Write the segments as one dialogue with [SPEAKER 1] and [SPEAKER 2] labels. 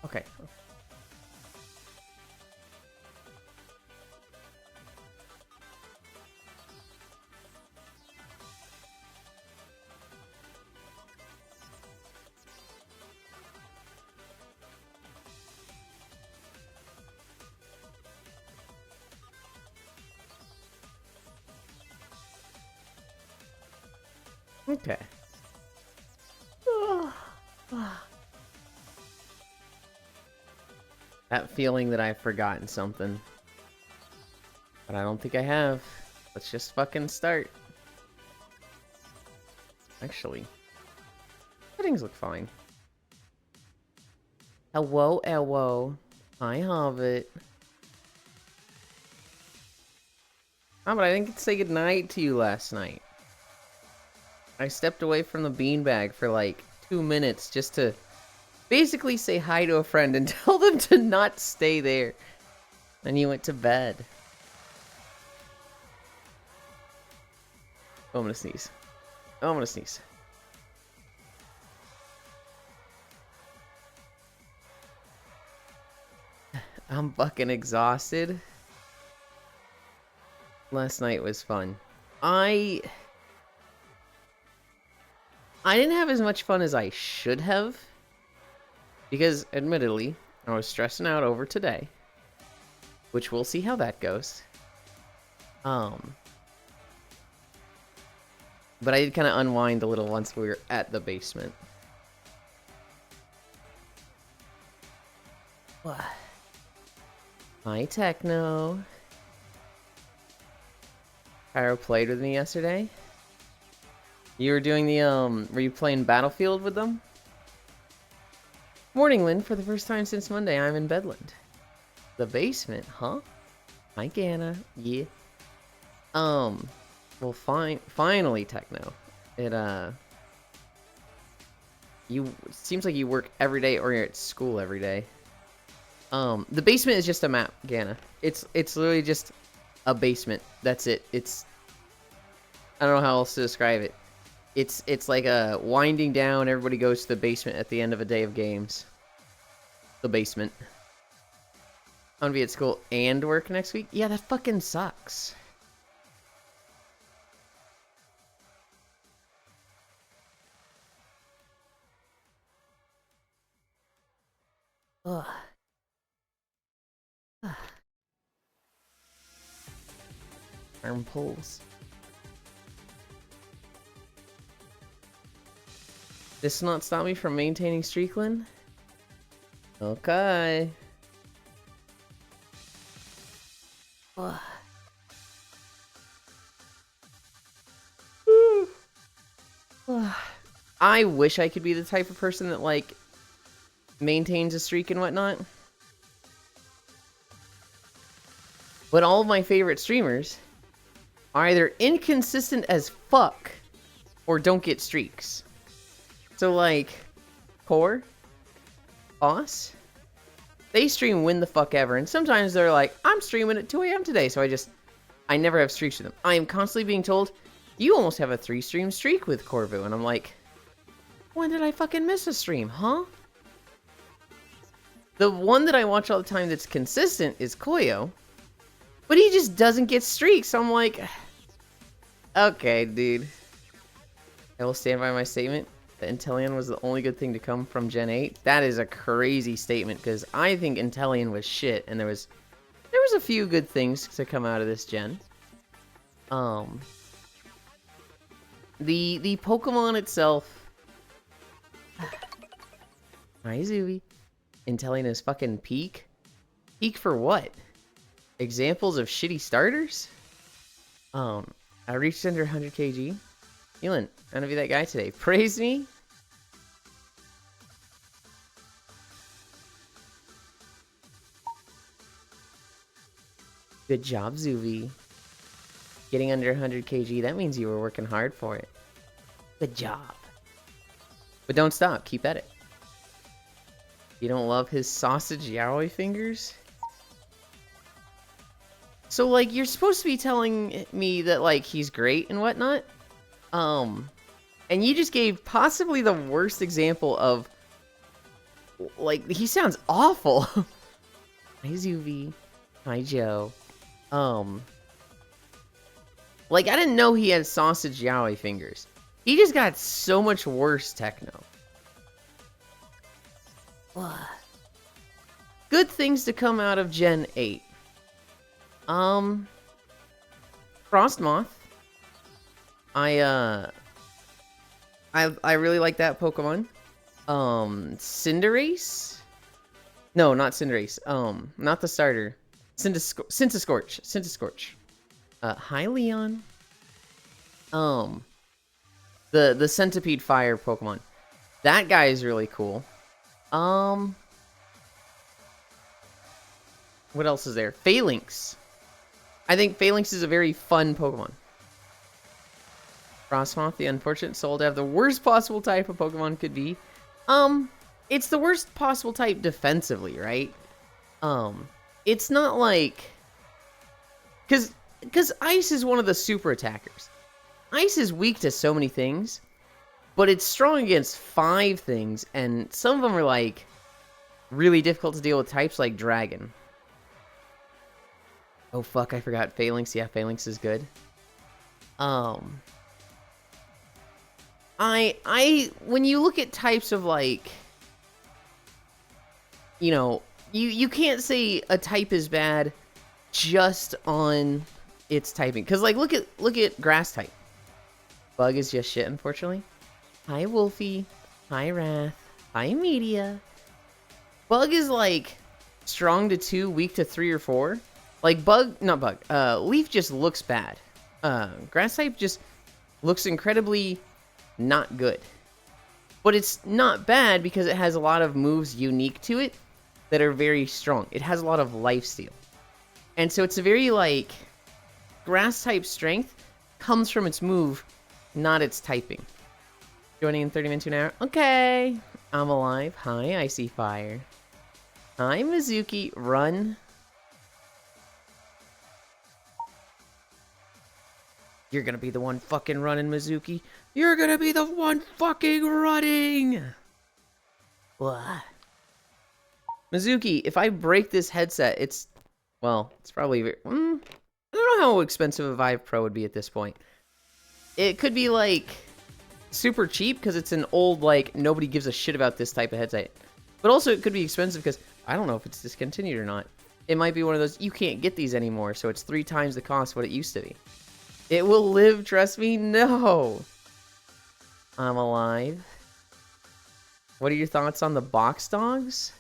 [SPEAKER 1] Okay. Okay. That feeling that I've forgotten something. But I don't think I have. Let's just fucking start. Actually, settings look fine. Hello, hello. I have it. Oh, but I didn't get to say goodnight to you last night. I stepped away from the beanbag for like 2 minutes just to basically say hi to a friend and tell them to not stay there. And you went to bed. Oh, I'm gonna sneeze. Oh, I'm gonna sneeze. I'm fucking exhausted. Last night was fun. I didn't have as much fun as I should have. Because, admittedly, I was stressing out over today. Which we'll see how that goes. But I did kind of unwind a little once we were at the basement. What? Hi, Techno. Pyro played with me yesterday. You were doing the, were you playing Battlefield with them? Morning, Lynn. For the first time since Monday, I'm in Bedland. The basement, huh? Hi, Ganna. Yeah. Well, finally, Techno. It seems like you work every day or you're at school every day. The basement is just a map, Ganna. It's literally just a basement. That's it. I don't know how else to describe it. It's like a winding down, everybody goes to the basement at the end of a day of games. The basement. I'm gonna be at school and work next week? Yeah, that fucking sucks. Ugh. Arm pulls. This will not stop me from maintaining Streakland? Okay. Ugh. I wish I could be the type of person that, like, maintains a streak and whatnot. But all of my favorite streamers are either inconsistent as fuck or don't get streaks. So, like, Core, Boss, they stream when the fuck ever, and sometimes they're like, I'm streaming at 2 a.m. today, so I never have streaks with them. I am constantly being told, you almost have a 3-stream streak with Corvu, and I'm like, when did I fucking miss a stream, huh? The one that I watch all the time that's consistent is Koyo, but he just doesn't get streaks, so I'm like, okay, dude. I will stand by my statement that Inteleon was the only good thing to come from Gen 8. That is a crazy statement, because I think Inteleon was shit, and there was a few good things to come out of this gen. The Pokemon itself. Hi, Zuby. Inteleon is fucking peak. Peak for what? Examples of shitty starters? I reached under 100 kg. Elin, I'm gonna be that guy today. Praise me. Good job, Zuby. Getting under 100 kg, that means you were working hard for it. Good job. But don't stop, keep at it. You don't love his sausage yaoi fingers? So, like, you're supposed to be telling me that, like, he's great and whatnot? And you just gave possibly the worst example of like, he sounds awful. Hi, Zuvi. Hi, Joe. Like, I didn't know he had sausage yaoi fingers. He just got so much worse techno. Good things to come out of Gen 8. Frostmoth. I really like that Pokemon. Cinderace? No, not Cinderace. Not the starter. Cintascorch. Hi, Leon. The Centipede Fire Pokemon. That guy is really cool. What else is there? Phalanx. I think Phalanx is a very fun Pokemon. Frostmoth, the unfortunate soul to have the worst possible type a Pokemon could be. It's the worst possible type defensively, right? It's not like... Because Ice is one of the super attackers. Ice is weak to so many things, but it's strong against 5 things, and some of them are, like, really difficult to deal with types like Dragon. Oh, fuck, I forgot Phalanx. Yeah, Phalanx is good. When you look at types of, like, you know, you can't say a type is bad just on its typing. Because, like, look at grass type. Bug is just shit, unfortunately. Hi, Wolfie. Hi, Wrath. Hi, Media. Bug is, like, strong to 2, weak to 3 or 4. Like, Leaf just looks bad. Grass type just looks incredibly not good. But it's not bad because it has a lot of moves unique to it that are very strong. It has a lot of lifesteal. And so it's a very, like, grass type strength comes from its move, not its typing. Joining in 30 minutes to an hour. Okay. I'm alive. Hi, Icy Fire. Hi, Mizuki. Run. You're gonna be the one fucking running, Mizuki. You're gonna be the one fucking running! What? Mizuki, if I break this headset, it's probably... I don't know how expensive a Vive Pro would be at this point. It could be, like, super cheap, because it's an old, like, nobody gives a shit about this type of headset. But also, it could be expensive, because I don't know if it's discontinued or not. It might be one of those, you can't get these anymore, so it's 3 times the cost of what it used to be. It will live, trust me. No. I'm alive. What are your thoughts on the box dogs?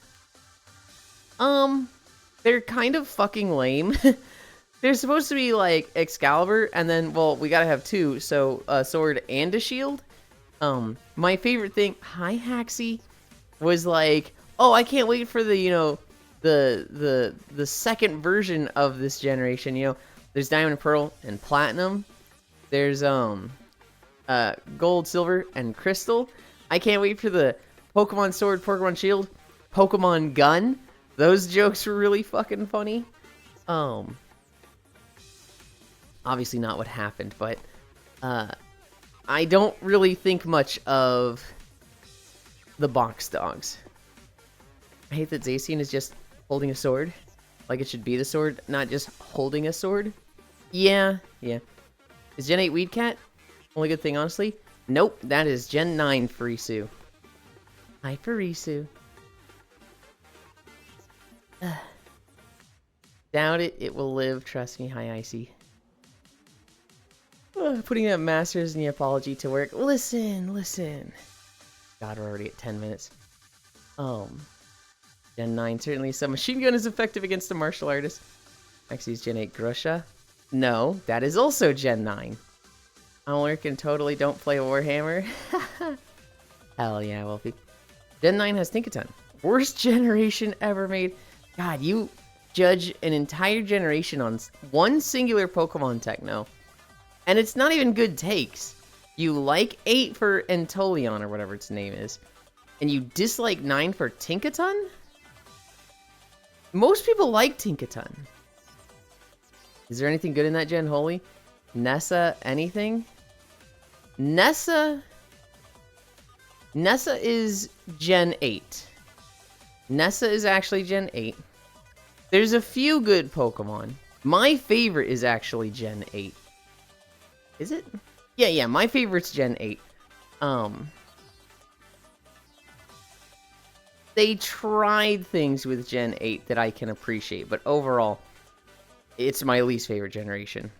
[SPEAKER 1] They're kind of fucking lame. They're supposed to be like Excalibur, and then, well, we gotta have 2, so a sword and a shield. My favorite thing, hi Haxie, was like, oh, I can't wait for the, you know, the second version of this generation, you know. There's Diamond, Pearl, and Platinum. There's, Gold, Silver, and Crystal. I can't wait for the Pokemon Sword, Pokemon Shield, Pokemon Gun. Those jokes were really fucking funny. Obviously not what happened, but, I don't really think much of the box dogs. I hate that Zacian is just holding a sword. Like it should be the sword, not just holding a sword. Yeah. Is Gen 8 Weedcat? Only good thing, honestly. Nope, that is Gen 9 Furisu. Hi, Furisu. Doubt it. It will live. Trust me. Hi, Icy. Putting that Masters and the apology to work. Listen. God, we're already at 10 minutes. Gen 9, certainly. So Machine Gun is effective against a martial artist. Actually, it's Gen 8 Grusha. No, that is also Gen 9. I'm working totally don't play Warhammer. Hell yeah, Wolfie. Gen 9 has Tinkaton. Worst generation ever made. God, you judge an entire generation on one singular Pokemon techno. And it's not even good takes. You like 8 for Entolion, or whatever its name is. And you dislike 9 for Tinkaton? Most people like Tinkaton. Is there anything good in that gen, Holy? Nessa, anything? Nessa is Gen 8. Nessa is actually Gen 8. There's a few good Pokemon. My favorite is actually Gen 8. Is it? Yeah, my favorite's Gen 8. They tried things with Gen 8 that I can appreciate, but overall, it's my least favorite generation.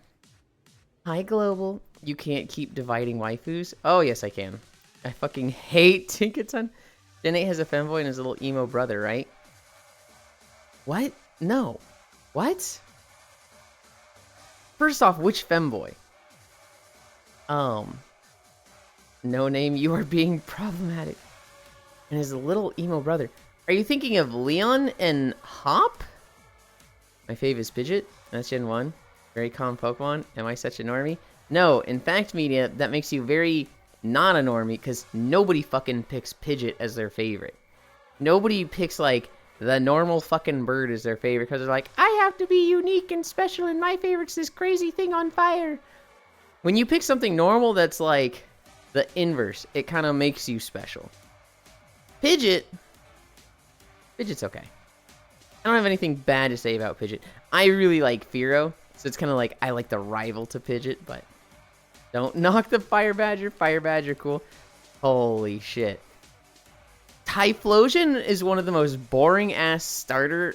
[SPEAKER 1] Hi, Global. You can't keep dividing waifus? Oh, yes, I can. I fucking hate Tinkaton. Gen 8 has a femboy and his little emo brother, right? What? No. What? First off, which femboy? No name, you are being problematic. And his little emo brother. Are you thinking of Leon and Hop? My fave is Pidgeot. That's Gen 1. Very common Pokemon. Am I such a normie? No, in fact, Media, that makes you very not a normie, because nobody fucking picks Pidgeot as their favorite. Nobody picks, like, the normal fucking bird as their favorite, because they're like, I have to be unique and special, and my favorite's this crazy thing on fire. When you pick something normal that's, like, the inverse, it kind of makes you special. Pidgeot's okay. I don't have anything bad to say about Pidgeot. I really like Fearow, so it's kind of like I like the rival to Pidgeot, but don't knock the Fire Badger. Fire Badger, cool. Holy shit. Typhlosion is one of the most boring-ass starter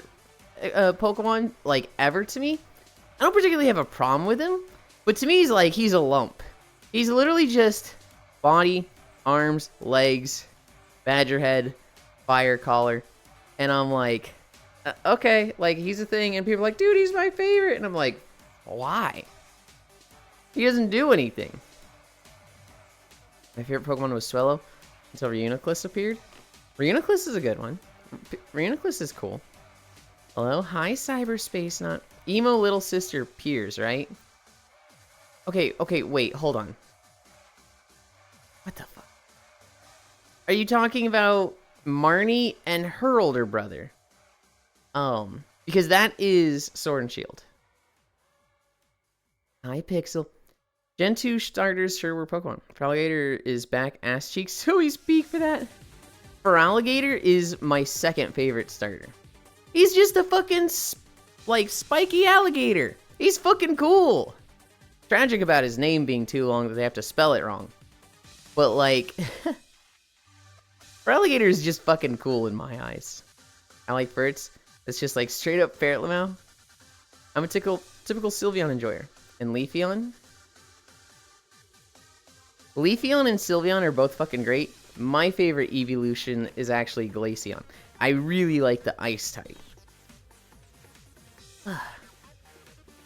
[SPEAKER 1] Pokemon, like, ever to me. I don't particularly have a problem with him, but to me, he's a lump. He's literally just body, arms, legs, badger head, fire collar, and I'm like, okay, like, he's a thing, and people are like, dude, he's my favorite, and I'm like, why? He doesn't do anything. My favorite Pokemon was Swellow until Reuniclus appeared. Reuniclus is a good one. Reuniclus is cool. Hello? Hi, cyberspace, not... Emo little sister Piers, right? Okay, wait, hold on. What the fuck? Are you talking about Marnie and her older brother? Because that is Sword and Shield. Hi, Pixel. Gen 2 starters sure were Pokemon. Feraligatr is back ass cheeks, so we speak for that. Feraligatr is my second favorite starter. He's just a fucking, like, spiky alligator. He's fucking cool. Tragic about his name being too long that they have to spell it wrong. But, like, Feraligatr is just fucking cool in my eyes. I like Ferrets. It's just, like, straight up Ferret Lamau. I'm a typical Sylveon enjoyer. And Leafeon? Leafeon and Sylveon are both fucking great. My favorite evolution is actually Glaceon. I really like the ice type. I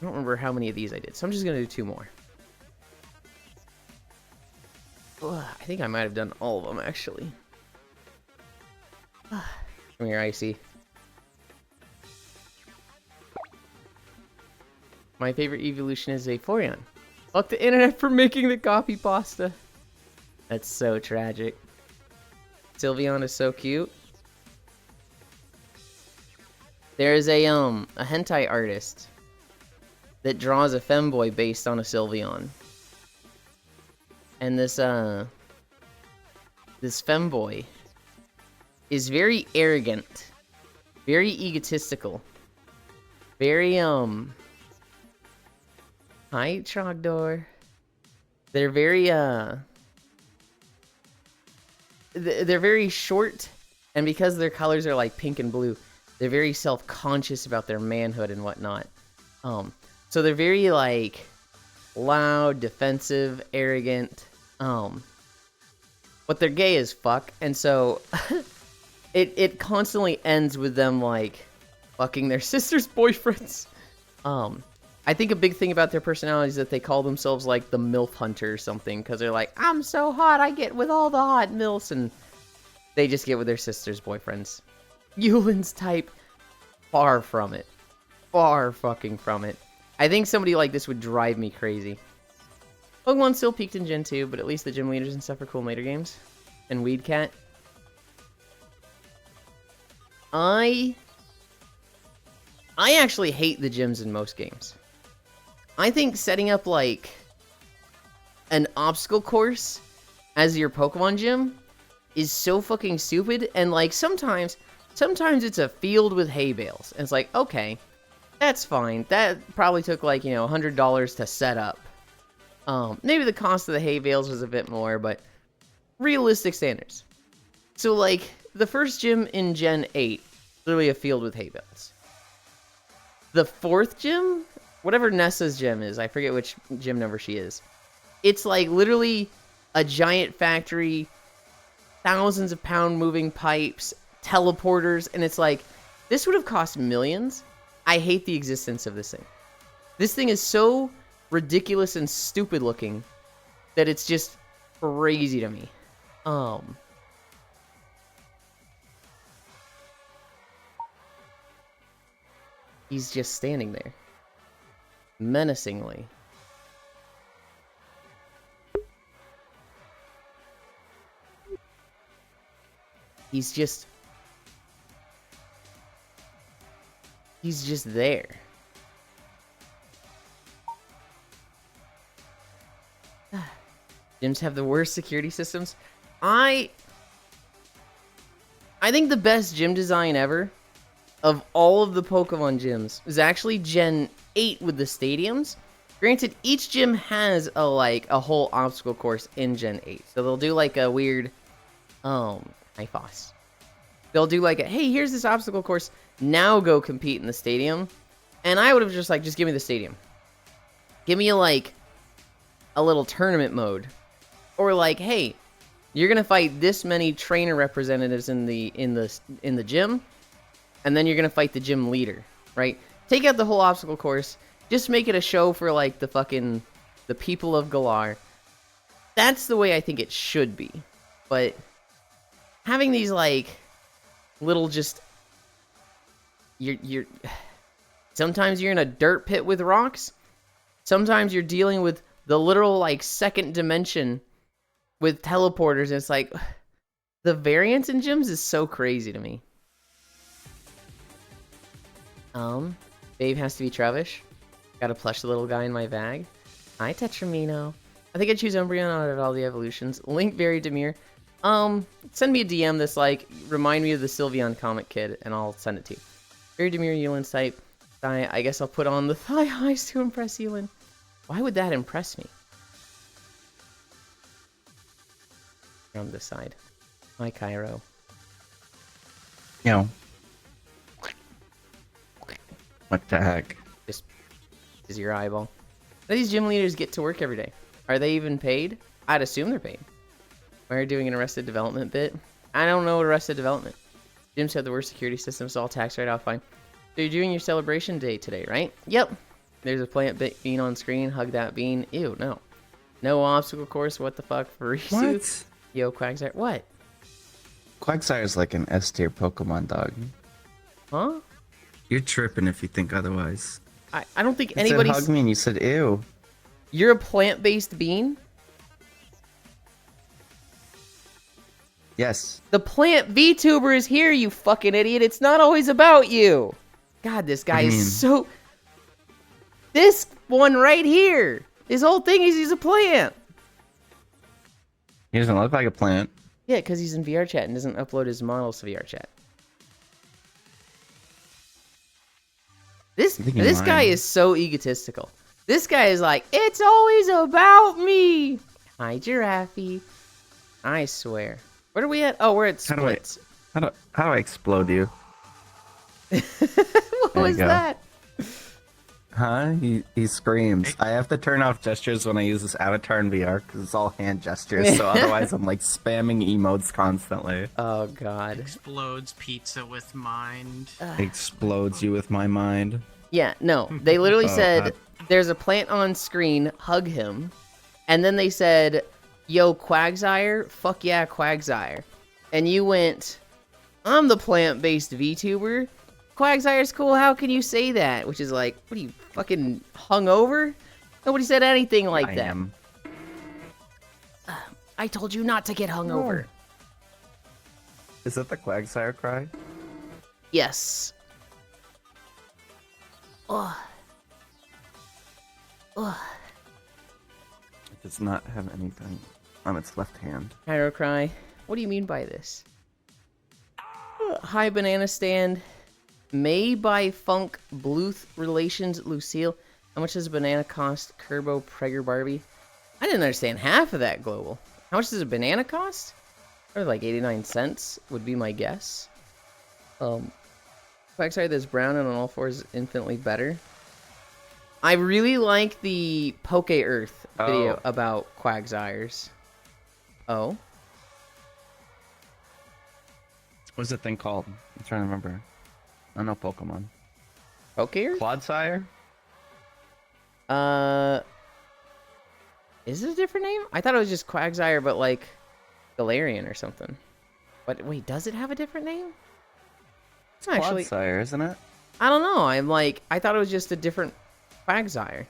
[SPEAKER 1] don't remember how many of these I did, so I'm just gonna do 2 more. I think I might have done all of them, actually. Come here, Icy. My favorite evolution is Vaporeon. Fuck the internet for making the copy pasta. That's so tragic. Sylveon is so cute. There is a hentai artist that draws a femboy based on a Sylveon. And this femboy is very arrogant, very egotistical, very hi, Trogdor. They're very they're very short, and because their colors are like pink and blue, they're very self-conscious about their manhood and whatnot. So they're very like loud, defensive, arrogant. But they're gay as fuck, and so it constantly ends with them like fucking their sister's boyfriends. I think a big thing about their personality is that they call themselves like the MILF Hunter or something, because they're like, I'm so hot, I get with all the hot MILFs, and they just get with their sister's boyfriends. Yulin's type, far from it. Far fucking from it. I think somebody like this would drive me crazy. Pokemon still peaked in Gen 2, but at least the gym leaders and stuff are cool in later games. And Weedcat. I actually hate the gyms in most games. I think setting up, like, an obstacle course as your Pokemon gym is so fucking stupid. And, like, sometimes sometimes it's a field with hay bales. And it's like, okay, that's fine. That probably took like, you know, $100 to set up. Maybe the cost of the hay bales was a bit more, but realistic standards. So like, the first gym in Gen 8, literally a field with hay bales. The fourth gym, whatever Nessa's gym is, I forget which gym number she is. It's like literally a giant factory, thousands of pound moving pipes, teleporters, and it's like, this would have cost millions. I hate the existence of this thing. This thing is so ridiculous and stupid looking that it's just crazy to me. He's just standing there. Menacingly. He's just there. Gyms have the worst security systems. I think the best gym design ever of all of the Pokemon gyms is actually Gen 8 with the stadiums. Granted, each gym has a whole obstacle course in Gen 8. So they'll do like a weird Hyphos. They'll do like a, hey, here's this obstacle course, now go compete in the stadium. And I would have just like, just give me the stadium. Give me like a little tournament mode. Or like, hey, you're gonna fight this many trainer representatives in the gym, and then you're gonna fight the gym leader, right? Take out the whole obstacle course, just make it a show for like the people of Galar. That's the way I think it should be. But having these like little just you're sometimes you're in a dirt pit with rocks. Sometimes you're dealing with the literal like second dimension with teleporters, and it's like the variance in gyms is so crazy to me. Babe has to be Trevish. Gotta plush the little guy in my bag. Hi, Tetramino. I think I choose Umbreon out of all the evolutions. Link, very demure. Send me a DM that's like, remind me of the Sylveon comic kid, and I'll send it to you. Very demure Eulin type. I guess I'll put on the thigh highs to impress Eulin. Why would that impress me? On this side. Hi, Cairo.
[SPEAKER 2] Yo. What the heck?
[SPEAKER 1] Just is your eyeball. How do these gym leaders get to work every day? Are they even paid? I'd assume they're paid. Why are you doing an Arrested Development bit? I don't know Arrested Development. Gyms have the worst security systems, all tax write-off fine. So you're doing your celebration day today, right? Yep. There's a plant bean on screen. Hug that bean. Ew, no. No obstacle course. What the fuck? Furry
[SPEAKER 2] What?
[SPEAKER 1] Yo, Quagsire. What?
[SPEAKER 2] Quagsire is like an S tier Pokemon dog.
[SPEAKER 1] Huh?
[SPEAKER 3] You're tripping if you think otherwise.
[SPEAKER 1] I don't think
[SPEAKER 2] You said
[SPEAKER 1] anybody's...
[SPEAKER 2] hug me and you said ew.
[SPEAKER 1] You're a plant-based bean?
[SPEAKER 2] Yes.
[SPEAKER 1] The plant VTuber is here, you fucking idiot. It's not always about you. God, this guy is so... This one right here. His whole thing is he's a plant.
[SPEAKER 2] He doesn't look like a plant.
[SPEAKER 1] Yeah, because he's in VRChat and doesn't upload his models to VRChat. This guy is so egotistical. This guy is like, it's always about me. Hi, Giraffe. I swear. Where are we at? Oh, we're at Splits.
[SPEAKER 2] How do I explode you?
[SPEAKER 1] What was that?
[SPEAKER 2] Huh? He screams. I have to turn off gestures when I use this avatar in VR because it's all hand gestures. So otherwise, I'm like spamming emotes constantly.
[SPEAKER 1] Oh God.
[SPEAKER 4] Explodes pizza with mind.
[SPEAKER 2] Explodes you with my mind.
[SPEAKER 1] Yeah, no. They literally said, there's a plant on screen, hug him. And then they said, yo, Quagsire? Fuck yeah, Quagsire. And you went, I'm the plant-based VTuber. Quagsire's cool, how can you say that? Which is like, what are you, fucking hungover? Nobody said anything like
[SPEAKER 2] I
[SPEAKER 1] that.
[SPEAKER 2] am.
[SPEAKER 1] I told you not to get hungover.
[SPEAKER 2] Is that the Quagsire cry?
[SPEAKER 1] Yes. Ugh. Ugh.
[SPEAKER 2] It does not have anything on its left hand.
[SPEAKER 1] Hyrocry, what do you mean by this? Hi, Banana Stand. May by Funk Bluth Relations Lucille. How much does a banana cost? Kerbo Prager Barbie. I didn't understand half of that, Global. How much does a banana cost? Probably like 89 cents would be my guess. Quagsire that's brown and on all fours is infinitely better. I really like the Poke Earth video about Quagsires. Oh?
[SPEAKER 2] What's the thing called? I'm trying to remember. I know Pokemon.
[SPEAKER 1] Poke Earth?
[SPEAKER 2] Clodsire?
[SPEAKER 1] Is it a different name? I thought it was just Quagsire, but like Galarian or something. But wait, does it have a different name? It's actually,
[SPEAKER 2] Clodsire, isn't it?
[SPEAKER 1] I don't know. I thought it was just a different Quagsire.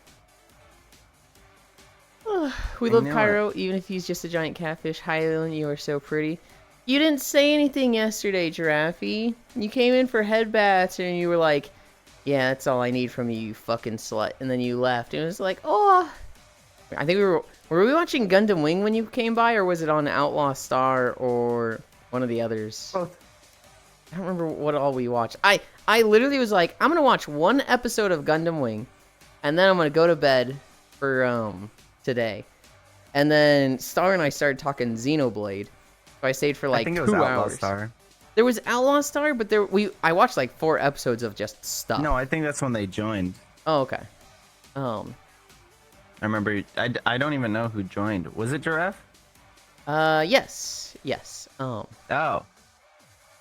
[SPEAKER 1] We love
[SPEAKER 2] knew
[SPEAKER 1] Cairo, even if he's just a giant catfish. Hi, Ellen, you are so pretty. You didn't say anything yesterday, Giraffe. You came in for head bats and you were like, yeah, that's all I need from you, you fucking slut. And then you left. And it was like, oh. I think were we watching Gundam Wing when you came by, or was it on Outlaw Star or one of the others?
[SPEAKER 2] Both.
[SPEAKER 1] I don't remember what all we watched. I literally was like, I'm gonna watch one episode of Gundam Wing, and then I'm gonna go to bed for today. And then Star and I started talking Xenoblade, so I stayed for like
[SPEAKER 2] I think it was
[SPEAKER 1] 2
[SPEAKER 2] Outlaw
[SPEAKER 1] hours.
[SPEAKER 2] Star.
[SPEAKER 1] There was Outlaw Star, but I watched like 4 episodes of just stuff.
[SPEAKER 2] No, I think that's when they joined.
[SPEAKER 1] Oh, okay.
[SPEAKER 2] I remember. I don't even know who joined. Was it Giraffe?
[SPEAKER 1] Yes.
[SPEAKER 2] Oh.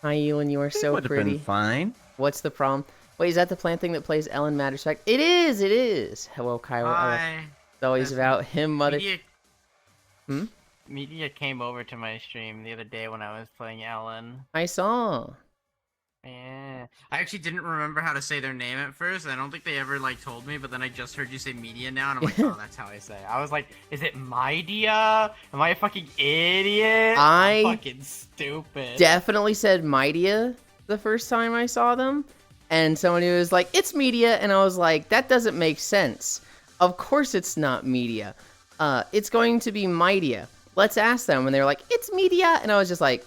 [SPEAKER 1] Hi, Ewan, you are so
[SPEAKER 2] Would have
[SPEAKER 1] pretty.
[SPEAKER 2] been fine.
[SPEAKER 1] What's the problem? Wait, is that the plant thing that plays Ellen Mattersack? It is! Hello, Cairo.
[SPEAKER 4] Hi.
[SPEAKER 1] It's always about him, mother.
[SPEAKER 5] Media came over to my stream the other day when I was playing Ellen.
[SPEAKER 1] I saw.
[SPEAKER 5] Yeah.
[SPEAKER 4] I actually didn't remember how to say their name at first. I don't think they ever like told me, but then I just heard you say media now, and I'm like, oh, that's how I say it.
[SPEAKER 5] I was like, is it Midia? Am I a fucking idiot?
[SPEAKER 1] I
[SPEAKER 5] I'm fucking stupid.
[SPEAKER 1] Definitely said Midia the first time I saw them. And somebody was like, it's media. And I was like, that doesn't make sense. Of course it's not media. It's going to be Midia. Let's ask them. And they were like, it's media. And I was just like,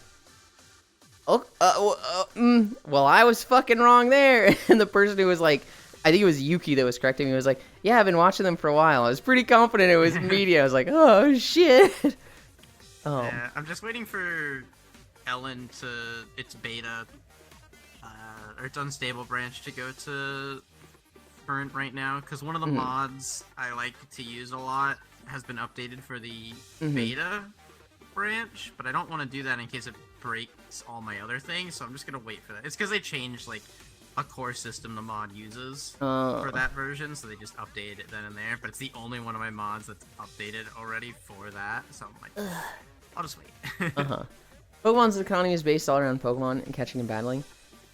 [SPEAKER 1] well, I was fucking wrong there. And the person who was like, I think it was Yuki that was correcting me, was like, yeah, I've been watching them for a while. I was pretty confident it was media. I was like, oh, shit.
[SPEAKER 4] Yeah, I'm just waiting for Ellen to its beta, or its unstable branch to go to current right now, because one of the mods I like to use a lot has been updated for the beta branch, but I don't want to do that in case it breaks all my other things, so I'm just gonna wait for that. It's because they changed like a core system the mod uses for that version, so they just updated it then and there, but it's the only one of my mods that's updated already for that, so I'm like, I'll just wait.
[SPEAKER 1] Pokemon's economy is based all around Pokemon and catching and battling.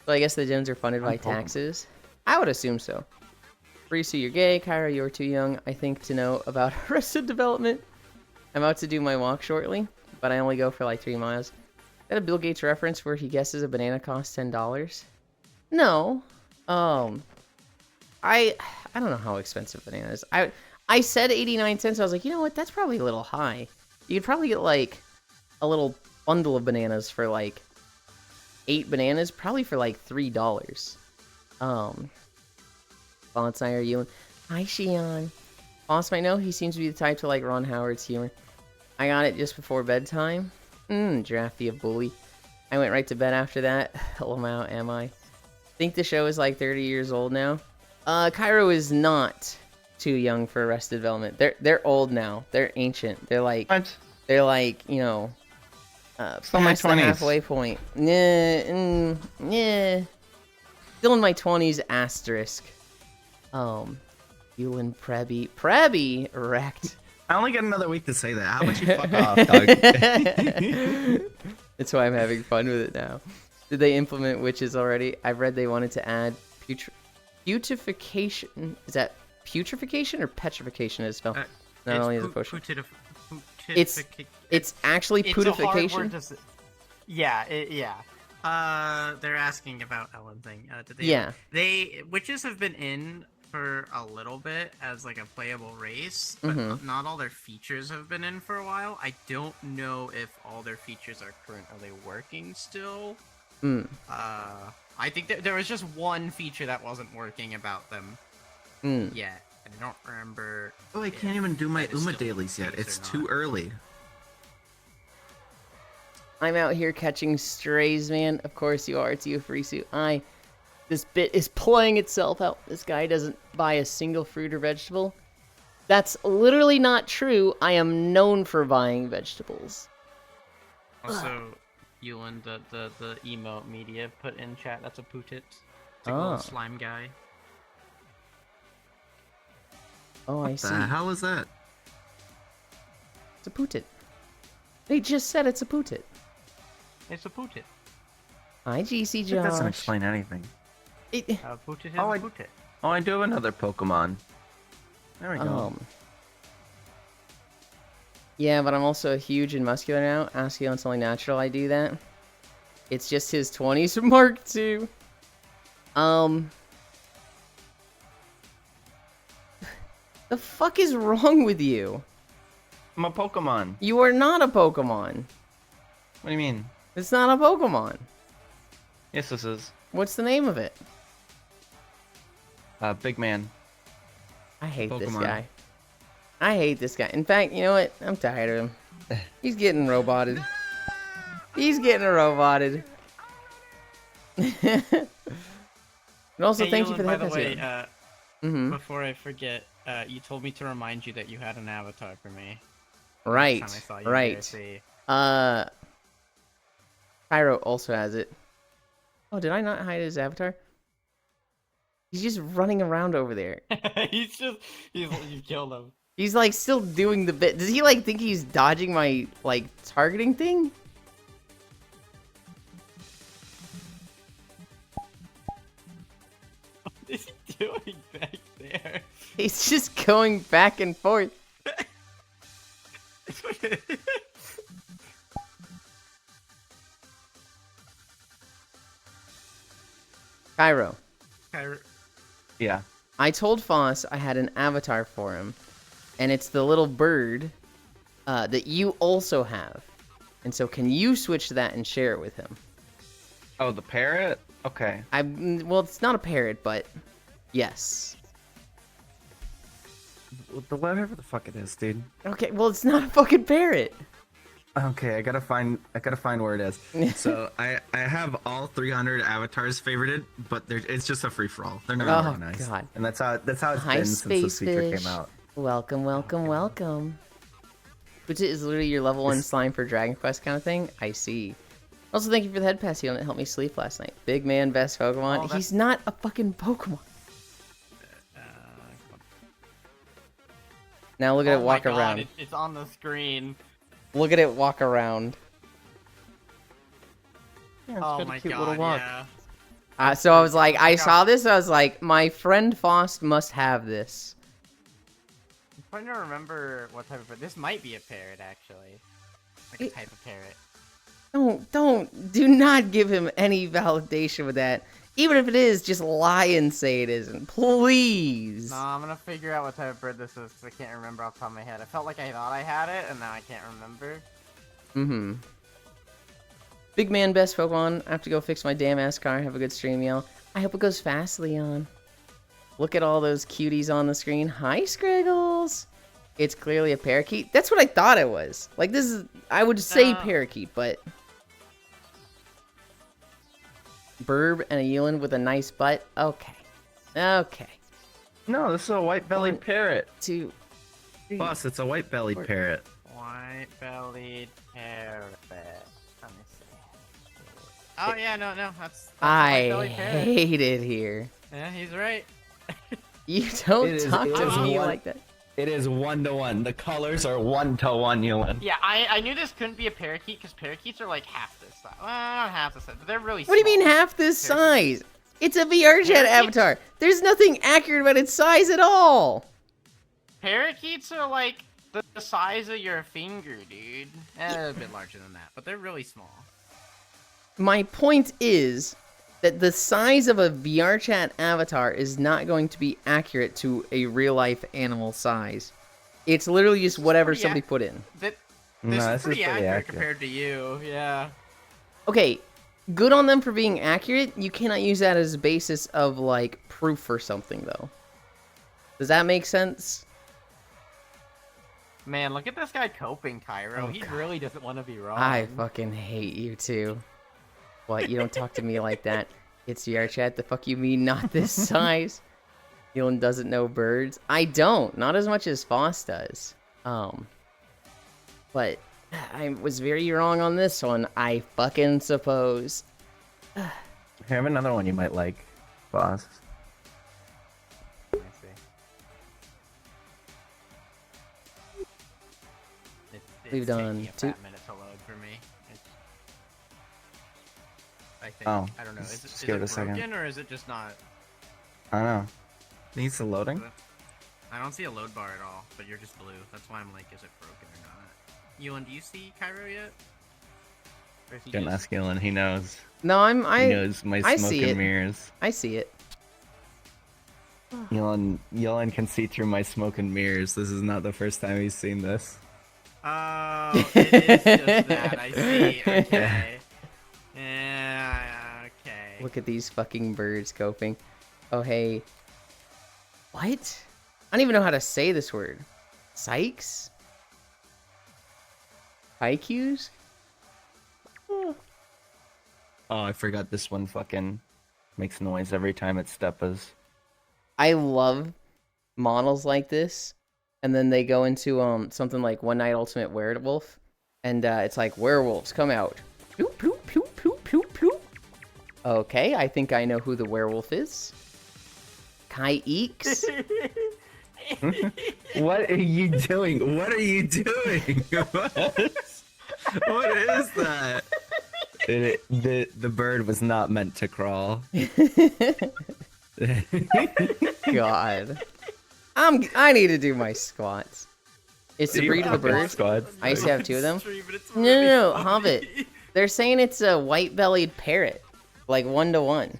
[SPEAKER 1] So I guess the gyms are funded by taxes. I would assume so. Risu, you're gay. Kyra, you're too young, I think, to know about Arrested Development. I'm about to do my walk shortly, but I only go for like 3 miles. Is that a Bill Gates reference where he guesses a banana costs $10? No. I don't know how expensive banana is. I said 89 cents. I was like, you know what? That's probably a little high. You could probably get like a little bundle of bananas for like 8 bananas, probably for like $3. Boss, are you? Hi, Shion. Boss might know he seems to be the type to like Ron Howard's humor. I got it just before bedtime. Giraffe of bully. I went right to bed after that. Hello, am I? Think the show is like 30 years old now. Cairo is not too young for Arrested Development. They're old now. They're ancient. They're like
[SPEAKER 2] What?
[SPEAKER 1] they're like, you know,
[SPEAKER 2] Still in my
[SPEAKER 1] past the
[SPEAKER 2] 20s.
[SPEAKER 1] halfway point. Nah. Still in my 20s asterisk. You and Prebby wrecked.
[SPEAKER 2] I only got another week to say that. How about you fuck off, dog?
[SPEAKER 1] That's why I'm having fun with it now. Did they implement witches already? I've read they wanted to add putrefaction. Is that putrefaction or petrification is spelled? Not only is it potion. It's actually
[SPEAKER 5] It's a hard
[SPEAKER 1] putrefaction.
[SPEAKER 5] word to say. Yeah,
[SPEAKER 4] They're asking about Ellen thing.
[SPEAKER 1] Yeah.
[SPEAKER 4] Witches have been in for a little bit as like a playable race, but not all their features have been in for a while. I don't know if all their features are current. Are they working still?
[SPEAKER 1] Hmm.
[SPEAKER 4] I think that there was just one feature that wasn't working about them
[SPEAKER 1] Hmm.
[SPEAKER 4] yet. I don't remember.
[SPEAKER 3] Oh, I
[SPEAKER 4] if
[SPEAKER 3] can't even do my
[SPEAKER 4] that is
[SPEAKER 3] Uma
[SPEAKER 4] still
[SPEAKER 3] dailies
[SPEAKER 4] the
[SPEAKER 3] yet.
[SPEAKER 4] case
[SPEAKER 3] It's
[SPEAKER 4] or
[SPEAKER 3] too
[SPEAKER 4] not.
[SPEAKER 3] early.
[SPEAKER 1] I'm out here catching strays, man. Of course you are. It's you, Furisu. This bit is playing itself out. This guy doesn't buy a single fruit or vegetable. That's literally not true. I am known for buying vegetables.
[SPEAKER 4] Also, Yulin, the emote media put in chat. That's a Pootit. It's a
[SPEAKER 1] Oh.
[SPEAKER 4] little slime guy.
[SPEAKER 1] Oh, I
[SPEAKER 3] What
[SPEAKER 1] see.
[SPEAKER 3] the hell is that?
[SPEAKER 1] It's a pootit. They just said it's a pootit.
[SPEAKER 5] It's a Pootit.
[SPEAKER 1] Hi, GC
[SPEAKER 2] That doesn't
[SPEAKER 1] Josh.
[SPEAKER 2] explain anything.
[SPEAKER 5] Pootit is
[SPEAKER 2] Oh,
[SPEAKER 5] a
[SPEAKER 2] I-
[SPEAKER 5] Pootit.
[SPEAKER 2] Oh, I do have another Pokemon. There we go.
[SPEAKER 1] Yeah, but I'm also huge and muscular now. Ask you, it's only natural I do that. It's just his 20s Mark II. The fuck is wrong with you?
[SPEAKER 2] I'm a Pokemon.
[SPEAKER 1] You are not a Pokemon.
[SPEAKER 2] What do you mean?
[SPEAKER 1] It's not a Pokemon.
[SPEAKER 2] Yes, this is.
[SPEAKER 1] What's the name of it?
[SPEAKER 2] Big Man.
[SPEAKER 1] I hate this
[SPEAKER 3] Pokemon.
[SPEAKER 1] guy. I hate this guy. In fact, you know what? I'm tired of him. He's getting roboted. He's getting roboted. And also,
[SPEAKER 5] Hey,
[SPEAKER 1] thank you
[SPEAKER 5] Yulin,
[SPEAKER 1] for the
[SPEAKER 5] by
[SPEAKER 1] head
[SPEAKER 5] the
[SPEAKER 1] pass
[SPEAKER 5] way,
[SPEAKER 1] here. Mm-hmm.
[SPEAKER 5] before I forget, you told me to remind you that you had an avatar for me.
[SPEAKER 1] Right.
[SPEAKER 5] Last time I saw you
[SPEAKER 1] Right.
[SPEAKER 5] JSC.
[SPEAKER 1] Pyro also has it. Oh, did I not hide his avatar? He's just running around over there.
[SPEAKER 5] you killed him.
[SPEAKER 1] He's like still doing the bit. Does he like think he's dodging my like targeting thing?
[SPEAKER 5] What is he doing back there?
[SPEAKER 1] He's just going back and forth. Cairo.
[SPEAKER 2] Yeah.
[SPEAKER 1] I told Foss I had an avatar for him, and it's the little bird that you also have. And so, can you switch to that and share it with him?
[SPEAKER 2] Oh, the parrot? Okay.
[SPEAKER 1] Well, it's not a parrot, but yes.
[SPEAKER 2] Whatever the fuck it is, dude.
[SPEAKER 1] Okay, well, it's not a fucking parrot.
[SPEAKER 2] Okay, I gotta find where it is.
[SPEAKER 3] So I have all 300 avatars favorited, but it's just a free for all. They're not
[SPEAKER 1] Oh
[SPEAKER 3] organized.
[SPEAKER 1] God!
[SPEAKER 2] And that's how it's
[SPEAKER 1] Hi,
[SPEAKER 2] been since this
[SPEAKER 1] Space
[SPEAKER 2] feature
[SPEAKER 1] Fish.
[SPEAKER 2] came out.
[SPEAKER 1] Welcome, welcome, welcome. Which is literally your level 1 slime for Dragon Quest kind of thing. I see. Also, thank you for the head pass. You helped me sleep last night. Big man, best Pokemon.
[SPEAKER 5] Oh, that's-
[SPEAKER 1] He's not a fucking Pokemon. Now look at it walk
[SPEAKER 5] my God,
[SPEAKER 1] around.
[SPEAKER 5] It's on the screen.
[SPEAKER 1] Look at it walk around. Yeah, it's
[SPEAKER 5] Oh
[SPEAKER 1] got a
[SPEAKER 5] my
[SPEAKER 1] cute
[SPEAKER 5] God,
[SPEAKER 1] little walk.
[SPEAKER 5] yeah.
[SPEAKER 1] So I was like, I
[SPEAKER 5] my
[SPEAKER 1] saw this. I was like, my friend Faust must have this.
[SPEAKER 5] I'm trying to remember what type of this might be a parrot actually, like a type of parrot.
[SPEAKER 1] Do not give him any validation with that. Even if it is, just lie and say it isn't. Please.
[SPEAKER 5] No, I'm gonna figure out what type of bird this is because I can't remember off the top of my head. I felt like I thought I had it, and now I can't remember.
[SPEAKER 1] Mm-hmm. Big man, best Pokemon. I have to go fix my damn ass car. Have a good stream, y'all. I hope it goes fast, Leon. Look at all those cuties on the screen. Hi, Scriggles. It's clearly a parakeet. That's what I thought it was. Like, this is... I would say parakeet, but... Burb and a Yulin with a nice butt. Okay. Okay.
[SPEAKER 2] No, this is a white-bellied
[SPEAKER 1] One,
[SPEAKER 2] parrot.
[SPEAKER 1] 2, 3.
[SPEAKER 3] Boss, it's a white-bellied parrot.
[SPEAKER 5] White-bellied parrot. Let me see. Oh yeah, no, that's a
[SPEAKER 1] I
[SPEAKER 5] white-bellied parrot.
[SPEAKER 1] hate it here.
[SPEAKER 5] Yeah, he's right.
[SPEAKER 1] You don't
[SPEAKER 2] It is-
[SPEAKER 1] talk
[SPEAKER 2] it
[SPEAKER 1] to
[SPEAKER 2] is
[SPEAKER 1] me
[SPEAKER 2] one-
[SPEAKER 1] like that.
[SPEAKER 2] It is 1-to-1. The colors are 1-to-1, Yulin.
[SPEAKER 5] Yeah, I knew this couldn't be a parakeet because parakeets are like half this size. Well, not half this size, but they're really
[SPEAKER 1] What do you mean
[SPEAKER 5] small.
[SPEAKER 1] half this size? It's a VR chat
[SPEAKER 5] Parakeets?
[SPEAKER 1] avatar. There's nothing accurate about its size at all.
[SPEAKER 5] Parakeets are like the size of your finger, dude. A bit larger than that, but they're really small.
[SPEAKER 1] My point is that the size of a VR chat avatar is not going to be accurate to a real life animal size. It's literally just whatever
[SPEAKER 5] pretty
[SPEAKER 1] somebody put in.
[SPEAKER 5] This
[SPEAKER 2] No,
[SPEAKER 5] is
[SPEAKER 2] this is
[SPEAKER 5] pretty
[SPEAKER 2] pretty
[SPEAKER 5] accurate
[SPEAKER 2] accurate.
[SPEAKER 5] compared to you, yeah.
[SPEAKER 1] Okay, good on them for being accurate. You cannot use that as a basis of like proof for something, though. Does that make sense?
[SPEAKER 5] Man, look at this guy coping, Cairo.
[SPEAKER 1] Oh,
[SPEAKER 5] He
[SPEAKER 1] God.
[SPEAKER 5] really doesn't want to be wrong.
[SPEAKER 1] I fucking hate you too. What? You don't talk to me like that? It's VR chat. The fuck you mean not this size? Elon doesn't know birds. I don't. Not as much as Foss does. But I was very wrong on this one. I fucking suppose.
[SPEAKER 2] I have another one you might like, boss.
[SPEAKER 5] Let me see.
[SPEAKER 1] We've done
[SPEAKER 5] taking a
[SPEAKER 1] two-
[SPEAKER 5] fat minute to load for me. I think.
[SPEAKER 2] Oh,
[SPEAKER 5] I don't know.
[SPEAKER 2] just
[SPEAKER 5] Is
[SPEAKER 2] give
[SPEAKER 5] it
[SPEAKER 2] it a second.
[SPEAKER 5] broken or is it just not?
[SPEAKER 2] I don't know. Needs the loading?
[SPEAKER 4] I don't see a load bar at all, but you're just blue. That's why I'm like, is it broken or not? Ewan, do you see Cairo yet?
[SPEAKER 5] Or is he
[SPEAKER 2] Don't
[SPEAKER 5] just-
[SPEAKER 2] ask Gillen, he knows.
[SPEAKER 1] No,
[SPEAKER 2] He
[SPEAKER 1] I
[SPEAKER 2] knows my
[SPEAKER 1] I
[SPEAKER 2] smoke
[SPEAKER 1] see
[SPEAKER 2] and
[SPEAKER 1] it.
[SPEAKER 2] mirrors.
[SPEAKER 1] I see it.
[SPEAKER 2] Gillen can see through my smoke and mirrors. This is not the first time he's seen this.
[SPEAKER 4] Oh, it is just that. I see. Okay. Yeah, okay.
[SPEAKER 1] Look at these fucking birds coping. Oh, hey. What? I don't even know how to say this word. Sykes? Haikus?
[SPEAKER 2] Oh, I forgot this one fucking makes noise every time it steps.
[SPEAKER 1] I love models like this. And then they go into something like One Night Ultimate Werewolf. And it's like, werewolves, come out. Ploop, ploop, ploop, ploop, ploop, ploop. Okay, I think I know who the werewolf is. Kai Eeks?
[SPEAKER 3] What are you doing? What are you doing? What is that?
[SPEAKER 2] The bird was not meant to crawl.
[SPEAKER 1] God. I need to do my squats. It's the breed of the bird.
[SPEAKER 2] Squads.
[SPEAKER 1] I used to have two of them.
[SPEAKER 4] Stream, but it's
[SPEAKER 1] No,
[SPEAKER 4] really
[SPEAKER 1] no,
[SPEAKER 4] funny.
[SPEAKER 1] Hobbit. They're saying it's a white-bellied parrot. Like 1-to-1.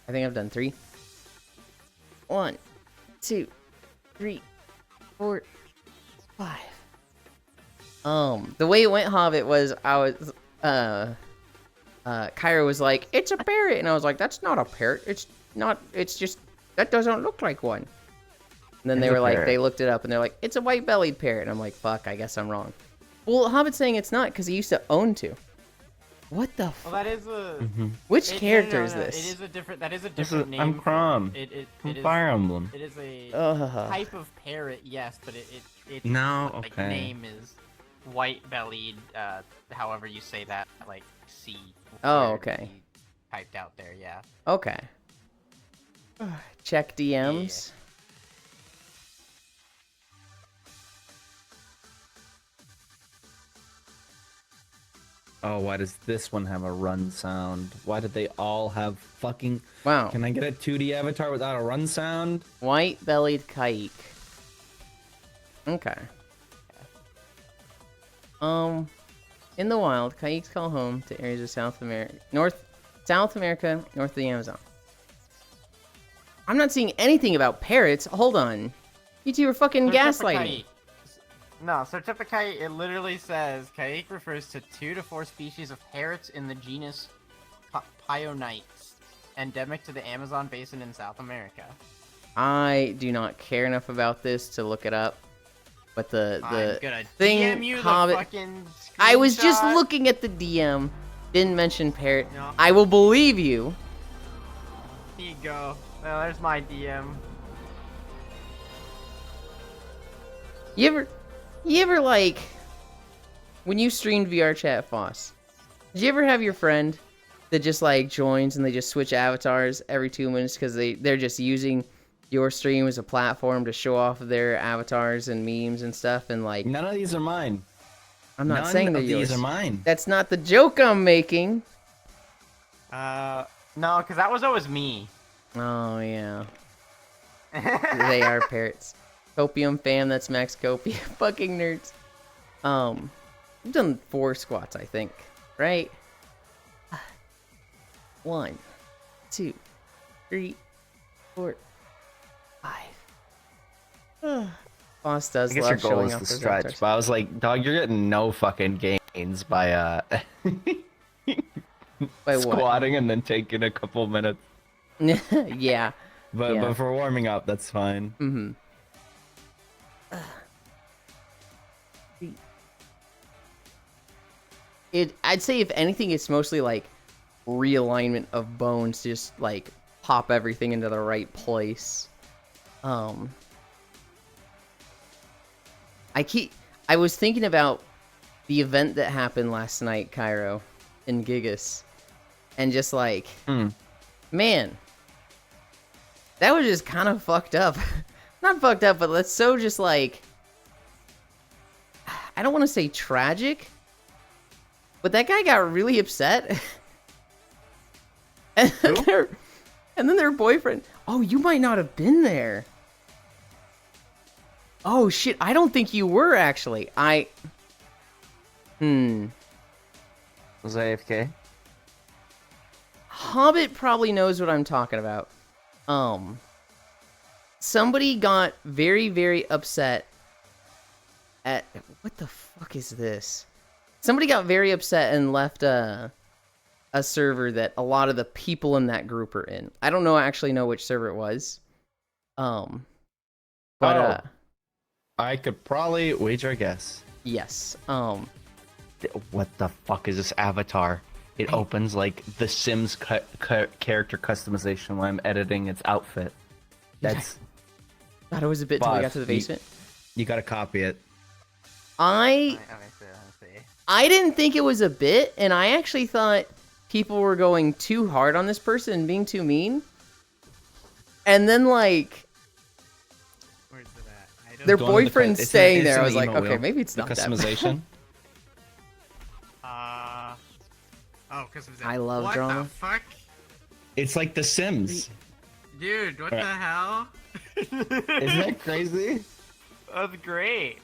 [SPEAKER 1] I think I've done 3. 1, 2, 3, 4, 5. The way it went, Hobbit, was Kyra was like, it's a parrot, and I was like, that's not a parrot. It's just that doesn't look like one. And then
[SPEAKER 2] It's
[SPEAKER 1] they
[SPEAKER 2] a
[SPEAKER 1] were like,
[SPEAKER 2] parrot.
[SPEAKER 1] they looked it up, and they're like, it's a white-bellied parrot, and I'm like, fuck, I guess I'm wrong. Well, Hobbit's saying it's not because he used to own 2. What the?
[SPEAKER 5] Well, that is a.
[SPEAKER 1] Which
[SPEAKER 5] no,
[SPEAKER 1] character
[SPEAKER 5] no,
[SPEAKER 1] is
[SPEAKER 5] no,
[SPEAKER 1] this?
[SPEAKER 5] It is a different. That is a
[SPEAKER 2] This
[SPEAKER 5] different
[SPEAKER 2] is-
[SPEAKER 5] name.
[SPEAKER 2] I'm
[SPEAKER 5] for-
[SPEAKER 2] Crom.
[SPEAKER 5] It
[SPEAKER 2] From
[SPEAKER 5] is.
[SPEAKER 2] Fire Emblem.
[SPEAKER 5] It is a
[SPEAKER 1] Ugh.
[SPEAKER 5] type of parrot, yes, but its
[SPEAKER 2] No,
[SPEAKER 5] like
[SPEAKER 2] okay.
[SPEAKER 5] name is white-bellied. However you say that, like C.
[SPEAKER 1] Oh,
[SPEAKER 5] word
[SPEAKER 1] okay.
[SPEAKER 5] C typed out there, yeah.
[SPEAKER 1] Okay. Check DMs.
[SPEAKER 2] Oh, why does this one have a run sound? Why did they all have fucking...
[SPEAKER 1] Wow.
[SPEAKER 2] Can I get a 2D avatar without a run sound?
[SPEAKER 1] White-bellied kike. Okay. In the wild, kikes call home to areas of South America, north of the Amazon. I'm not seeing anything about parrots. Hold on. You two are fucking gaslighting.
[SPEAKER 5] No, Certificate, it literally says Kaik refers to 2 to 4 species of parrots in the genus Pionites, endemic to the Amazon basin in South America.
[SPEAKER 1] I do not care enough about this to look it up. But
[SPEAKER 5] I'm
[SPEAKER 1] the
[SPEAKER 5] gonna
[SPEAKER 1] thing,
[SPEAKER 5] DM you the
[SPEAKER 1] Hobbit,
[SPEAKER 5] fucking
[SPEAKER 1] I was just
[SPEAKER 5] screenshot.
[SPEAKER 1] looking at the DM. Didn't mention parrot.
[SPEAKER 5] No.
[SPEAKER 1] I will believe you.
[SPEAKER 5] Here you go. Well, there's my DM.
[SPEAKER 1] You ever like when you streamed VR chat, Foss? Did you ever have your friend that just like joins and they just switch avatars every 2 minutes because they're just using your stream as a platform to show off their avatars and memes and stuff, and like
[SPEAKER 2] None of these are mine.
[SPEAKER 1] I'm not
[SPEAKER 2] None
[SPEAKER 1] saying they're
[SPEAKER 2] of
[SPEAKER 1] yours.
[SPEAKER 2] these are mine.
[SPEAKER 1] That's not the joke I'm making.
[SPEAKER 5] No, because that was always me.
[SPEAKER 1] Oh yeah, they are parrots. Copium fam, that's Max Copium. Fucking nerds. We've done 4 squats, I think. Right? 1, 2, 3, 4, 5. Boss
[SPEAKER 2] I
[SPEAKER 1] does
[SPEAKER 2] guess your
[SPEAKER 1] love
[SPEAKER 2] goal
[SPEAKER 1] showing
[SPEAKER 2] is
[SPEAKER 1] off
[SPEAKER 2] to
[SPEAKER 1] those
[SPEAKER 2] stretch,
[SPEAKER 1] avatars.
[SPEAKER 2] but I was like, dog, you're getting no fucking gains by
[SPEAKER 1] By what?
[SPEAKER 2] squatting and then taking a couple minutes.
[SPEAKER 1] Yeah.
[SPEAKER 2] But
[SPEAKER 1] Yeah.
[SPEAKER 2] but for warming up, that's fine.
[SPEAKER 1] Mm-hmm. I'd say if anything, it's mostly like realignment of bones, to just like pop everything into the right place. I was thinking about the event that happened last night, Cairo, in Gigas, and just like, man, that was just kind of fucked up. Not fucked up, but that's so just like, I don't want to say tragic, but that guy got really upset. And then their boyfriend, oh, you might not have been there. Oh shit, I don't think you were actually.
[SPEAKER 2] Was AFK?
[SPEAKER 1] Hobbit probably knows what I'm talking about. Somebody got very, very upset at, what the fuck is this? Somebody got very upset and left a server that a lot of the people in that group are in. I don't actually know which server it was.
[SPEAKER 2] I could probably wager a guess.
[SPEAKER 1] Yes.
[SPEAKER 2] What the fuck is this avatar? It opens like the Sims character customization when I'm editing its outfit. That's
[SPEAKER 1] Thought it was a bit till we got
[SPEAKER 2] Boss,
[SPEAKER 1] to the basement.
[SPEAKER 2] you gotta copy it.
[SPEAKER 1] I
[SPEAKER 5] Let me see.
[SPEAKER 1] I didn't think it was a bit, and I actually thought people were going too hard on this person and being too mean. And then, like,
[SPEAKER 4] Where's it at? I don't
[SPEAKER 1] their
[SPEAKER 2] Go on to the
[SPEAKER 1] boyfriend's
[SPEAKER 2] it's
[SPEAKER 1] staying
[SPEAKER 2] in
[SPEAKER 1] there.
[SPEAKER 2] the
[SPEAKER 1] I was like,
[SPEAKER 2] email
[SPEAKER 1] okay,
[SPEAKER 2] wheel.
[SPEAKER 1] maybe it's
[SPEAKER 2] The
[SPEAKER 1] not that bad.
[SPEAKER 2] customization.
[SPEAKER 4] Oh, because of that.
[SPEAKER 1] I love
[SPEAKER 4] what
[SPEAKER 1] drama.
[SPEAKER 4] the fuck?
[SPEAKER 2] It's like The Sims.
[SPEAKER 4] Dude, what
[SPEAKER 2] Alright.
[SPEAKER 4] the hell?
[SPEAKER 2] Isn't that crazy?
[SPEAKER 5] That's great.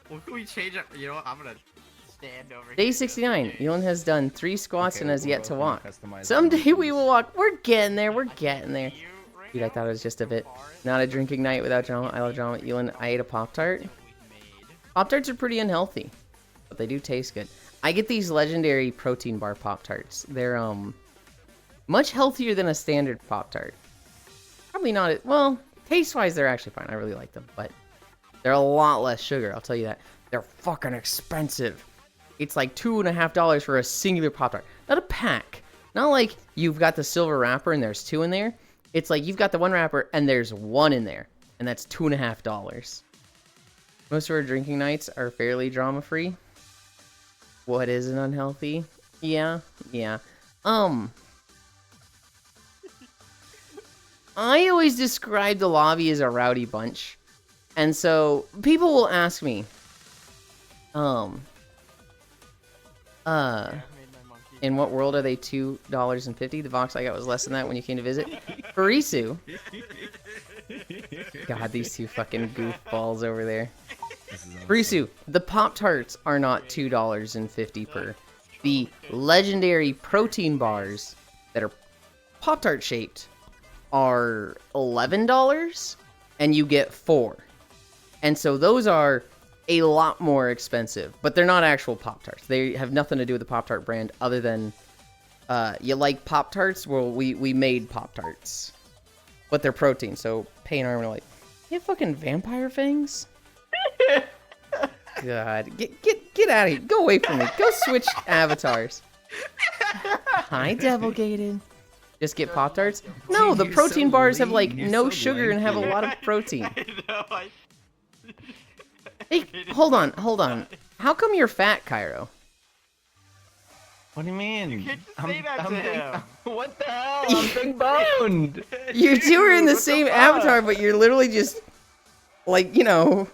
[SPEAKER 4] What can we change up? You know what? I'm gonna stand over
[SPEAKER 1] Day
[SPEAKER 4] here.
[SPEAKER 1] 69. Elon has done 3 squats and has
[SPEAKER 2] we're
[SPEAKER 1] yet
[SPEAKER 2] both
[SPEAKER 1] to
[SPEAKER 2] gonna
[SPEAKER 1] walk.
[SPEAKER 2] customize
[SPEAKER 1] Someday
[SPEAKER 2] them.
[SPEAKER 1] we will walk. We're getting there. We're getting there.
[SPEAKER 5] You right
[SPEAKER 1] Dude, I
[SPEAKER 5] now?
[SPEAKER 1] thought it was just a bit. Not a drinking night without drama. I love drama. Elon, I ate a Pop-Tart. Pop-Tarts are pretty unhealthy, but they do taste good. I get these legendary protein bar Pop-Tarts. They're, much healthier than a standard Pop-Tart. Probably not, well, taste-wise, they're actually fine. I really like them, but they're a lot less sugar, I'll tell you that. They're fucking expensive. It's like $2.50 for a singular Pop-Tart. Not a pack. Not like you've got the silver wrapper and there's 2 in there. It's like you've got the one wrapper and there's 1 in there. And that's $2.50. Most of our drinking nights are fairly drama-free. What isn't unhealthy? Yeah. I always describe the lobby as a rowdy bunch. And so people will ask me, in what world are they $2.50? The box I got was less than that when you came to visit. Farisu. God, these two fucking goofballs over there. Farisu, the Pop-Tarts are not $2.50 per. The legendary protein bars that are Pop-Tart shaped are $11, and you get 4. And so those are a lot more expensive, but they're not actual Pop-Tarts. They have nothing to do with the Pop-Tart brand other than, you like Pop-Tarts? Well, we made Pop-Tarts. But they're protein, so Pain Armor like, you have fucking vampire fangs? God, get out of here. Go away from me. Go switch avatars. Hi, Devilgated. Just get Pop-Tarts? No,
[SPEAKER 3] Dude,
[SPEAKER 1] the
[SPEAKER 3] you're
[SPEAKER 1] protein
[SPEAKER 3] so
[SPEAKER 1] bars have,
[SPEAKER 3] lean.
[SPEAKER 1] like,
[SPEAKER 3] You're
[SPEAKER 1] no
[SPEAKER 3] so
[SPEAKER 1] sugar and have a
[SPEAKER 3] lanky.
[SPEAKER 1] lot of protein.
[SPEAKER 5] I know,
[SPEAKER 1] Hey, hold on. How come you're fat, Cairo?
[SPEAKER 2] What do you mean?
[SPEAKER 5] can't just say that to him.
[SPEAKER 2] What the hell? I'm big boned.
[SPEAKER 1] You two are in the
[SPEAKER 5] what the
[SPEAKER 1] same
[SPEAKER 5] fuck?
[SPEAKER 1] avatar, but you're literally just, like, you know,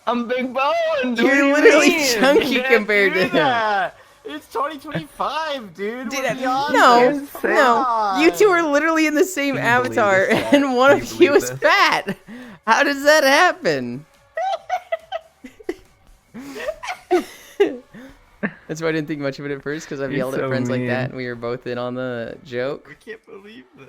[SPEAKER 2] I'm big boned.
[SPEAKER 1] you're literally chunky compared to
[SPEAKER 5] Do
[SPEAKER 1] him.
[SPEAKER 5] that. It's 2025, dude.
[SPEAKER 1] Dude,
[SPEAKER 5] We're beyond
[SPEAKER 1] no,
[SPEAKER 5] this.
[SPEAKER 1] no.
[SPEAKER 5] Come
[SPEAKER 1] You two
[SPEAKER 5] on.
[SPEAKER 1] are literally in the same
[SPEAKER 2] Can you believe
[SPEAKER 1] avatar,
[SPEAKER 2] this, Jack?
[SPEAKER 1] and one
[SPEAKER 2] Can
[SPEAKER 1] of
[SPEAKER 2] you
[SPEAKER 1] you
[SPEAKER 2] believe
[SPEAKER 1] is
[SPEAKER 2] this?
[SPEAKER 1] fat. How does that happen? That's why I didn't think much of it at first, because I've
[SPEAKER 2] You're
[SPEAKER 1] yelled at
[SPEAKER 2] so
[SPEAKER 1] friends like that,
[SPEAKER 2] mean.
[SPEAKER 1] and we were both in on the joke.
[SPEAKER 5] I can't believe this.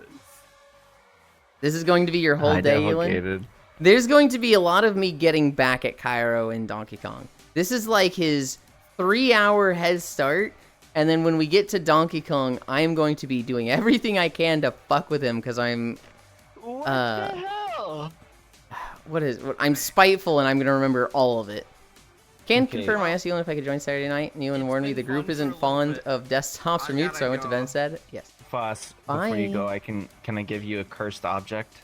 [SPEAKER 1] This is going to be your whole day, Elin.
[SPEAKER 2] Devilgated.
[SPEAKER 1] there's going to be a lot of me getting back at Cairo and Donkey Kong. This is like his 3-hour head start, and then when we get to Donkey Kong, I am going to be doing everything I can to fuck with him because I'm
[SPEAKER 2] What the hell?
[SPEAKER 1] I'm spiteful and I'm gonna remember all of it. Can
[SPEAKER 2] Okay.
[SPEAKER 1] confirm I asked Ewan if I could join Saturday night. And Ewan warned me the
[SPEAKER 5] been
[SPEAKER 1] group
[SPEAKER 5] fun
[SPEAKER 1] isn't
[SPEAKER 5] for a
[SPEAKER 1] fond
[SPEAKER 5] little
[SPEAKER 1] of desktops or
[SPEAKER 4] I
[SPEAKER 1] mute, so I
[SPEAKER 4] gotta
[SPEAKER 1] went to
[SPEAKER 4] go.
[SPEAKER 1] Ben said yes.
[SPEAKER 2] Foss, before you
[SPEAKER 1] Bye.
[SPEAKER 2] go, can I give you a cursed object?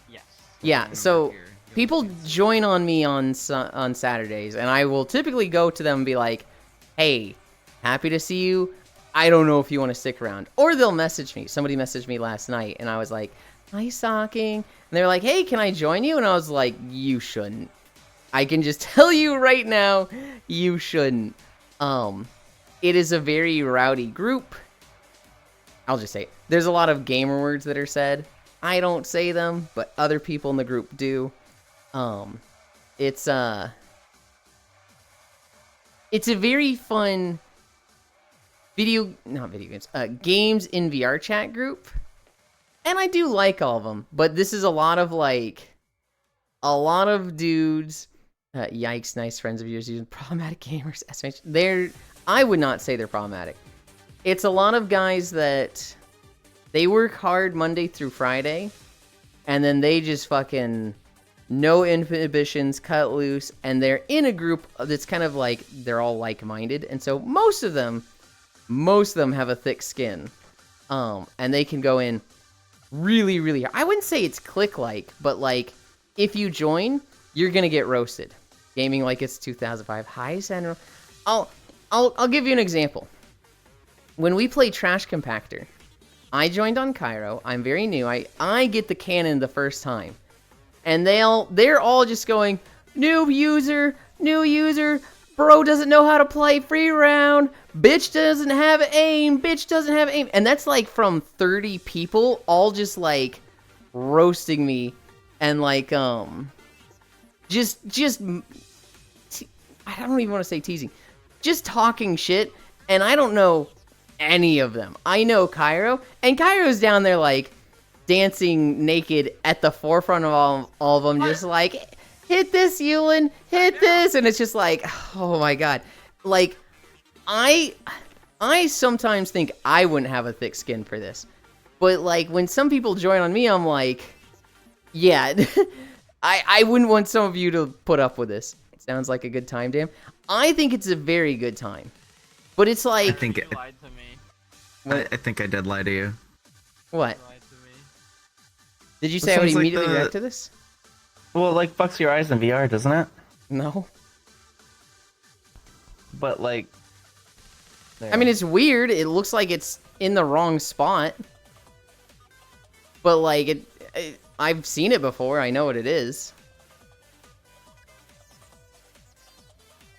[SPEAKER 5] Yes.
[SPEAKER 1] Yeah, so people join on me on Saturdays, and I will typically go to them and be like, "Hey, happy to see you. I don't know if you want to stick around." Or they'll message me. Somebody messaged me last night, and I was like, "Hi, Socking." And they're like, "Hey, can I join you?" And I was like, "You shouldn't. I can just tell you right now, you shouldn't." It is a very rowdy group. I'll just say it. There's a lot of gamer words that are said. I don't say them, but other people in the group do. It's a very fun games in VR chat group. And I do like all of them, but this is a lot of dudes. Yikes, nice friends of yours using problematic gamers. I would not say they're problematic. It's a lot of guys that they work hard Monday through Friday, and then they just fucking no inhibitions, cut loose, and they're in a group that's kind of like they're all like-minded, and so most of them have a thick skin, and they can go in really, really hard. I wouldn't say it's click-like, but like if you join, you're gonna get roasted. Gaming like it's 2005. Hi, Sandra. I'll give you an example. When we play Trash Compactor, I joined on Cairo. I'm very new. I get the cannon the first time. And they're all just going, new user, bro doesn't know how to play free round, bitch doesn't have aim. And that's like from 30 people all just like roasting me and like just I don't even want to say teasing. Just talking shit, and I don't know any of them. I know Cairo, and Cairo's down there like dancing naked at the forefront of all of them, just like, hit this, Ewan, hit this, and it's just like, oh my god. Like, I sometimes think I wouldn't have a thick skin for this, but like when some people join on me, I'm like, yeah, I wouldn't want some of you to put up with this. It sounds like a good time, damn. I think it's a very good time, but it's like,
[SPEAKER 3] I think
[SPEAKER 5] You lied to me.
[SPEAKER 3] I think I did lie to you.
[SPEAKER 1] what?
[SPEAKER 5] You lied to me.
[SPEAKER 1] Did you say I would
[SPEAKER 3] sounds like
[SPEAKER 1] immediately
[SPEAKER 3] the-
[SPEAKER 1] react to this?
[SPEAKER 2] Well, it, like, fucks your eyes in VR, doesn't it?
[SPEAKER 1] No.
[SPEAKER 2] But, like...
[SPEAKER 1] I mean, it's weird. It looks like it's in the wrong spot. But, like, I've seen it before. I know what it is.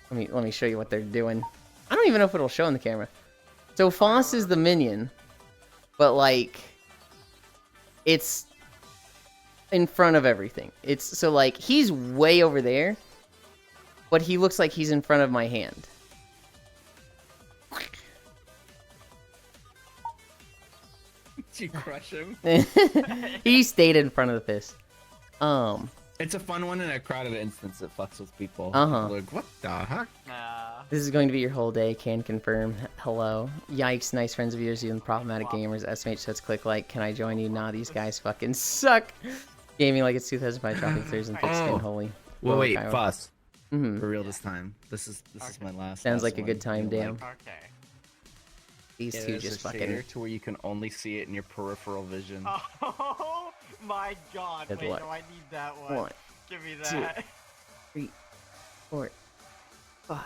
[SPEAKER 1] Let me show you what they're doing. I don't even know if it'll show on the camera. So, Foss is the minion. But, like... It's... in front of everything. So, like, he's way over there. But he looks like he's in front of my hand.
[SPEAKER 2] Did you crush him?
[SPEAKER 1] He stayed in front of the fist.
[SPEAKER 2] It's a fun one in a crowded instance that fucks with people.
[SPEAKER 1] Uh-huh.
[SPEAKER 3] Like, what the heck?
[SPEAKER 5] Nah.
[SPEAKER 1] This is going to be your whole day. Can confirm. Hello. Yikes, nice friends of yours, even problematic gamers. SMH says click like. Can I join you? Nah, these guys fucking suck. Gaming like it's 2005 dropping thirds and thick skin.
[SPEAKER 3] Oh.
[SPEAKER 1] Holy.
[SPEAKER 3] Well,
[SPEAKER 1] Whoa,
[SPEAKER 3] wait,
[SPEAKER 1] Kyle.
[SPEAKER 2] Foss,
[SPEAKER 1] Mhm.
[SPEAKER 2] for real this time. This is my last.
[SPEAKER 1] Sounds
[SPEAKER 2] last
[SPEAKER 1] like a
[SPEAKER 2] one.
[SPEAKER 1] good time,
[SPEAKER 2] You know,
[SPEAKER 1] damn.
[SPEAKER 2] like,
[SPEAKER 5] Okay.
[SPEAKER 1] These
[SPEAKER 2] it
[SPEAKER 1] two
[SPEAKER 2] is
[SPEAKER 1] just
[SPEAKER 2] a
[SPEAKER 1] fucking.
[SPEAKER 2] shader to where you can only see it in your peripheral vision.
[SPEAKER 5] Oh my god.
[SPEAKER 1] Good
[SPEAKER 5] Wait,
[SPEAKER 1] luck.
[SPEAKER 5] no, I need that one.
[SPEAKER 1] One,
[SPEAKER 5] Give me
[SPEAKER 1] two.
[SPEAKER 5] that.
[SPEAKER 1] 3, 4, 5.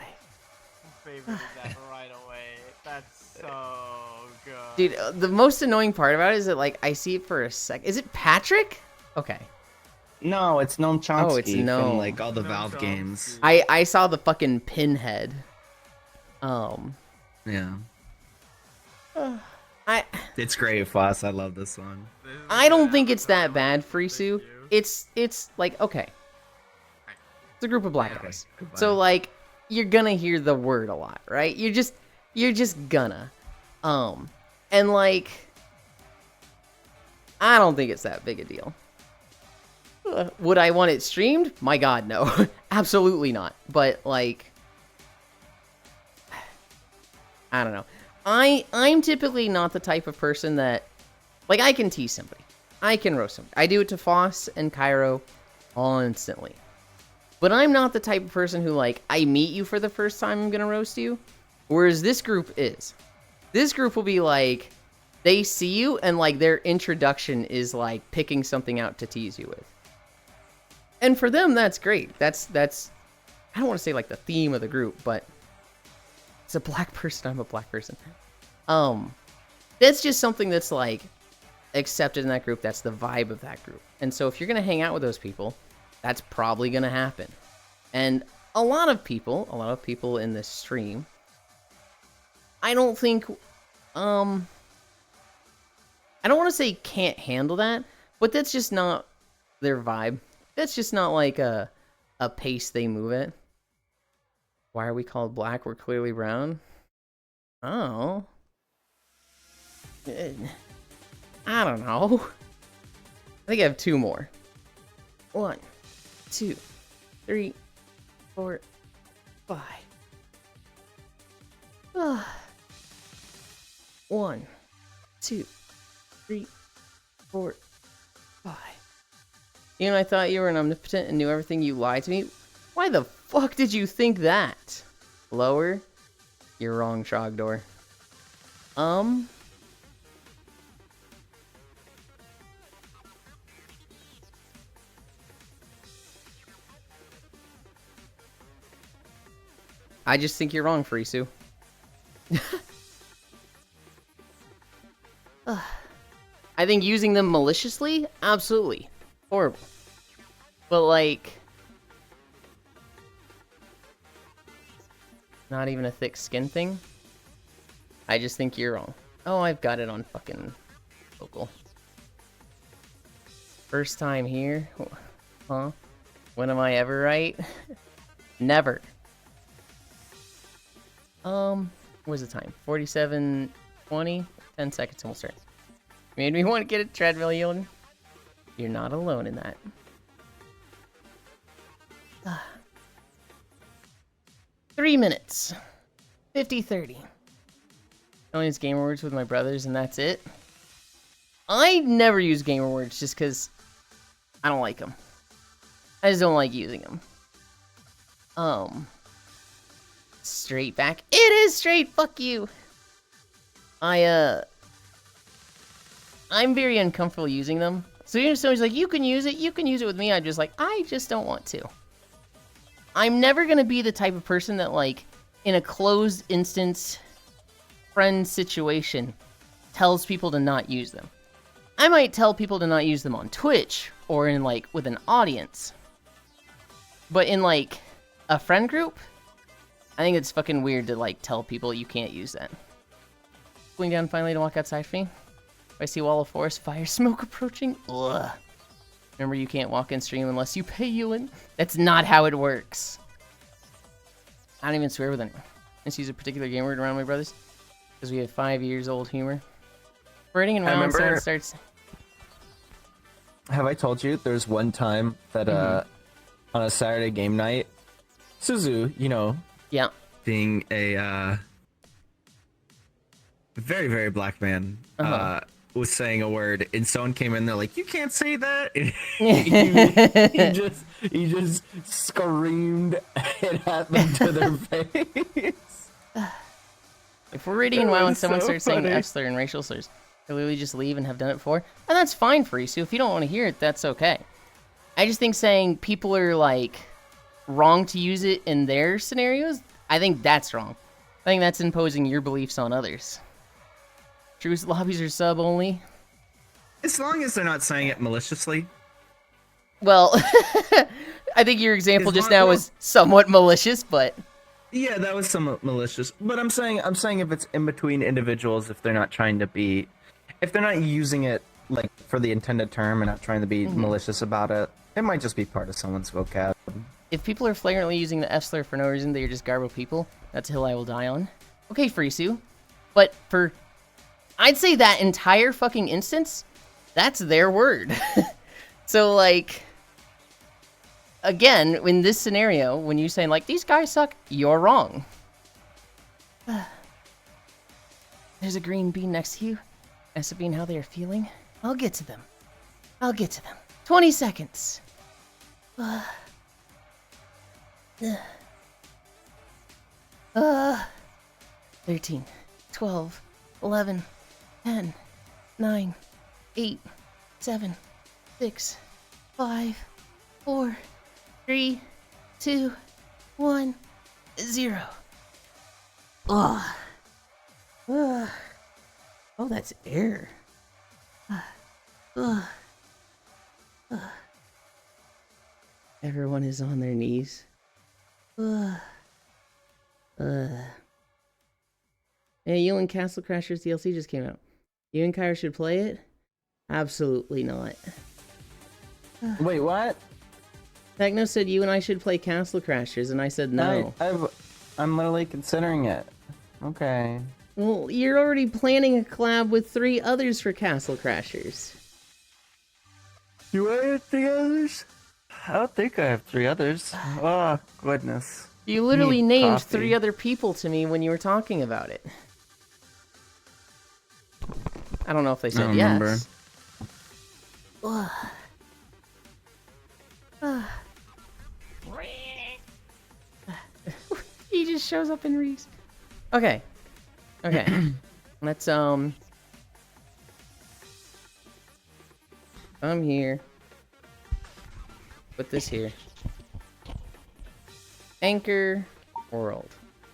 [SPEAKER 5] Favorited that right away. That's so good.
[SPEAKER 1] Dude, the most annoying part about it is that like I see it for a sec. Is it Patrick? Okay.
[SPEAKER 2] No, it's Noam Chomsky
[SPEAKER 1] Oh, it's Noam.
[SPEAKER 2] from like
[SPEAKER 3] All the
[SPEAKER 5] No
[SPEAKER 3] Valve
[SPEAKER 5] chance.
[SPEAKER 3] games.
[SPEAKER 1] I saw the fucking pinhead.
[SPEAKER 3] Yeah.
[SPEAKER 1] I
[SPEAKER 3] It's great, Foss. I love this one.
[SPEAKER 1] I don't think it's that bad, Frisu. It's like, okay. It's a group of black guys.
[SPEAKER 3] Goodbye.
[SPEAKER 1] So like you're gonna hear the word a lot, right? You're just gonna. And like I don't think it's that big a deal. Would I want it streamed? My god, no. Absolutely not. But, like... I don't know. I'm typically not the type of person that... Like, I can tease somebody. I can roast somebody. I do it to Foss and Cairo all instantly. But I'm not the type of person who, like, I meet you for the first time, I'm gonna roast you. Whereas this group is. This group will be like, they see you, and, like, their introduction is, like, picking something out to tease you with. And for them, that's great. That's I don't want to say, like, the theme of the group, but... It's a black person, I'm a black person. That's just something that's, like, accepted in that group. That's the vibe of that group. And so if you're gonna hang out with those people, that's probably gonna happen. And a lot of people in this stream, I don't think, I don't want to say can't handle that, but that's just not their vibe. That's just not like a pace they move at. Why are we called black? We're clearly brown. Oh. I don't know. I think I have 2 more. 1, 2, 3, 4, 5. 1, 2, 3, 4, 5. You know, I thought you were an omnipotent and knew everything. You lied to me. Why the fuck did you think that? Lower? You're wrong, Trogdor. I just think you're wrong, Frisu. I think using them maliciously? Absolutely. Horrible. But, like... Not even a thick skin thing? I just think you're wrong. Oh, I've got it on fucking local. First time here? Huh? When am I ever right? Never. What's the time? 47:20? 10 seconds and we'll start. Made me want to get a treadmill, Yoden. You're not alone in that. 3 minutes. 50-30. Only use gamer words with my brothers and that's it. I never use gamer words just because I don't like them. I just don't like using them. Straight back. It is straight, fuck you. I'm very uncomfortable using them. So even if somebody's like, you can use it with me, I'm just like, I just don't want to. I'm never gonna be the type of person that, like, in a closed instance friend situation, tells people to not use them. I might tell people to not use them on Twitch, or in, like, with an audience. But in, like, a friend group, I think it's fucking weird to, like, tell people you can't use that. Going down finally to walk outside for me. If I see wall of forest fire smoke approaching, ugh. Remember, you can't walk in stream unless you pay Ewan. That's not how it works. I don't even swear with anyone. I just use a particular game word around my brothers. Because we have 5 years old humor. Flirting and round someone starts...
[SPEAKER 2] Have I told you there's one time that on a Saturday game night, Suzu, you know,
[SPEAKER 1] Yeah.
[SPEAKER 3] Being a very, very black man, was saying a word, and someone came in there like, you can't say that.
[SPEAKER 2] he just screamed it at them to their face.
[SPEAKER 1] If we're reading in WoW and someone starts saying the F-slur and racial slurs, I literally just leave and have done it before. And that's fine for you, so if you don't want to hear it, that's okay. I just think saying people are, like, wrong to use it in their scenarios, I think that's wrong. I think that's imposing your beliefs on others. Truce lobbies are sub only.
[SPEAKER 3] As long as they're not saying it maliciously.
[SPEAKER 1] Well, I think your example just now was somewhat malicious, but...
[SPEAKER 3] Yeah, that was somewhat malicious. But I'm saying if it's in between individuals, if they're not trying to be... If they're not using it, like, for the intended term and not trying to be malicious about it, it might just be part of someone's vocab.
[SPEAKER 1] If people are flagrantly using the F-slur for no reason, they're just garbled people. That's a hill I will die on. Okay, Frisu. But for... I'd say that entire fucking instance, that's their word. So, like, again, in this scenario, when you say like these guys suck, you're wrong. There's a green bean next to you. Ask the bean how they are feeling. I'll get to them. 20 seconds. 13, 12, 11, 10, 9, 8, 7, 6, 5, 4, 3, 2, 1, 0. Ugh. Ugh. Oh, that's air. Ugh. Ugh. Everyone is on their knees. Ugh. Hey, you and Castle Crashers DLC just came out. You and Kyra should play it? Absolutely not.
[SPEAKER 3] Wait, what?
[SPEAKER 1] Techno said you and I should play Castle Crashers, and I said no.
[SPEAKER 3] I'm literally considering it. Okay.
[SPEAKER 1] Well, you're already planning a collab with 3 others for Castle Crashers.
[SPEAKER 3] Do I have 3 others? I don't think I have 3 others. Oh, goodness.
[SPEAKER 1] You literally
[SPEAKER 3] Need
[SPEAKER 1] named
[SPEAKER 3] coffee.
[SPEAKER 1] 3 other people to me when you were talking about it. I don't know if they said
[SPEAKER 3] don't remember.
[SPEAKER 1] yes. Ugh. Ugh. He just shows up in Reese. Okay. Let's come here. Put this here. Anchor World.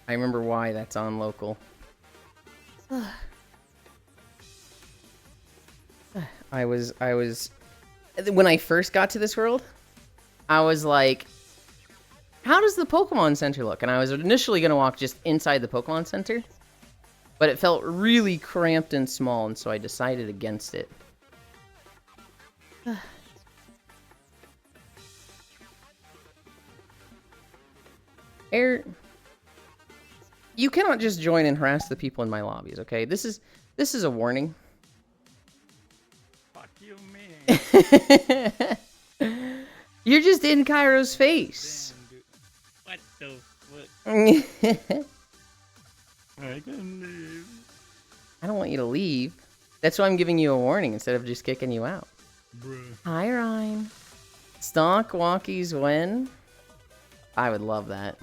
[SPEAKER 1] I remember why that's on local. I was when I first got to this world, I was like, how does the Pokemon Center look? And I was initially going to walk just inside the Pokemon Center, but it felt really cramped and small, and so I decided against it. Air, you cannot just join and harass the people in my lobbies, okay? This is a warning.
[SPEAKER 6] Fuck you, man.
[SPEAKER 1] You're just in Cairo's face.
[SPEAKER 6] Damn, dude. What the fuck? I can leave.
[SPEAKER 1] I don't want you to leave. That's why I'm giving you a warning instead of just kicking you out.
[SPEAKER 6] Bruh.
[SPEAKER 1] Hi, Ryan. Stalk walkies when? I would love that.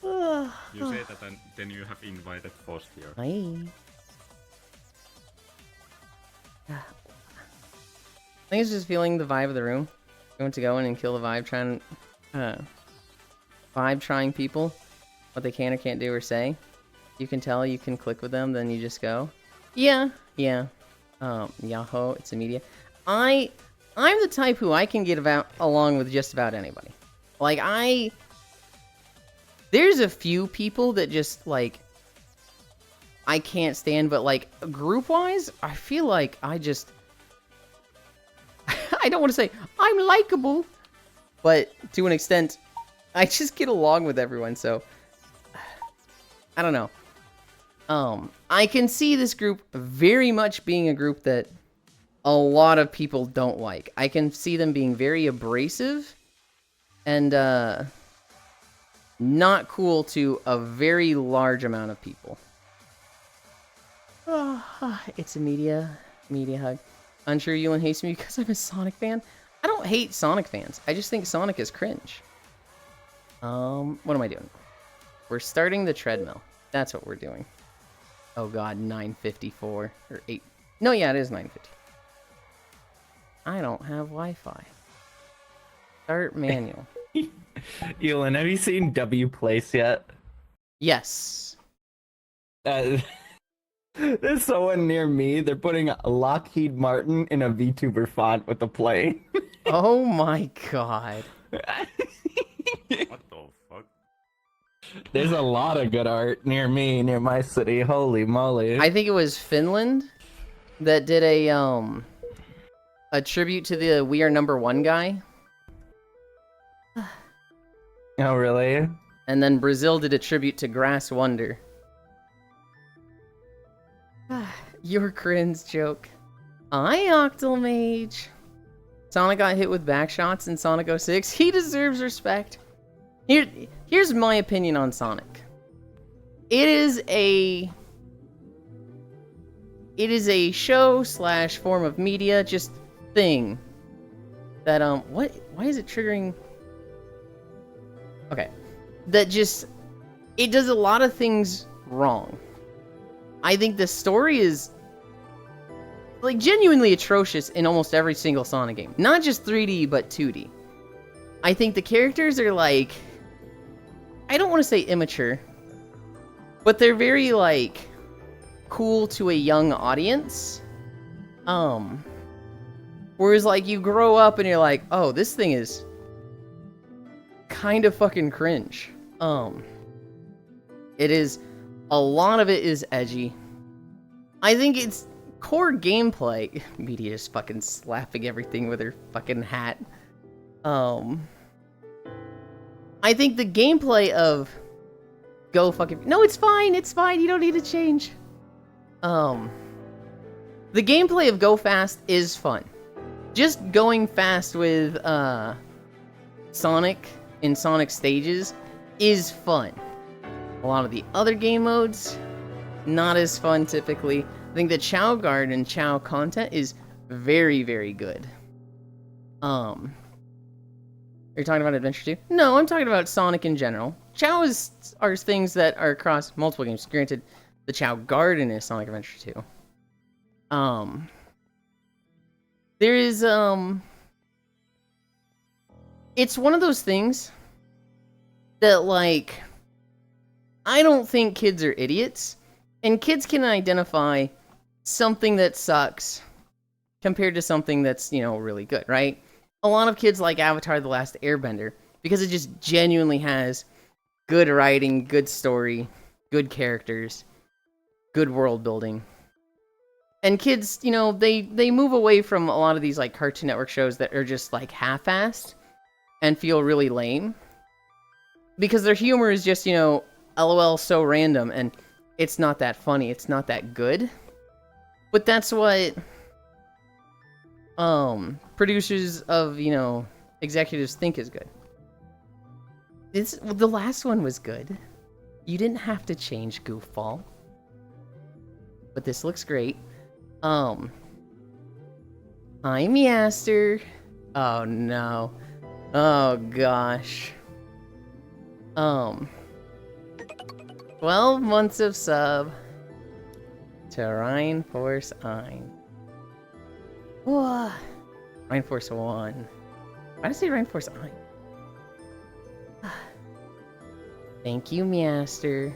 [SPEAKER 6] You say that and then you have invited Fost here.
[SPEAKER 1] Hi. I think it's just feeling the vibe of the room. Going to go in and kill the vibe trying people. What they can or can't do or say. You can tell, you can click with them, then you just go. Yeah. Yahoo, it's a media. I'm the type who I can get along with just about anybody. Like, there's a few people that just, like, I can't stand, but, like, group-wise, I feel like I just... I don't want to say I'm likable, but to an extent, I just get along with everyone, so... I don't know. I can see this group very much being a group that a lot of people don't like. I can see them being very abrasive and not cool to a very large amount of people. It's a media hug. Unsure Yulin hates me because I'm a Sonic fan. I don't hate Sonic fans. I just think Sonic is cringe. What am I doing? We're starting the treadmill. That's what we're doing. Oh god, 9:54 or 8. No, yeah, it is 9:50. I don't have Wi-Fi. Start manual.
[SPEAKER 3] Elin, have you seen W Place yet?
[SPEAKER 1] Yes.
[SPEAKER 3] There's someone near me. They're putting Lockheed Martin in a VTuber font with a plane.
[SPEAKER 1] Oh my god.
[SPEAKER 6] What the fuck?
[SPEAKER 3] There's a lot of good art near me, near my city. Holy moly!
[SPEAKER 1] I think it was Finland that did a tribute to the We Are Number One guy.
[SPEAKER 3] Oh really?
[SPEAKER 1] And then Brazil did a tribute to Grass Wonder. Your cringe joke. Hi, Octomage. Sonic got hit with back shots in Sonic 06. He deserves respect. Here's my opinion on Sonic. It is a show / form of media, just thing that why is it triggering? Okay, that just it does a lot of things wrong. I think the story is like genuinely atrocious in almost every single Sonic game, not just 3D but 2D. I think the characters are like, I don't want to say immature, but they're very like cool to a young audience. Whereas like you grow up and you're like, oh, this thing is kind of fucking cringe. It is, a lot of it is edgy. I think it's core gameplay. Media is fucking slapping everything with her fucking hat. I think the gameplay of go fucking, no, it's fine, you don't need to change. The gameplay of Go Fast is fun. Just going fast with Sonic in Sonic stages is fun. A lot of the other game modes, not as fun typically. I think the Chao Guard and Chao content is very, very good. Are you talking about Adventure 2? No, I'm talking about Sonic in general. Chao are things that are across multiple games. Granted, the Chao Garden is Sonic Adventure 2. There is, it's one of those things that, like, I don't think kids are idiots, and kids can identify something that sucks compared to something that's, you know, really good, right? A lot of kids like Avatar: The Last Airbender because it just genuinely has good writing, good story, good characters, good world building. And kids, you know, they move away from a lot of these like Cartoon Network shows that are just like half-assed and feel really lame because their humor is just, you know, LOL so random and it's not that funny, it's not that good. But that's what producers of, you know, executives think is good. The last one was good. You didn't have to change Goofball. But this looks great. Hi, Measter. Oh no. Oh gosh. 12 months of sub to Reinforce Ein. Whoa. Reinforce 1. Why did I say Reinforce Ein? Thank you, Measter.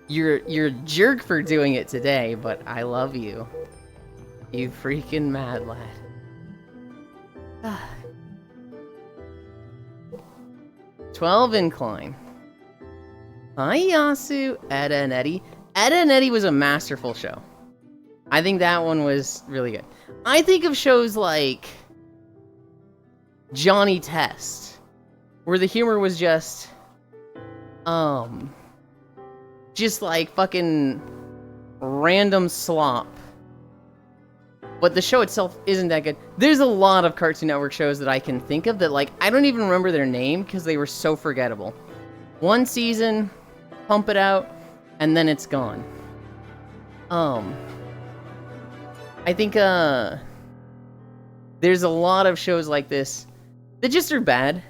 [SPEAKER 1] You're a jerk for doing it today, but I love you. You freaking mad lad. 12 Incline. Hi, Yasu, Edda and Eddie. Edda and Eddie was a masterful show. I think that one was really good. I think of shows like Johnny Test, where the humor was just like fucking random slop. But the show itself isn't that good. There's a lot of Cartoon Network shows that I can think of that, like, I don't even remember their name because they were so forgettable. One season, pump it out, and then it's gone. I think, there's a lot of shows like this that just are bad.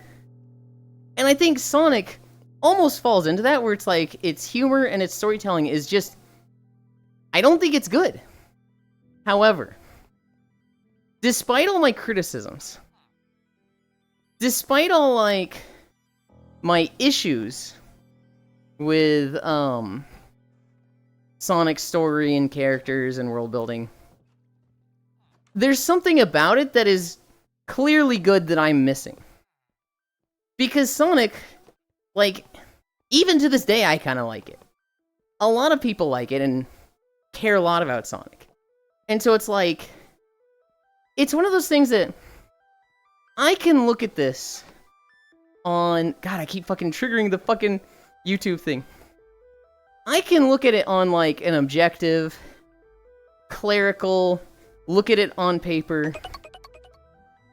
[SPEAKER 1] And I think Sonic almost falls into that, where it's like, its humor and its storytelling is just, I don't think it's good. However, despite all my criticisms, despite all, like, my issues with, Sonic's story and characters and world building, there's something about it that is clearly good that I'm missing. Because Sonic, like, even to this day, I kind of like it. A lot of people like it and care a lot about Sonic. And so it's like, it's one of those things that I can look at this on, God, I keep fucking triggering the fucking YouTube thing. I can look at it on, like, an objective, clerical, look at it on paper,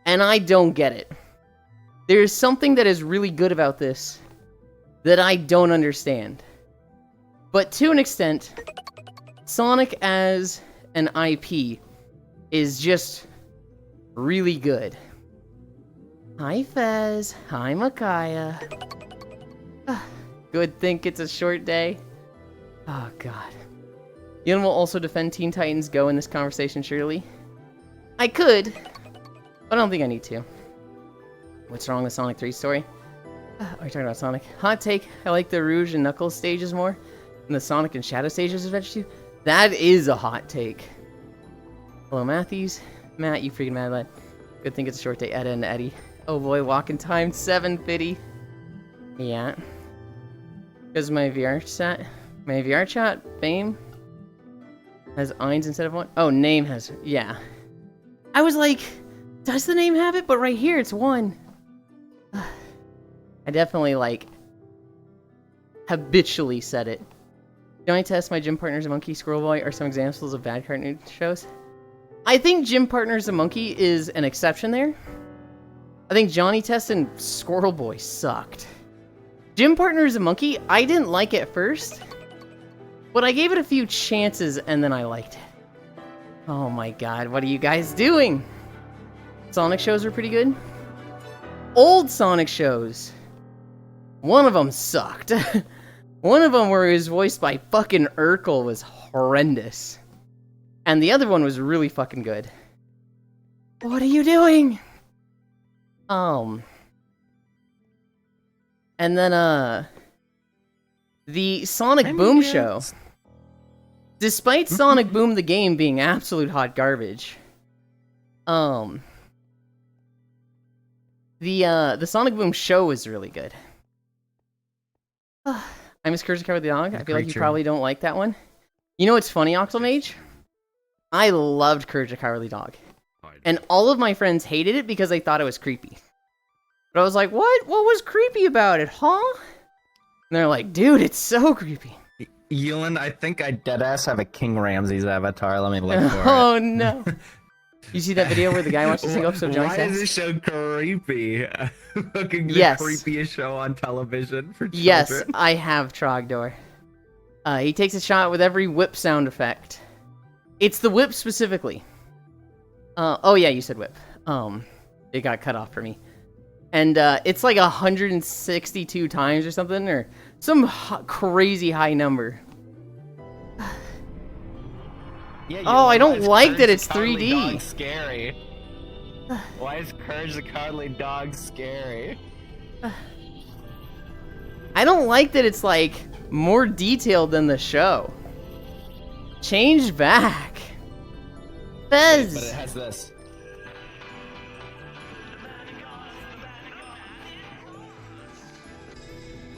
[SPEAKER 1] and I don't get it. There's something that is really good about this that I don't understand. But to an extent, Sonic as an IP is just really good. Hi, Fez. Hi, Micaiah. Good think it's a short day. Oh, God. Yun will also defend Teen Titans Go in this conversation, surely. I could, but I don't think I need to. What's wrong with Sonic 3's story? Are you talking about Sonic? Hot take, I like the Rouge and Knuckles stages more than the Sonic and Shadow stages of Adventure 2. That is a hot take. Hello, Matthews. Matt, you freaking mad lad. Good thing it's a short day, Edda and Eddie. Oh boy, walking time 750. Yeah. Because my VR chat, Fame, has Eins instead of 1. Oh, name has, yeah. I was like, does the name have it? But right here, it's 1. I definitely, like, habitually said it. Johnny Test, My Gym Partner's a Monkey, Squirrel Boy are some examples of bad cartoon shows. I think Gym Partner's a Monkey is an exception there. I think Johnny Test and Squirrel Boy sucked. Gym Partner's a Monkey, I didn't like it at first, but I gave it a few chances and then I liked it. Oh my god, what are you guys doing? Sonic shows were pretty good. Old Sonic shows. One of them sucked. One of them where he was voiced by fucking Urkel was horrendous. And the other one was really fucking good. What are you doing? And then, the Sonic Boom show. Despite Sonic Boom the game being absolute hot garbage, the Sonic Boom show was really good. I miss Courage the Cowardly Dog. I feel like you probably don't like that one. You know what's funny, Oxelmage? I loved Courage the Cowardly Dog. And all of my friends hated it because they thought it was creepy. But I was like, what? What was creepy about it, huh? And they're like, dude, it's so creepy.
[SPEAKER 2] Ewan, I think I deadass have a King Ramses avatar. Let me look for it.
[SPEAKER 1] Oh, no. You see that video where the guy watched a single episode of Johnny
[SPEAKER 2] Why
[SPEAKER 1] Test?
[SPEAKER 2] is this show creepy? Fucking the
[SPEAKER 1] Yes.
[SPEAKER 2] creepiest show on television for children.
[SPEAKER 1] Yes, I have Trogdor. He takes a shot with every whip sound effect. It's the whip specifically. Oh yeah, you said whip. It got cut off for me. And it's like 162 times or something, or some crazy high number.
[SPEAKER 2] Yeah,
[SPEAKER 1] Oh, I don't
[SPEAKER 2] why is
[SPEAKER 1] like
[SPEAKER 2] Courage
[SPEAKER 1] that
[SPEAKER 2] the
[SPEAKER 1] it's
[SPEAKER 2] Cowardly
[SPEAKER 1] 3D.
[SPEAKER 2] Dog scary? Why is Courage the Cowardly Dog scary?
[SPEAKER 1] I don't like that it's like more detailed than the show. Change back. Fez.
[SPEAKER 2] But it has this.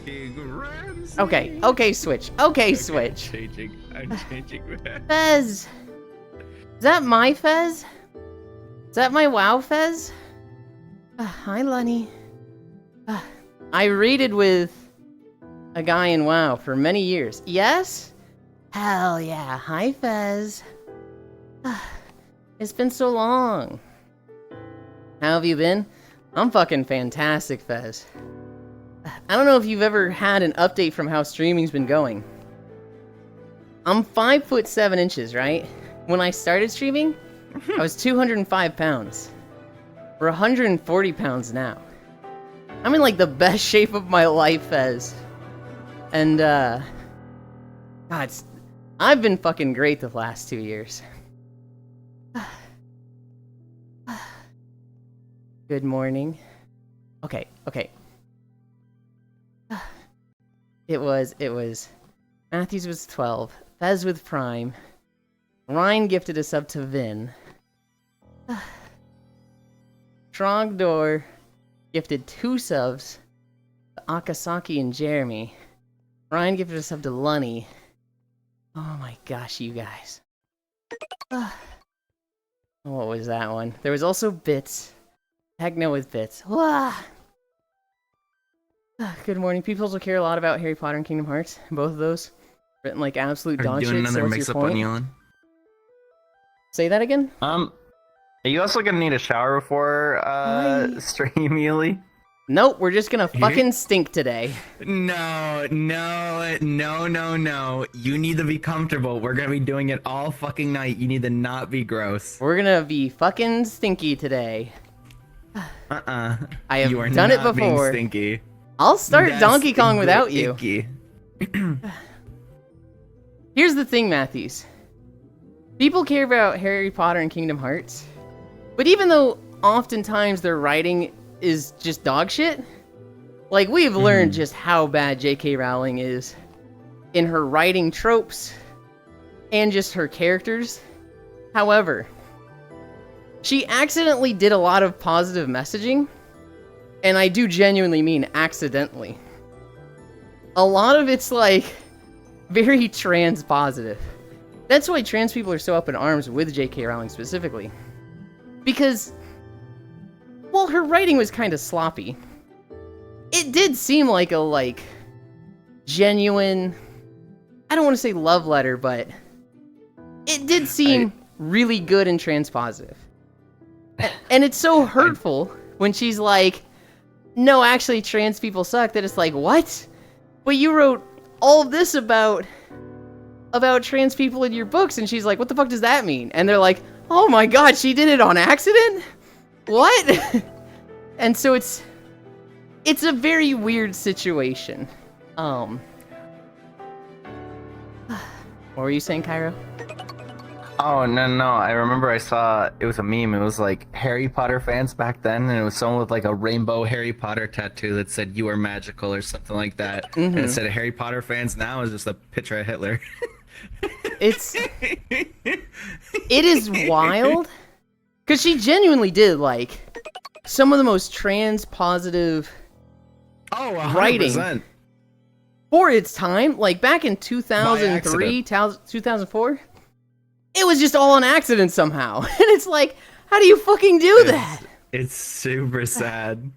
[SPEAKER 2] King Ramses.
[SPEAKER 1] Okay, Switch. Okay, Switch.
[SPEAKER 6] I'm changing.
[SPEAKER 1] Fez. Is that my Fez? Is that my WoW Fez? Hi, Lunny. I raided with a guy in WoW for many years. Yes? Hell yeah. Hi, Fez. It's been so long. How have you been? I'm fucking fantastic, Fez. I don't know if you've ever had an update from how streaming's been going. I'm 5'7", right? When I started streaming, I was 205 pounds. We're 140 pounds now. I'm in like the best shape of my life, Fez. And God, I've been fucking great the last 2 years. Good morning. Okay. It was. Matthews was 12. Fez with Prime. Ryan gifted a sub to Vin. Trogdor gifted 2 subs to Akasaki and Jeremy. Ryan gifted a sub to Lunny. Oh my gosh, you guys. What was that one? There was also Bits. Heck no with Bits. Good morning. People also care a lot about Harry Potter and Kingdom Hearts. Both of those written like absolute dog shit. So what's your point? Say that again?
[SPEAKER 3] Are you also gonna need a shower before stream, Yuli?
[SPEAKER 1] Nope, we're just gonna fucking stink today.
[SPEAKER 3] No. You need to be comfortable. We're gonna be doing it all fucking night. You need to not be gross.
[SPEAKER 1] We're gonna be fucking stinky today. I have
[SPEAKER 3] You are
[SPEAKER 1] done it
[SPEAKER 3] not being
[SPEAKER 1] before.
[SPEAKER 3] stinky.
[SPEAKER 1] I'll start
[SPEAKER 3] That's
[SPEAKER 1] Donkey Kong without you.
[SPEAKER 3] icky.
[SPEAKER 1] Here's the thing, Matthews. People care about Harry Potter and Kingdom Hearts, but even though oftentimes their writing is just dog shit, like we've learned just how bad J.K. Rowling is in her writing tropes and just her characters. However, she accidentally did a lot of positive messaging, and I do genuinely mean accidentally. A lot of it's like very trans positive. That's why trans people are so up in arms with J.K. Rowling specifically. Because, well, her writing was kind of sloppy. It did seem like a, genuine, I don't want to say love letter, but it did seem really good and trans positive. And it's so hurtful when she's like, no, actually, trans people suck, that it's like, what? But you wrote all of this about trans people in your books, and she's like, what the fuck does that mean? And they're like, oh my god, she did it on accident? What? And so it's a very weird situation. What were you saying, Cairo?
[SPEAKER 3] Oh, no. I remember I saw, it was a meme. It was like Harry Potter fans back then, and it was someone with like a rainbow Harry Potter tattoo that said, you are magical, or something like that. And it said Harry Potter fans now is just a picture of Hitler.
[SPEAKER 1] It is wild. Because she genuinely did, some of the most trans positive writing for its time. Like, back in 2003, 2004, it was just all on accident somehow. And it's like, how do you fucking do that?
[SPEAKER 3] It's super sad.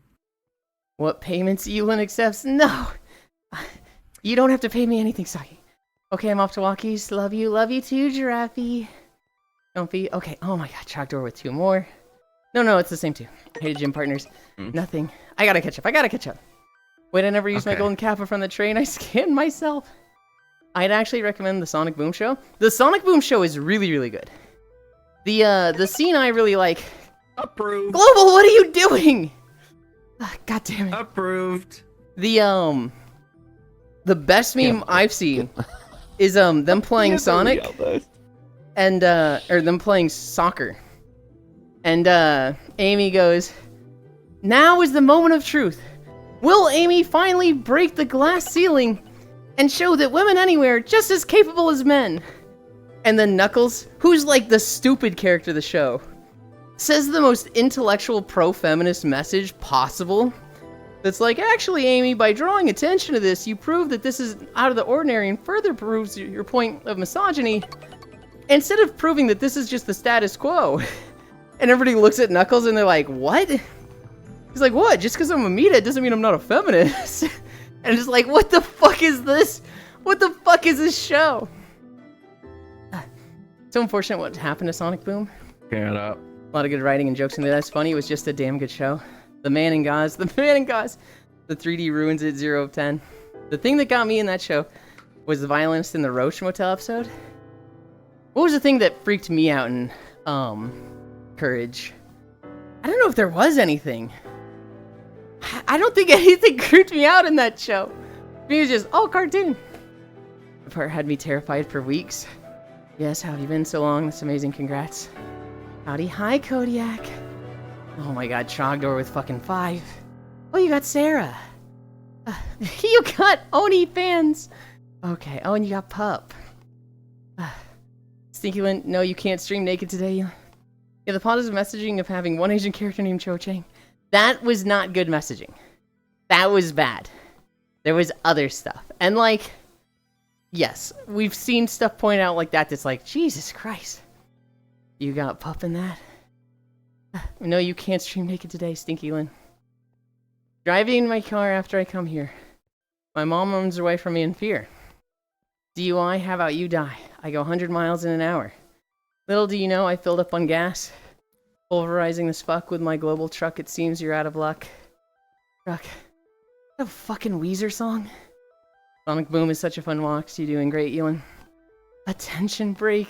[SPEAKER 1] What payments Elin accepts? No. You don't have to pay me anything, Saki. Okay, I'm off to Walkies. Love you too, Giraffe. Don't be. Okay, oh my god, Trogdor with 2 more. No, it's the same 2. Hated gym partners. Nothing. I gotta catch up. Wait, I never used my golden kappa from the train. I scanned myself. I'd actually recommend the Sonic Boom Show. The Sonic Boom Show is really, really good. The scene I really like.
[SPEAKER 3] Approved.
[SPEAKER 1] Global, what are you doing? God damn it.
[SPEAKER 3] Approved.
[SPEAKER 1] The best meme I've seen is them playing Sonic and or them playing soccer. And Amy goes, now is the moment of truth. Will Amy finally break the glass ceiling and show that women anywhere are just as capable as men? And then Knuckles, who's like the stupid character of the show, says the most intellectual pro-feminist message possible. That's like, actually, Amy, by drawing attention to this, you prove that this is out of the ordinary and further proves your point of misogyny, instead of proving that this is just the status quo. And everybody looks at Knuckles and they're like, what? He's like, what? Just because I'm a meathead doesn't mean I'm not a feminist. And it's like, what the fuck is this? What the fuck is this show? So unfortunate what happened to Sonic Boom.
[SPEAKER 3] Get up.
[SPEAKER 1] A lot of good writing and jokes in there. That's funny. It was just a damn good show. The Man in Gauze. The 3D ruins it, 0 of 10. The thing that got me in that show was the violence in the Roach Motel episode. What was the thing that freaked me out in Courage? I don't know if there was anything. I don't think anything creeped me out in that show. It was just, cartoon. The part had me terrified for weeks. Yes, how have you been so long? That's amazing, congrats. Howdy, hi, Kodiak. Oh my god, Trogdor with fucking 5. Oh, you got Sarah. You got Oni fans. Okay, and you got Pup. Stinky Lin, no, you can't stream naked today. Yeah, the positive messaging of having one Asian character named Cho Chang. That was not good messaging. That was bad. There was other stuff. And yes, we've seen stuff pointed out like that that's like, Jesus Christ. You got Pup in that? No, you can't stream naked today, Stinky Lin. Driving in my car after I come here. My mom runs away from me in fear. DUI, how about you die? I go 100 miles in an hour. Little do you know, I filled up on gas. Pulverizing this fuck with my global truck. It seems you're out of luck. Truck. A fucking Weezer song? Sonic Boom is such a fun walk. You doing great, Ewan. Attention break.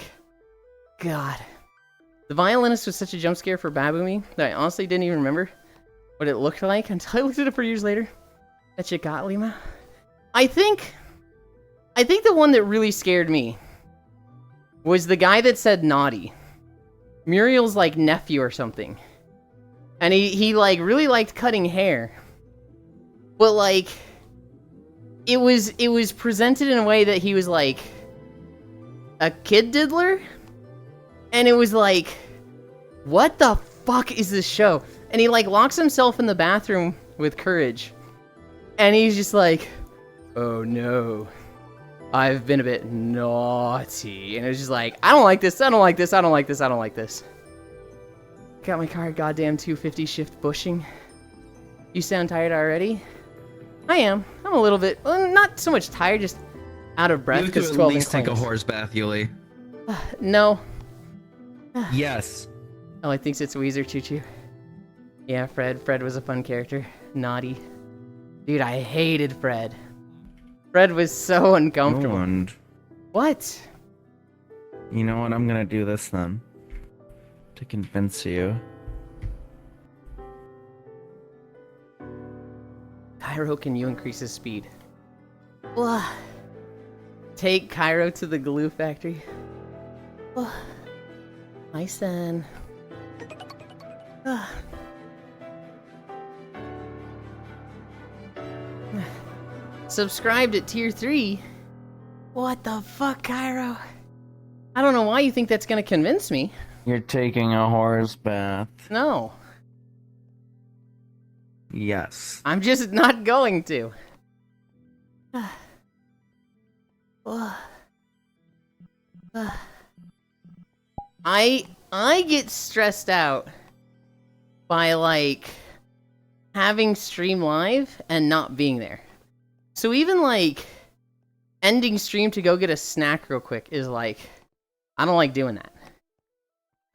[SPEAKER 1] God. The violinist was such a jump scare for Babumi that I honestly didn't even remember what it looked like until I looked at it for years later. That you got, Lima? I think the one that really scared me was the guy that said naughty. Muriel's like nephew or something. And he like really liked cutting hair. But like it was presented in a way that he was like a kid diddler. And it was like, what the fuck is this show? And he like locks himself in the bathroom with Courage. And he's just like, oh no, I've been a bit naughty. And it was just like, I don't like this, I don't like this, I don't like this, I don't like this. Got my car goddamn 250 shift bushing. You sound tired already? I am. I'm a little bit, well, not so much tired, just out of breath
[SPEAKER 3] You
[SPEAKER 1] because
[SPEAKER 3] could at
[SPEAKER 1] 12
[SPEAKER 3] least take a
[SPEAKER 1] inclines.
[SPEAKER 3] horse bath, Yuli.
[SPEAKER 1] No.
[SPEAKER 3] Yes.
[SPEAKER 1] Oh, I think it's Weezer Choo Choo. Yeah, Fred. Fred was a fun character. Naughty. Dude, I hated Fred. Fred was so uncomfortable.
[SPEAKER 3] And
[SPEAKER 1] What?
[SPEAKER 3] you know what? I'm gonna do this then. To convince you.
[SPEAKER 1] Cairo, can you increase his speed? Blah. Take Cairo to the glue factory. Blah. Nice then. Ah. Subscribed at tier 3? What the fuck, Cairo? I don't know why you think that's gonna convince me.
[SPEAKER 3] You're taking a horse bath.
[SPEAKER 1] No,
[SPEAKER 3] Yes.
[SPEAKER 1] I'm just not going to. I get stressed out by like having stream live and not being there. So even like ending stream to go get a snack real quick is like, I don't like doing that.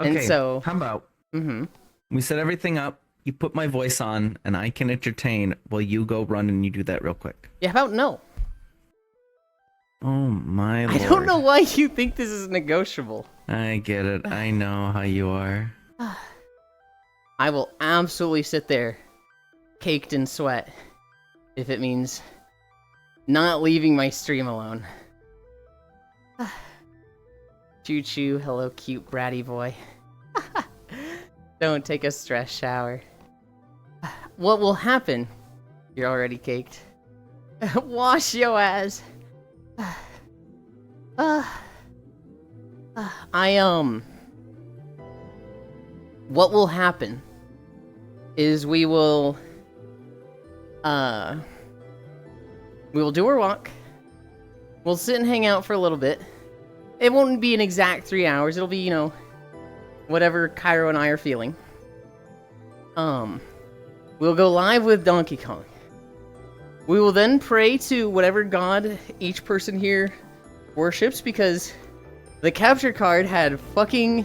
[SPEAKER 1] And
[SPEAKER 3] Okay,
[SPEAKER 1] so-
[SPEAKER 3] how about
[SPEAKER 1] Mm-hmm.
[SPEAKER 3] we set everything up, you put my voice on, and I can entertain while you go run and you do that real quick.
[SPEAKER 1] Yeah, how about no?
[SPEAKER 3] Oh my lord.
[SPEAKER 1] I don't know why you think this is negotiable.
[SPEAKER 3] I get it. I know how you are.
[SPEAKER 1] I will absolutely sit there, caked in sweat, if it means not leaving my stream alone. Choo choo, hello cute bratty boy. Don't take a stress shower. What will happen? You're already caked. Wash your ass. What will happen is we will do our walk. We'll sit and hang out for a little bit. It won't be an exact 3 hours. It'll be, you know, whatever Cairo and I are feeling. We'll go live with Donkey Kong. We will then pray to whatever god each person here worships, because the capture card had fucking...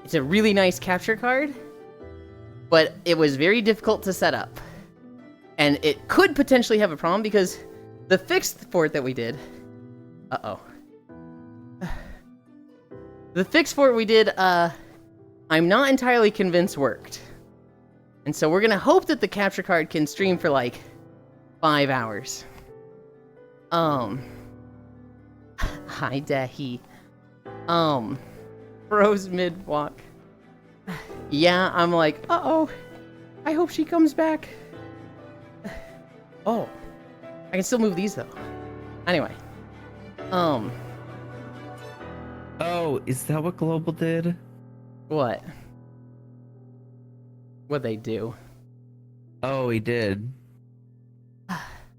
[SPEAKER 1] It's a really nice capture card, but it was very difficult to set up. And it could potentially have a problem because the fixed for it that we did... Uh-oh. The fix for it we did, I'm not entirely convinced worked. And so we're gonna hope that the capture card can stream for like 5 hours. Hi Dahi. Bros mid walk. Yeah, I'm like, uh-oh. I hope she comes back. Oh. I can still move these though. Anyway.
[SPEAKER 3] Oh, is that what Global did?
[SPEAKER 1] What? What'd they do?
[SPEAKER 3] Oh, he did.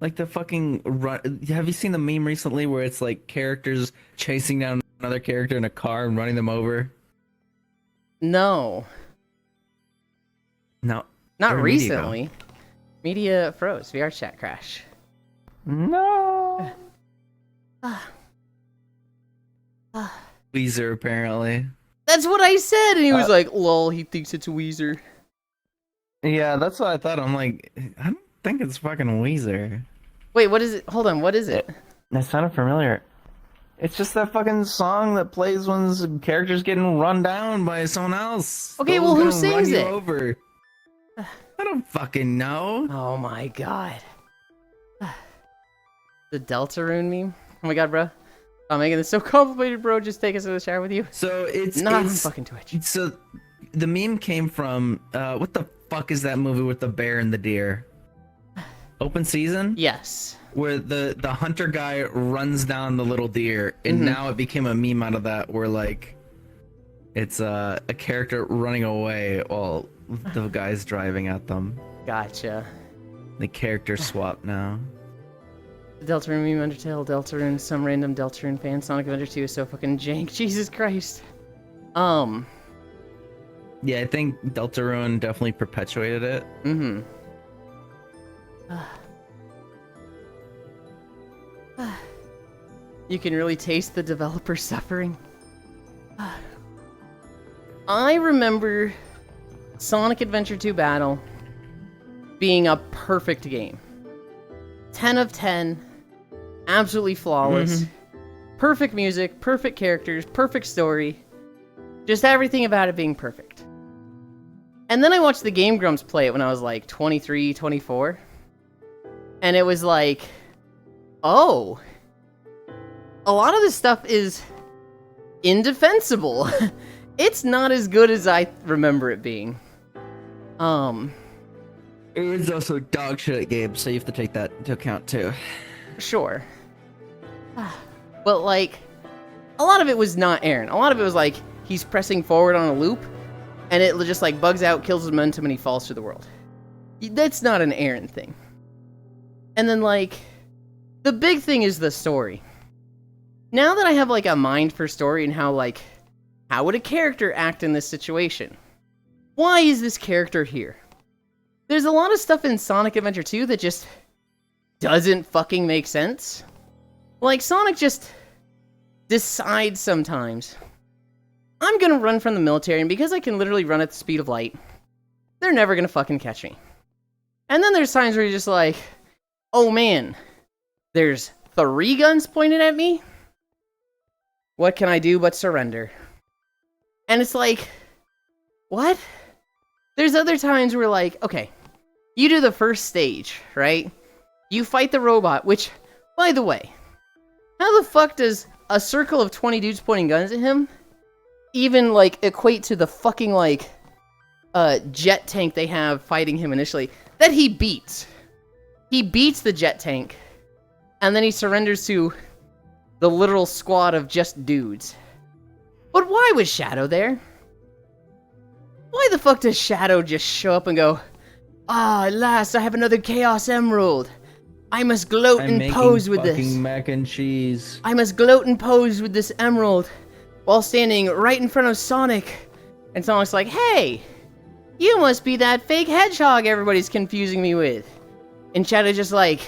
[SPEAKER 3] Like the fucking run. Have you seen the meme recently where it's like characters chasing down another character in a car and running them over?
[SPEAKER 1] No.
[SPEAKER 3] No.
[SPEAKER 1] Not
[SPEAKER 3] Where did Media go?
[SPEAKER 1] recently. Media froze. VR chat crash.
[SPEAKER 3] No. Weezer, apparently.
[SPEAKER 1] That's what I said, and he was like, "Lol, he thinks it's Weezer."
[SPEAKER 3] Yeah, that's what I thought. I'm like, I don't think it's fucking Weezer.
[SPEAKER 1] Wait, what is it? Hold on, what is it?
[SPEAKER 3] That sounded familiar. It's just that fucking song that plays when the character's getting run down by someone else.
[SPEAKER 1] Okay,
[SPEAKER 3] Someone's
[SPEAKER 1] well, who
[SPEAKER 3] gonna run
[SPEAKER 1] sings
[SPEAKER 3] you
[SPEAKER 1] it?
[SPEAKER 3] Over. I don't fucking know.
[SPEAKER 1] Oh my god. The Deltarune meme? Oh my god, bro. I'm making this so complicated, bro. Just take us to the shower with you.
[SPEAKER 3] So it's
[SPEAKER 1] Not on
[SPEAKER 3] it's
[SPEAKER 1] fucking Twitch.
[SPEAKER 3] so the meme came from what the fuck is that movie with the bear and the deer? Open Season?
[SPEAKER 1] Yes.
[SPEAKER 3] Where the hunter guy runs down the little deer, and now it became a meme out of that where like it's a character running away while the guy's driving at them.
[SPEAKER 1] Gotcha.
[SPEAKER 3] The character swap now.
[SPEAKER 1] Deltarune meme, Undertale, Deltarune, some random Deltarune fan. Sonic Adventure 2 is so fucking jank. Jesus Christ.
[SPEAKER 3] Yeah, I think Deltarune definitely perpetuated it.
[SPEAKER 1] Mm-hmm. You can really taste the developer suffering. I remember Sonic Adventure 2 Battle being a perfect game. 10 of 10. Absolutely flawless. Perfect music, perfect characters, perfect story. Just everything about it being perfect. And then I watched the Game Grumps play it when I was like 23, 24. And it was like, oh, a lot of this stuff is indefensible. It's not as good as I remember it being.
[SPEAKER 3] It was also dog shit game, so you have to take that into account too.
[SPEAKER 1] Sure. But like, a lot of it was not Aaron. A lot of it was like, he's pressing forward on a loop, and it just like bugs out, kills his momentum, and he falls through the world. That's not an Aaron thing. And then like, the big thing is the story. Now that I have like a mind for story and how would a character act in this situation? Why is this character here? There's a lot of stuff in Sonic Adventure 2 that just doesn't fucking make sense. Like, Sonic just decides sometimes, I'm gonna run from the military, and because I can literally run at the speed of light, they're never gonna fucking catch me. And then there's times where you're just like, oh man, there's 3 guns pointed at me? What can I do but surrender? And it's like, what? There's other times where like, okay, you do the first stage, right? You fight the robot, which, by the way, how the fuck does a circle of 20 dudes pointing guns at him even, like, equate to the fucking, like, jet tank they have fighting him initially that he beats? He beats the jet tank, and then he surrenders to the literal squad of just dudes. But why was Shadow there? Why the fuck does Shadow just show up and go, at last I have another Chaos Emerald. I must gloat and pose with this.
[SPEAKER 3] Mac and cheese.
[SPEAKER 1] I must gloat and pose with this emerald while standing right in front of Sonic. And Sonic's like, hey, you must be that fake hedgehog everybody's confusing me with. And Shadow's just like,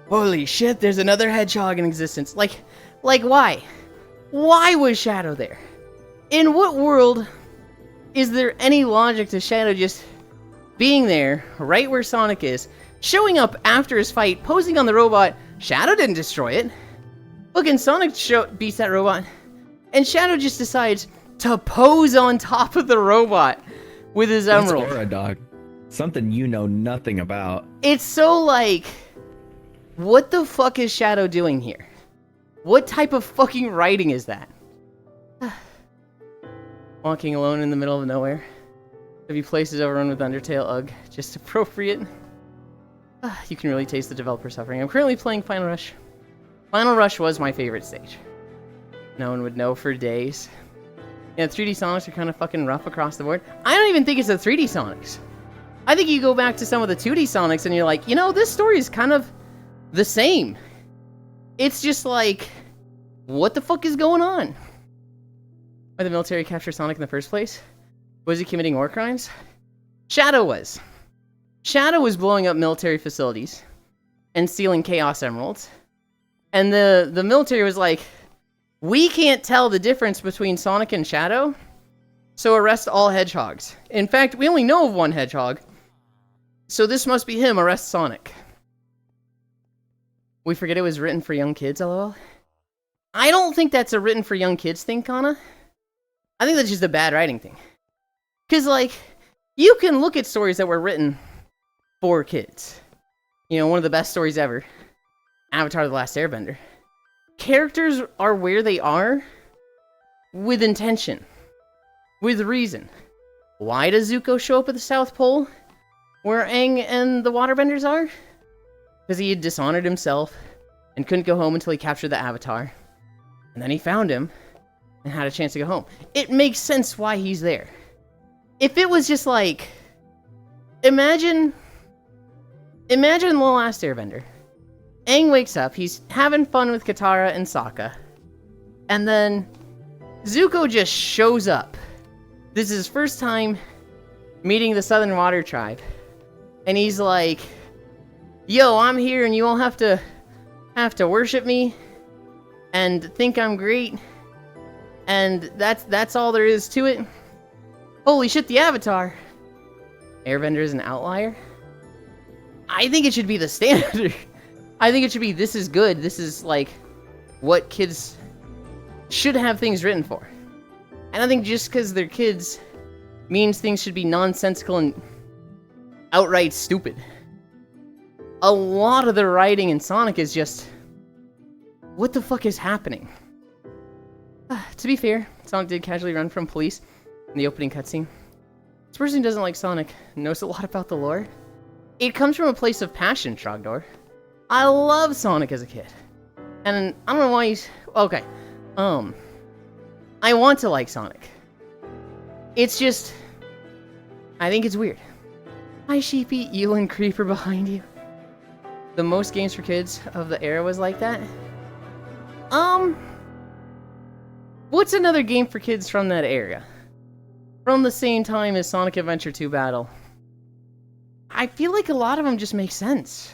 [SPEAKER 1] holy shit, there's another hedgehog in existence. Like why? Why was Shadow there? In what world is there any logic to Shadow just being there, right where Sonic is, showing up after his fight, posing on the robot? Shadow didn't destroy it. Look, and Sonic beats that robot, and Shadow just decides to pose on top of the robot with his emerald.
[SPEAKER 3] That's Aura Dog. Something you know nothing about.
[SPEAKER 1] It's so like, what the fuck is Shadow doing here? What type of fucking writing is that? Walking alone in the middle of nowhere. Have you places overrun with Undertale? Ugh, just appropriate. You can really taste the developer suffering. I'm currently playing Final Rush. Final Rush was my favorite stage. No one would know for days. Yeah, 3D Sonics are kind of fucking rough across the board. I don't even think it's the 3D Sonics. I think you go back to some of the 2D Sonics and you're like, you know, this story is kind of the same. It's just like, what the fuck is going on? Why the military captured Sonic in the first place? Was he committing war crimes? Shadow was. Shadow was blowing up military facilities and stealing Chaos Emeralds. And the military was like, We can't tell the difference between Sonic and Shadow, so arrest all hedgehogs. In fact, we only know of one hedgehog, so this must be him. Arrest Sonic. We forget it was written for young kids, lol. I don't think that's a written for young kids thing, Kana. I think that's just a bad writing thing. Because, like, you can look at stories that were written for kids. You know, one of the best stories ever. Avatar: The Last Airbender. Characters are where they are with intention. With reason. Why does Zuko show up at the South Pole? Where Aang and the Waterbenders are? Because he had dishonored himself and couldn't go home until he captured the Avatar. And then he found him and had a chance to go home. It makes sense why he's there. If it was just like... Imagine The Last Airbender. Aang wakes up, he's having fun with Katara and Sokka. And then Zuko just shows up. This is his first time meeting the Southern Water Tribe. And he's like, yo, I'm here and you all have to worship me and think I'm great. And that's all there is to it. Holy shit, the Avatar. Airbender is an outlier? I think it should be the standard. I think it should be, this is good. This is, like, what kids should have things written for. And I think just because they're kids means things should be nonsensical and outright stupid. A lot of the writing in Sonic is just, what the fuck is happening? To be fair, Sonic did casually run from police in the opening cutscene. This person who doesn't like Sonic knows a lot about the lore. It comes from a place of passion, Trogdor. I love Sonic as a kid. And I don't know why he's... Okay. I want to like Sonic. It's just... I think it's weird. Hi, Sheepy, you and Creeper behind you. The most games for kids of the era was like that? What's another game for kids from that era? From the same time as Sonic Adventure 2 Battle? I feel like a lot of them just make sense.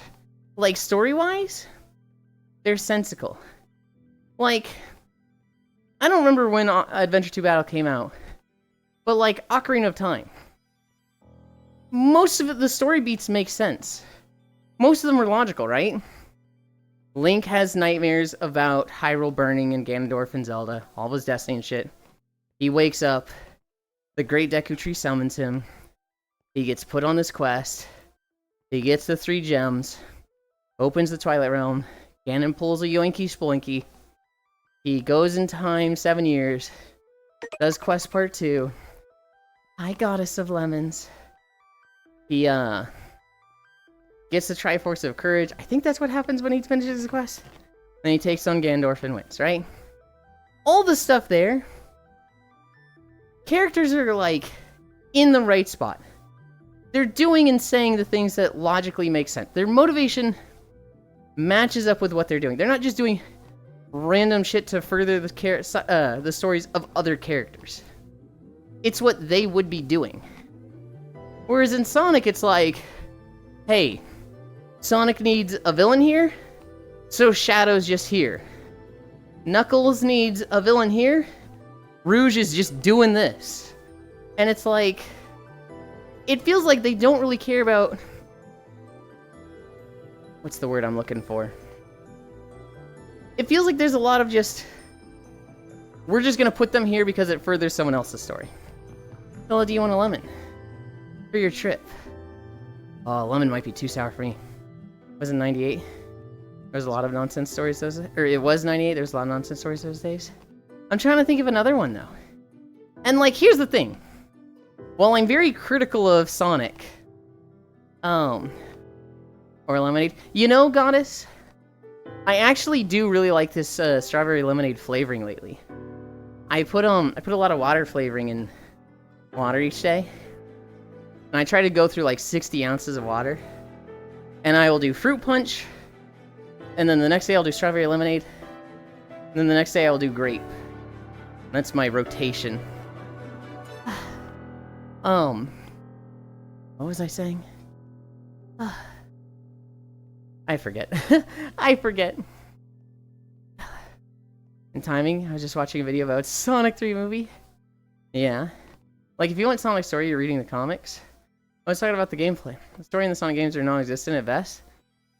[SPEAKER 1] Like, story-wise, they're sensical. Like, I don't remember when Adventure 2 Battle came out, but like, Ocarina of Time. Most of the story beats make sense. Most of them are logical, right? Link has nightmares about Hyrule burning and Ganondorf and Zelda, all of his destiny and shit. He wakes up, the Great Deku Tree summons him, he gets put on this quest, he gets the 3 gems, opens the Twilight Realm, Ganon pulls a Yoinky Sploinky, he goes in time 7 years, does quest part 2, Hi Goddess of Lemons, he gets the Triforce of Courage, I think that's what happens when he finishes his quest, then he takes on Ganondorf and wins, right? All the stuff there, characters are like, in the right spot. They're doing and saying the things that logically make sense. Their motivation matches up with what they're doing. They're not just doing random shit to further the stories of other characters. It's what they would be doing. Whereas in Sonic, it's like, hey, Sonic needs a villain here, so Shadow's just here. Knuckles needs a villain here, Rouge is just doing this. And it's like, it feels like they don't really care about... What's the word I'm looking for? It feels like there's a lot of just... We're just gonna put them here because it furthers someone else's story. Fella, do you want a lemon? For your trip. Oh, lemon might be too sour for me. Was it 98? There's a lot of nonsense stories those... Or it was 98, there was a lot of nonsense stories those days. I'm trying to think of another one, though. And, like, here's the thing. While I'm very critical of Sonic, or Lemonade, you know, Goddess, I actually do really like this strawberry lemonade flavoring lately. I put a lot of water flavoring in water each day, and I try to go through like 60 ounces of water, and I will do fruit punch, and then the next day I'll do strawberry lemonade, and then the next day I'll do grape. That's my rotation. What was I saying? I forget. I forget. And timing, I was just watching a video about Sonic 3 movie. Yeah. Like, if you want Sonic story, you're reading the comics. I was talking about the gameplay. The story in the Sonic games are non-existent at best.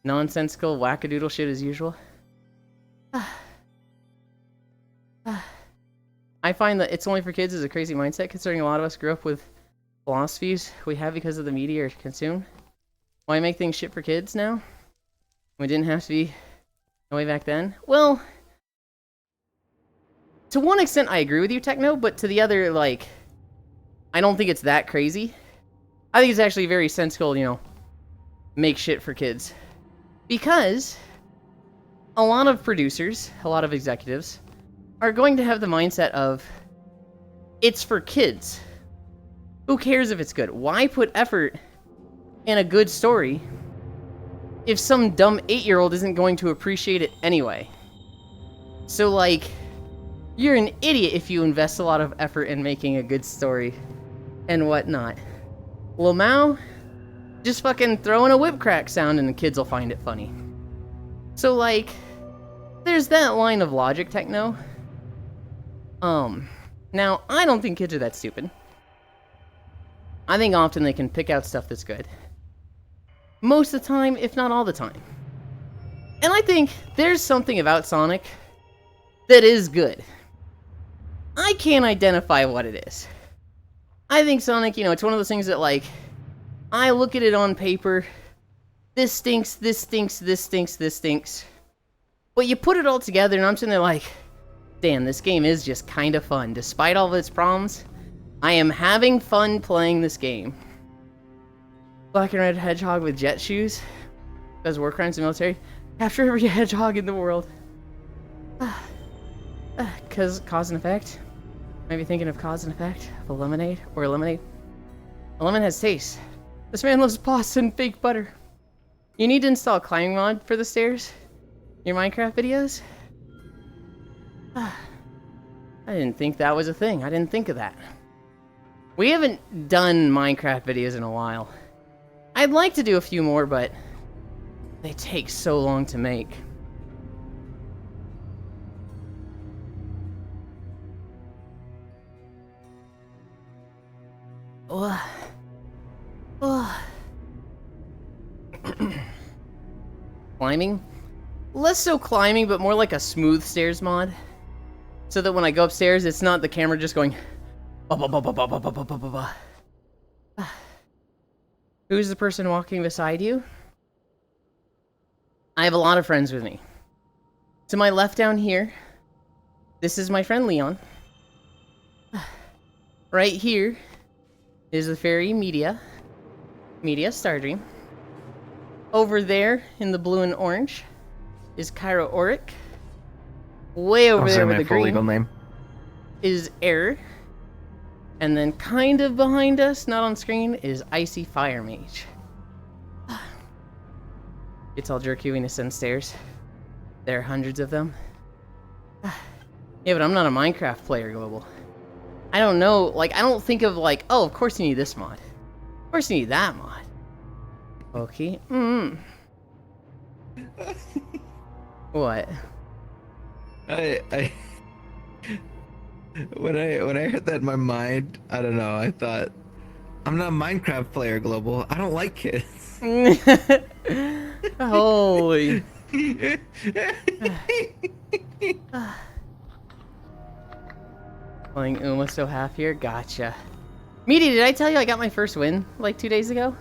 [SPEAKER 1] Nonsensical, wackadoodle shit as usual. I find that it's only for kids is a crazy mindset, considering a lot of us grew up with philosophies we have because of the media or consume. Why make things shit for kids now? We didn't have to be the way back then? Well, to one extent I agree with you, Techno, but to the other, like, I don't think it's that crazy. I think it's actually very sensible, you know, make shit for kids. Because a lot of producers, a lot of executives, are going to have the mindset of, it's for kids. Who cares if it's good? Why put effort in a good story if some dumb 8-year-old isn't going to appreciate it anyway? So, like, you're an idiot if you invest a lot of effort in making a good story and whatnot. Lamau, just fucking throw in a whip crack sound and the kids will find it funny. So, like, there's that line of logic, Techno. Now, I don't think kids are that stupid. I think often they can pick out stuff that's good. Most of the time, if not all the time. And I think there's something about Sonic that is good. I can't identify what it is. I think Sonic, you know, it's one of those things that, like, I look at it on paper, this stinks, this stinks, this stinks, this stinks. But you put it all together and I'm sitting there like, damn, this game is just kind of fun. Despite all of its problems, I am having fun playing this game. Black and red hedgehog with jet shoes. Does war crimes in the military. Capture every hedgehog in the world. Cause cause and effect. Maybe thinking of cause and effect of a lemonade or a lemonade. A lemon has taste. This man loves pasta and fake butter. You need to install a climbing mod for the stairs. Your Minecraft videos. I didn't think that was a thing. I didn't think of that. We haven't done Minecraft videos in a while. I'd like to do a few more, but they take so long to make. Climbing? Less so climbing, but more like a smooth stairs mod. So that when I go upstairs, it's not the camera just going... Who's the person walking beside you? I have a lot of friends with me. To my left down here, this is my friend Leon. Right here is the fairy Media Stardream. Over there in the blue and orange is Cairo Auric. Way over there with the green
[SPEAKER 3] legal name
[SPEAKER 1] is Error. And then kind of behind us, not on screen, is Icy Fire Mage. It's all jerky when you ascend stairs. There are hundreds of them. Yeah, but I'm not a Minecraft player, Global. I don't know, like, I don't think of, like, oh, of course you need this mod. Of course you need that mod. Okay. What?
[SPEAKER 3] When I heard that in my mind, I don't know, I thought, I'm not a Minecraft player, Global. I don't like kids.
[SPEAKER 1] Holy. Playing Uma so half here? Gotcha. Meaty, did I tell you I got my first win like 2 days ago?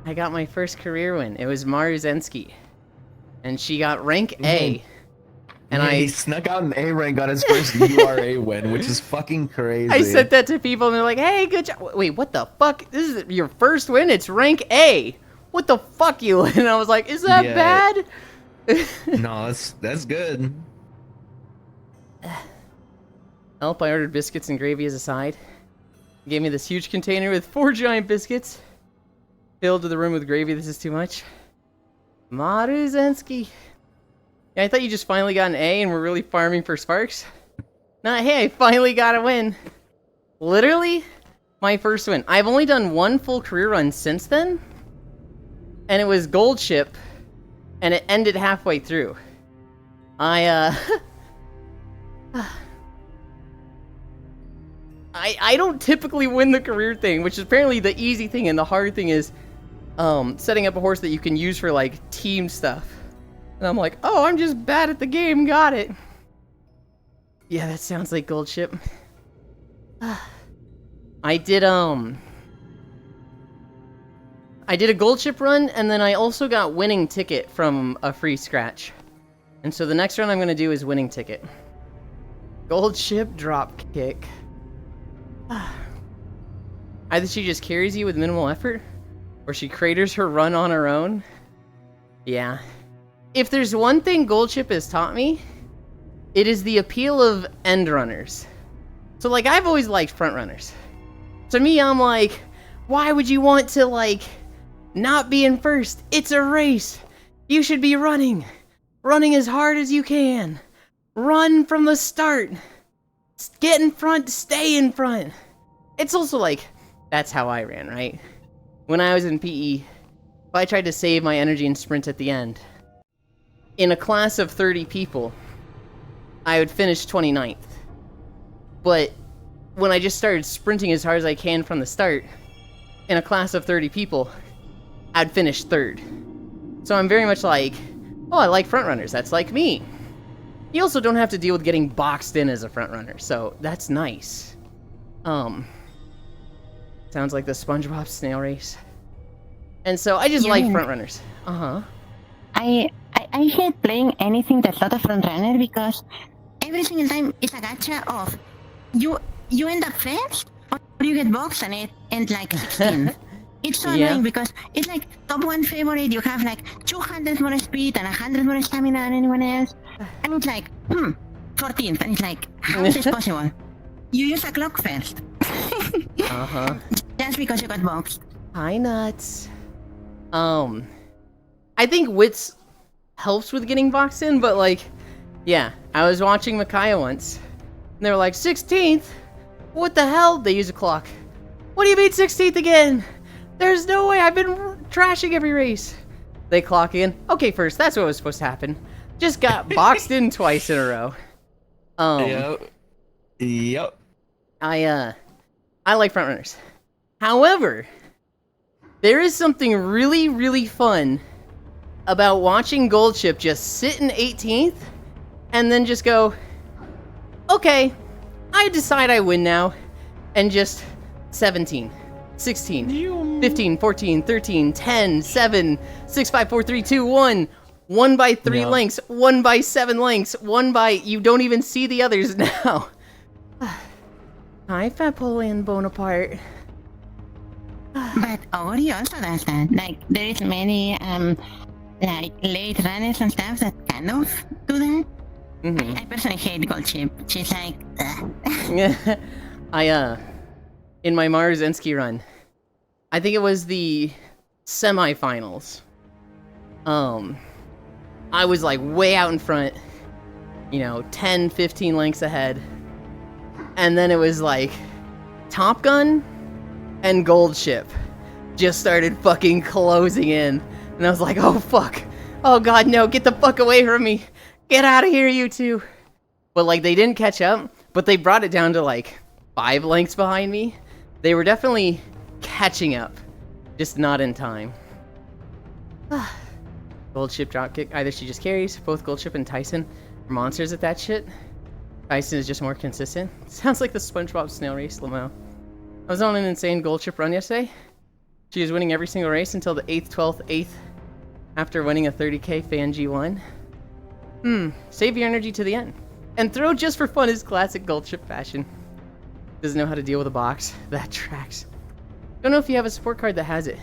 [SPEAKER 1] I got my first career win. It was Maru Zensky. And she got rank A. And
[SPEAKER 3] he snuck out an A rank on his first URA win, which is fucking crazy.
[SPEAKER 1] I said that to people and they're like, hey, good job. Wait, what the fuck? This is your first win? It's rank A. What the fuck, you? And I was like, is that bad?
[SPEAKER 3] No, that's good.
[SPEAKER 1] Help, I ordered biscuits and gravy as a side. He gave me this huge container with 4 giant biscuits. Filled to the rim with gravy, this is too much. Maru Zensky. Yeah, I thought you just finally got an A and we're really farming for Sparks. Nah, hey, I finally got a win. Literally, my first win. I've only done 1 full career run since then. And it was Gold Ship. And it ended halfway through. I don't typically win the career thing, which is apparently the easy thing, and the hard thing is setting up a horse that you can use for like team stuff. And I'm like, oh, I'm just bad at the game, got it. Yeah, that sounds like Gold Ship. I did a Gold Ship run, and then I also got Winning Ticket from a free scratch. And so the next run I'm gonna do is Winning Ticket. Gold Ship drop kick. Either she just carries you with minimal effort, or she craters her run on her own. Yeah. If there's one thing Gold Ship has taught me, it is the appeal of end runners. So like, I've always liked front runners. To me, I'm like, why would you want to like not be in first? It's a race. You should be running. Running as hard as you can. Run from the start. Get in front, stay in front. It's also like, that's how I ran, right? When I was in PE, if I tried to save my energy and sprint at the end, in a class of 30 people, I would finish 29th. But when I just started sprinting as hard as I can from the start, in a class of 30 people, I'd finish 3rd. So I'm very much like, oh, I like front runners, that's like me. You also don't have to deal with getting boxed in as a front runner, so that's nice. Sounds like the SpongeBob snail race. And so I just like front runners. Uh-huh.
[SPEAKER 7] I hate playing anything that's not a front runner because every single time it's a gacha of you end up first or you get boxed and it ends like 16th. It's so annoying because it's like top 1 favorite, you have like 200 more speed and 100 more stamina than anyone else. And it's like, 14th. And it's like, how is this possible? You use a clock first.
[SPEAKER 1] Uh-huh.
[SPEAKER 7] Just because you got boxed.
[SPEAKER 1] Hi, Nuts. I think wits helps with getting boxed in, but like, yeah, I was watching Micaiah once, and they were like, 16th? What the hell? They use a clock. What do you mean 16th again? There's no way, I've been trashing every race. They clock in. Okay, first, that's what was supposed to happen. Just got boxed in twice in a row.
[SPEAKER 3] Yep.
[SPEAKER 1] I like front runners. However, there is something really, really fun about watching Gold Ship just sit in 18th and then just go, okay, I decide I win now, and just 17, 16, 15, 14, 13, 10, 7, 6, 5, 4, 3, 2, 1, 1 by 3 lengths, 1 by 7 lengths, 1 by, you don't even see the others now. Hi, Napoleon Bonaparte.
[SPEAKER 7] But Ori also does that. Like, there is many, like, late runners and stuff that kind of do that.
[SPEAKER 1] Mm-hmm.
[SPEAKER 7] I personally hate Gold Ship. She's like, ugh.
[SPEAKER 1] In my Mars Ensky run, I think it was the semifinals. I was like way out in front, 10, 15 lengths ahead. And then it was like Top Gun and Gold Ship just started fucking closing in. And I was like, oh fuck. Oh god, no, get the fuck away from me. Get out of here, you two. But like, they didn't catch up, but they brought it down to like 5 lengths behind me. They were definitely catching up, just not in time. Gold Ship dropkick. Either she just carries. Both Gold Ship and Tyson are monsters at that shit. Tyson is just more consistent. Sounds like the SpongeBob snail race, Lamau. I was on an insane Gold Ship run yesterday. She was winning every single race until the 8th, 12th, 8th, after winning a 30k fan G1. Save your energy to the end. And throw just for fun is classic Gold Ship fashion. Doesn't know how to deal with a box. That tracks. Don't know if you have a support card that has it.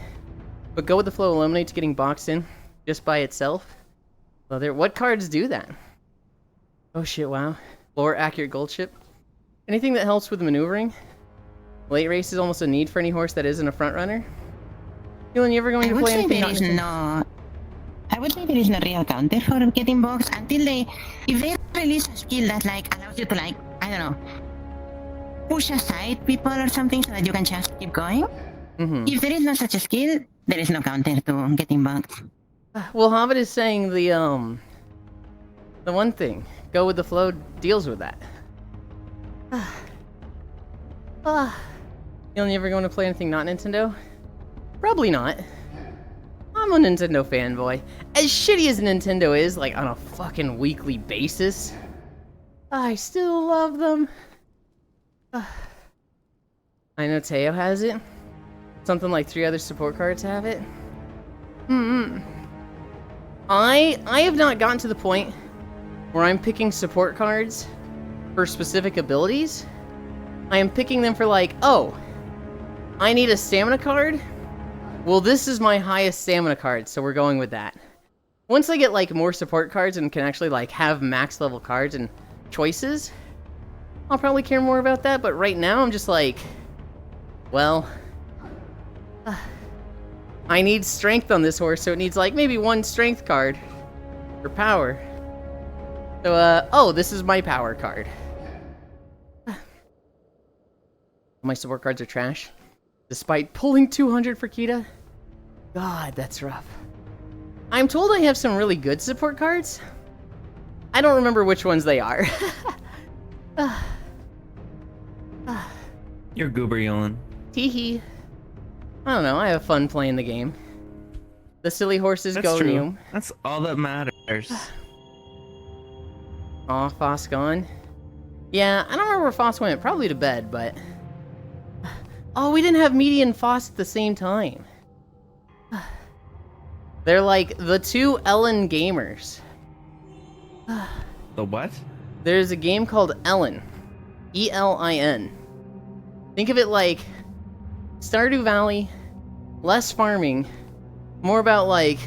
[SPEAKER 1] But Go With The Flow eliminates getting boxed in just by itself. Well, what cards do that? Oh shit, wow. Lore accurate Gold Ship. Anything that helps with maneuvering? Late race is almost a need for any horse that isn't a front runner. Dylan, you ever going to play anything?
[SPEAKER 7] I would say there is no real counter for getting boxed until if they release a skill that like allows you to like, I don't know, push aside people or something so that you can just keep going.
[SPEAKER 1] Mm-hmm.
[SPEAKER 7] If there is no such a skill, there is no counter to getting boxed.
[SPEAKER 1] Well, Hobbit is saying the The one thing, go with the flow deals with that. You'll never going to play anything not Nintendo? Probably not. I'm a Nintendo fanboy. As shitty as Nintendo is, like, on a fucking weekly basis, I still love them. I know Teo has it. Something like 3 other support cards have it. I have not gotten to the point where I'm picking support cards for specific abilities. I am picking them for like, oh, I need a stamina card? Well, this is my highest stamina card, so we're going with that. Once I get like more support cards and can actually like have max level cards and choices, I'll probably care more about that, but right now I'm just like, well, I need strength on this horse, so it needs like maybe 1 strength card for power. So, oh, this is my power card. My support cards are trash. Despite pulling 200 for Kita. God, that's rough. I'm told I have some really good support cards. I don't remember which ones they are.
[SPEAKER 3] You're goober yelling.
[SPEAKER 1] Teehee. I don't know, I have fun playing the game. The silly horses
[SPEAKER 3] That's
[SPEAKER 1] go
[SPEAKER 3] true.
[SPEAKER 1] new.
[SPEAKER 3] That's all that matters.
[SPEAKER 1] Aw, Foss gone. Yeah, I don't remember where Foss went. Probably to bed, but... Oh, we didn't have Meaty and Foss at the same time. They're like the 2 Ellen gamers.
[SPEAKER 3] The what?
[SPEAKER 1] There's a game called Ellen. E-L-I-N. Think of it like Stardew Valley, less farming, more about like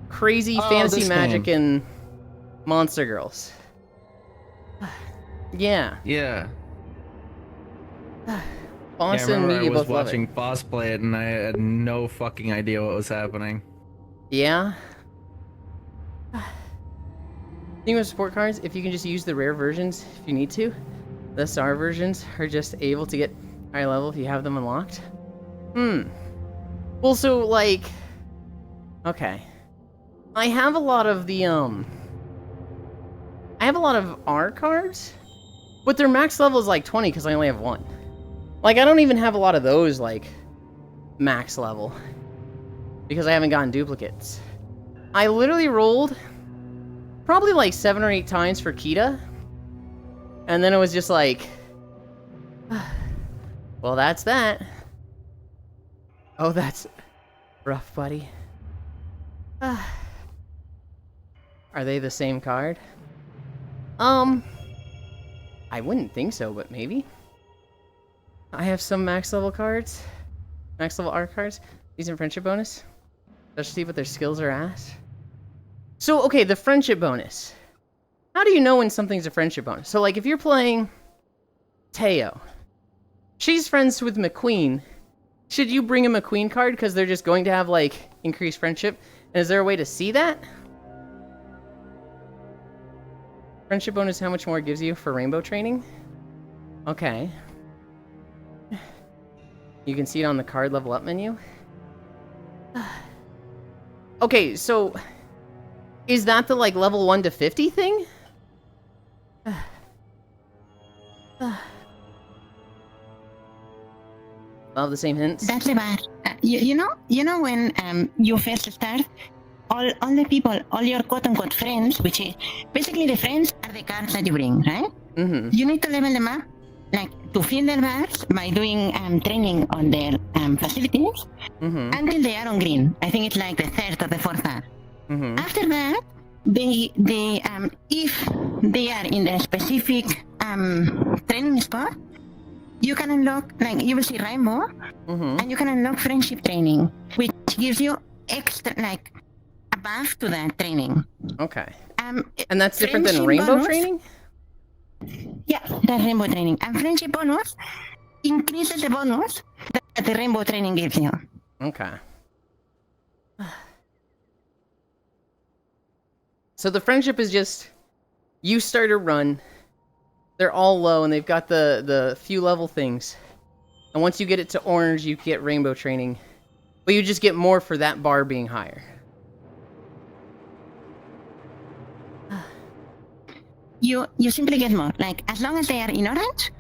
[SPEAKER 1] crazy fantasy
[SPEAKER 3] this
[SPEAKER 1] magic
[SPEAKER 3] game.
[SPEAKER 1] and monster girls. Yeah.
[SPEAKER 3] Yeah.
[SPEAKER 1] Foss
[SPEAKER 3] I
[SPEAKER 1] and
[SPEAKER 3] remember
[SPEAKER 1] Meaty
[SPEAKER 3] I was
[SPEAKER 1] both love
[SPEAKER 3] watching
[SPEAKER 1] it.
[SPEAKER 3] Foss play it, and I had no fucking idea what was happening.
[SPEAKER 1] Yeah. Thing with support cards, if you can just use the rare versions if you need to, the star versions are just able to get higher level if you have them unlocked. Well, so like, okay, I have a lot of the I have a lot of R cards, but their max level is like 20 because I only have 1. Like, I don't even have a lot of those like max level because I haven't gotten duplicates. I literally rolled probably like 7 or 8 times for Kita, and then it was just like, well, that's that. Oh, that's rough, buddy. Are they the same card? I wouldn't think so, but maybe. I have some max level cards. Max level R cards. Decent friendship bonus. Let's see what their skills are at. So, okay, the friendship bonus. How do you know when something's a friendship bonus? So, like, if you're playing Teo, she's friends with McQueen. Should you bring a McQueen card because they're just going to have, like, increased friendship? And is there a way to see that? Friendship bonus, how much more it gives you for rainbow training? Okay. You can see it on the card level up menu. Okay, so is that the like level 1 to 50 thing? Love the same hints.
[SPEAKER 7] That's the bad. You know when you first start, all the people, all your quote unquote friends, which is basically the friends are the cards that you bring, right?
[SPEAKER 1] Mm-hmm.
[SPEAKER 7] You need to level them up, like to fill their bars by doing training on their facilities until they are on green. I think it's like the 3rd or the 4th bar. After that, they if they are in the specific training spot, you can unlock, like, you will see rainbow, and you can unlock friendship training, which gives you extra, like, a buff to that training.
[SPEAKER 1] Okay. And that's different than
[SPEAKER 7] friendship
[SPEAKER 1] rainbow
[SPEAKER 7] bonus-
[SPEAKER 1] training?
[SPEAKER 7] Yeah, that's rainbow training. And friendship bonus increases the bonus that the rainbow training gives you.
[SPEAKER 1] Okay. So the friendship is just, you start a run, they're all low, and they've got the few level things. And once you get it to orange, you get rainbow training. But you just get more for that bar being higher.
[SPEAKER 7] you simply get more. Like, as long as they are in orange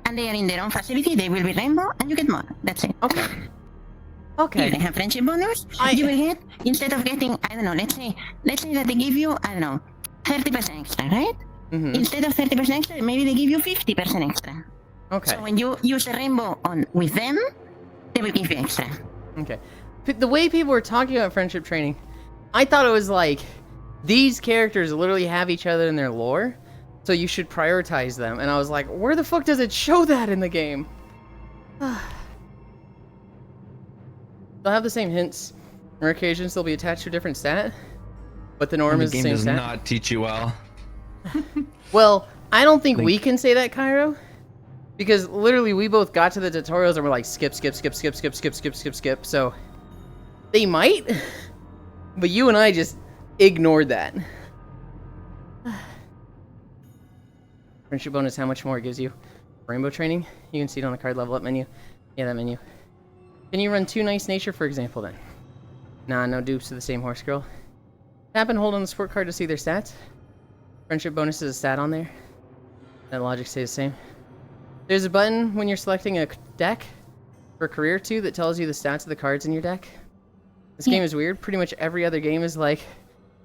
[SPEAKER 7] and they are in their own facility, they will be rainbow, and you get more. That's it.
[SPEAKER 1] Okay.
[SPEAKER 7] If
[SPEAKER 1] Okay.
[SPEAKER 7] they have friendship bonus,
[SPEAKER 1] I-
[SPEAKER 7] you will get, instead of getting, I don't know, let's say that they give you, I don't know, 30% extra, right?
[SPEAKER 1] Mhm.
[SPEAKER 7] Instead of 30% extra, maybe they give you 50% extra.
[SPEAKER 1] Okay.
[SPEAKER 7] So when you use the rainbow on with them, they will give you extra.
[SPEAKER 1] Okay. The way people were talking about friendship training, I thought it was like these characters literally have each other in their lore, so you should prioritize them. And I was like, where the fuck does it show that in the game? They'll have the same hints. Rare occasions they'll be attached to a different stat, but the norm
[SPEAKER 3] The
[SPEAKER 1] is the
[SPEAKER 3] game
[SPEAKER 1] same
[SPEAKER 3] does
[SPEAKER 1] stat.
[SPEAKER 3] not teach you well.
[SPEAKER 1] Well, I don't think we can say that, Cairo. Because literally we both got to the tutorials and we're like skip, skip, skip, skip, skip, skip, skip, skip, skip. So they might, but you and I just ignored that. Friendship bonus, how much more it gives you? Rainbow training? You can see it on the card level up menu. Yeah, that menu. Can you run 2 nice nature, for example, then? Nah, no dupes to the same horse girl. Tap and hold on the sport card to see their stats. Friendship bonus is a stat on there. That logic stays the same. There's a button when you're selecting a deck for career 2 that tells you the stats of the cards in your deck. This game is weird. Pretty much every other game is like,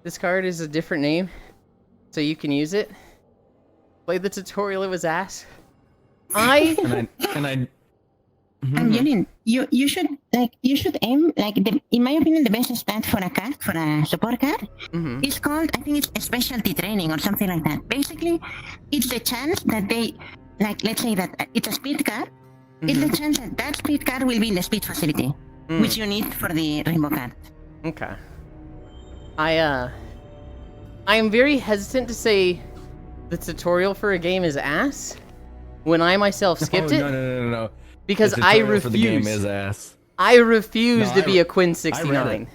[SPEAKER 1] this card is a different name, so you can use it. Played the tutorial, it was ass.
[SPEAKER 3] And I
[SPEAKER 7] I'm yelling. You should aim like in my opinion the best stat for a card, for a support card, is called, I think it's a specialty training or something like that. Basically, it's the chance that they, like, let's say that it's a speed card. It's the chance that that speed card will be in the speed facility, which you need for the rainbow card.
[SPEAKER 1] Okay. I am very hesitant to say the tutorial for a game is ass when I myself skipped it.
[SPEAKER 3] No.
[SPEAKER 1] Because
[SPEAKER 3] The
[SPEAKER 1] I
[SPEAKER 3] tutorial for the game
[SPEAKER 1] refuse.
[SPEAKER 3] is ass.
[SPEAKER 1] I refuse
[SPEAKER 3] No,
[SPEAKER 1] to
[SPEAKER 3] I
[SPEAKER 1] be a
[SPEAKER 3] re-
[SPEAKER 1] Quinn
[SPEAKER 3] I read
[SPEAKER 1] 69.
[SPEAKER 3] it.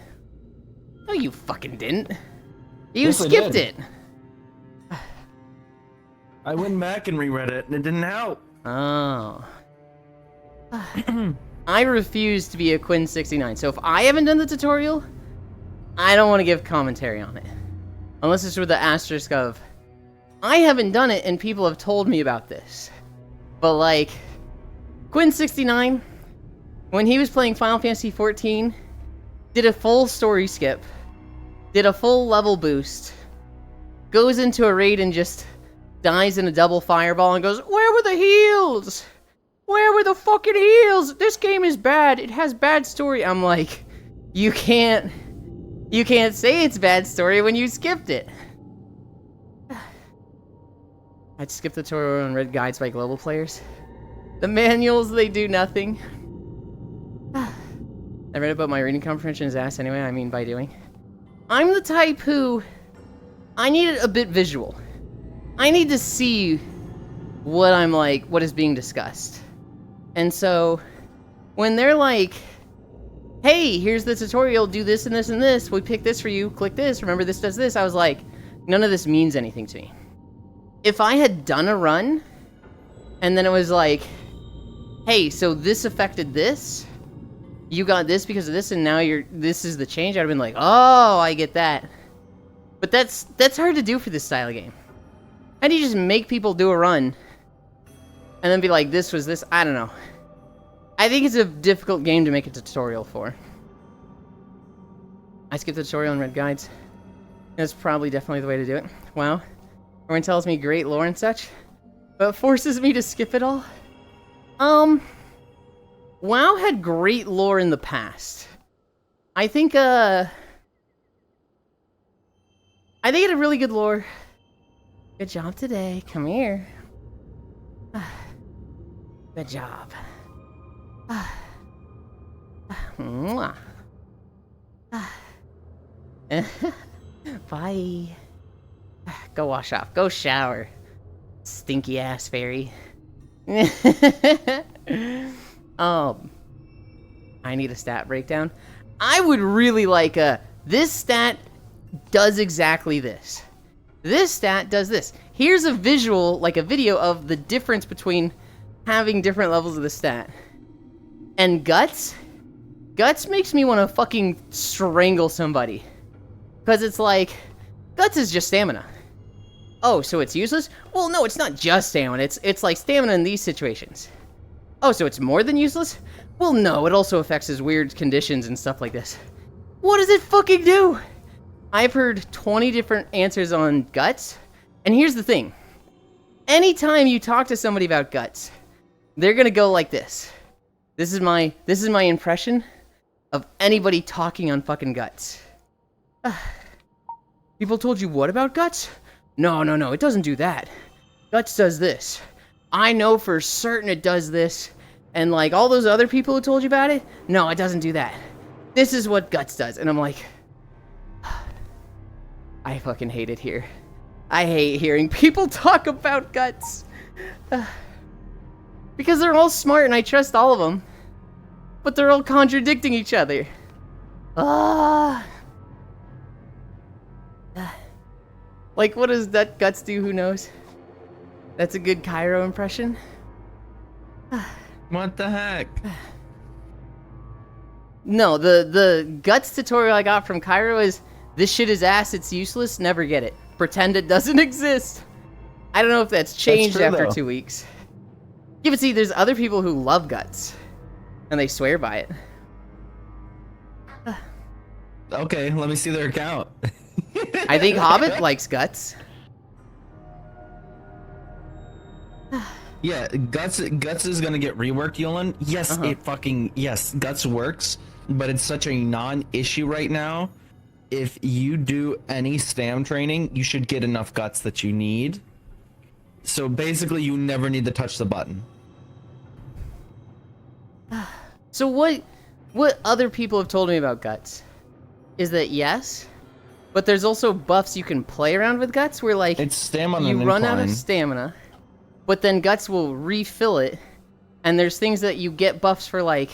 [SPEAKER 1] No, you fucking didn't. You
[SPEAKER 3] Yes, I
[SPEAKER 1] skipped
[SPEAKER 3] did.
[SPEAKER 1] it.
[SPEAKER 3] I went back and reread it, and it didn't help.
[SPEAKER 1] Oh. I refuse to be a Quinn 69. So if I haven't done the tutorial, I don't want to give commentary on it. Unless it's with the asterisk of, I haven't done it and people have told me about this. But like, Quinn 69, when he was playing Final Fantasy 14, did a full story skip, did a full level boost, goes into a raid and just dies in a double fireball and goes, where were the heals? Where were the fucking heals? This game is bad. It has bad story. I'm like, you can't say it's bad story when you skipped it. I'd skip the tutorial and read guides by global players. The manuals, they do nothing. I read about my reading comprehension is ass anyway, I mean by doing. I'm the type who, I need it a bit visual. I need to see what I'm like, what is being discussed. And so, when they're like, hey, here's the tutorial, do this and this and this, we pick this for you, click this, remember this does this, I was like, none of this means anything to me. If I had done a run, and then it was like, hey, so this affected this, you got this because of this, and now this is the change, I'd have been like, oh, I get that. But that's hard to do for this style of game. How do you just make people do a run, and then be like, this was this? I don't know. I think it's a difficult game to make a tutorial for. I skipped the tutorial and read guides. That's probably definitely the way to do it. Wow. Everyone tells me great lore and such, but forces me to skip it all. WoW had great lore in the past. I think it had a really good lore. Good job today. Come here. Good job. Mwah. Bye. Go wash off. Go shower. Stinky ass fairy. I need a stat breakdown. I would really like this stat does exactly this. This stat does this. Here's a visual, like a video of the difference between having different levels of the stat. And Guts? Guts makes me want to fucking strangle somebody. Because it's like, Guts is just stamina. Oh, so it's useless? Well, no, it's not just stamina. It's like stamina in these situations. Oh, so it's more than useless? Well, no, it also affects his weird conditions and stuff like this. What does it fucking do? I've heard 20 different answers on guts, and here's the thing. Anytime you talk to somebody about guts, they're gonna go like this. This is my impression of anybody talking on fucking guts. People told you what about guts? No, it doesn't do that. Guts does this. I know for certain it does this. And like all those other people who told you about it, no, it doesn't do that. This is what guts does. And I'm like, I fucking hate it here. I hate hearing people talk about guts. Because they're all smart and I trust all of them. But they're all contradicting each other. Like, what does that guts do? Who knows? That's a good Cairo impression.
[SPEAKER 3] What the heck?
[SPEAKER 1] No, the guts tutorial I got from Cairo is, this shit is ass, it's useless, never get it. Pretend it doesn't exist. I don't know if that's changed
[SPEAKER 3] true,
[SPEAKER 1] after
[SPEAKER 3] though.
[SPEAKER 1] 2 weeks. Yeah, but see, there's other people who love guts. And they swear by it.
[SPEAKER 3] Okay, let me see their account.
[SPEAKER 1] I think Hobbit likes guts.
[SPEAKER 3] Yeah, Guts is gonna get reworked, Yolan. Yes, yes, Guts works, but it's such a non-issue right now. If you do any stam training, you should get enough Guts that you need. So basically, you never need to touch the button.
[SPEAKER 1] So what other people have told me about guts is that yes, but there's also buffs you can play around with guts where like
[SPEAKER 3] It's stamina
[SPEAKER 1] you
[SPEAKER 3] and
[SPEAKER 1] run out of
[SPEAKER 3] incline.
[SPEAKER 1] stamina, but then guts will refill it, and there's things that you get buffs for like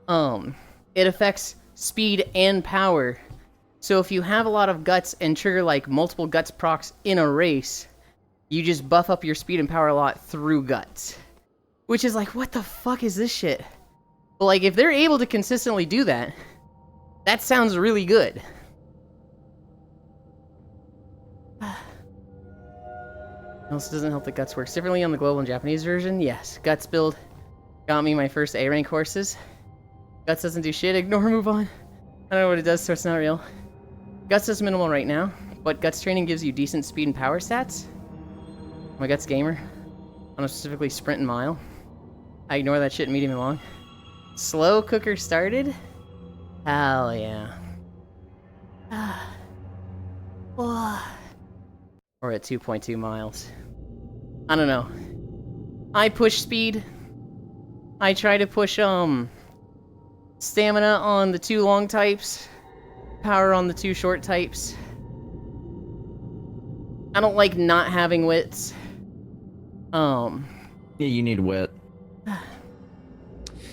[SPEAKER 1] it affects speed and power. So if you have a lot of guts and trigger like multiple guts procs in a race, you just buff up your speed and power a lot through guts. Which is like, what the fuck is this shit? But like, if they're able to consistently do that, that sounds really good. Also doesn't help that Guts works differently on the global and Japanese version. Yes, Guts build got me my first A rank horses. Guts doesn't do shit, ignore, move on. I don't know what it does, so it's not real. Guts is minimal right now, but Guts training gives you decent speed and power stats. My Guts gamer. On a specifically sprint and mile. I ignore that shit in medium and long. Slow cooker started? Hell yeah. Or at 2.2 miles. I don't know. I push speed. I try to push stamina on the 2 long types, power on the 2 short types. I don't like not having wits.
[SPEAKER 3] Yeah, you need wit.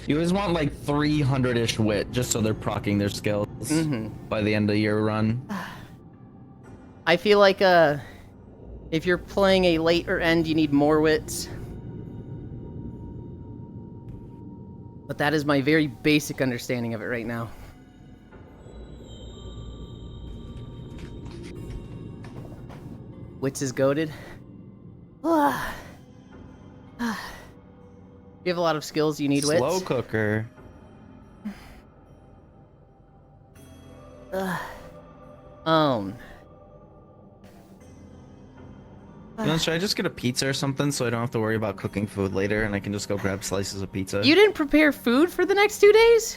[SPEAKER 3] You always want like 300-ish wit, just so they're proccing their skills by the end of your run.
[SPEAKER 1] I feel like if you're playing a later end, you need more wits. But that is my very basic understanding of it right now. Wits is goated. You have a lot of skills, you need wits.
[SPEAKER 3] Slow cooker. You know, should I just get a pizza or something so I don't have to worry about cooking food later and I can just go grab slices of pizza?
[SPEAKER 1] You didn't prepare food for the next 2 days?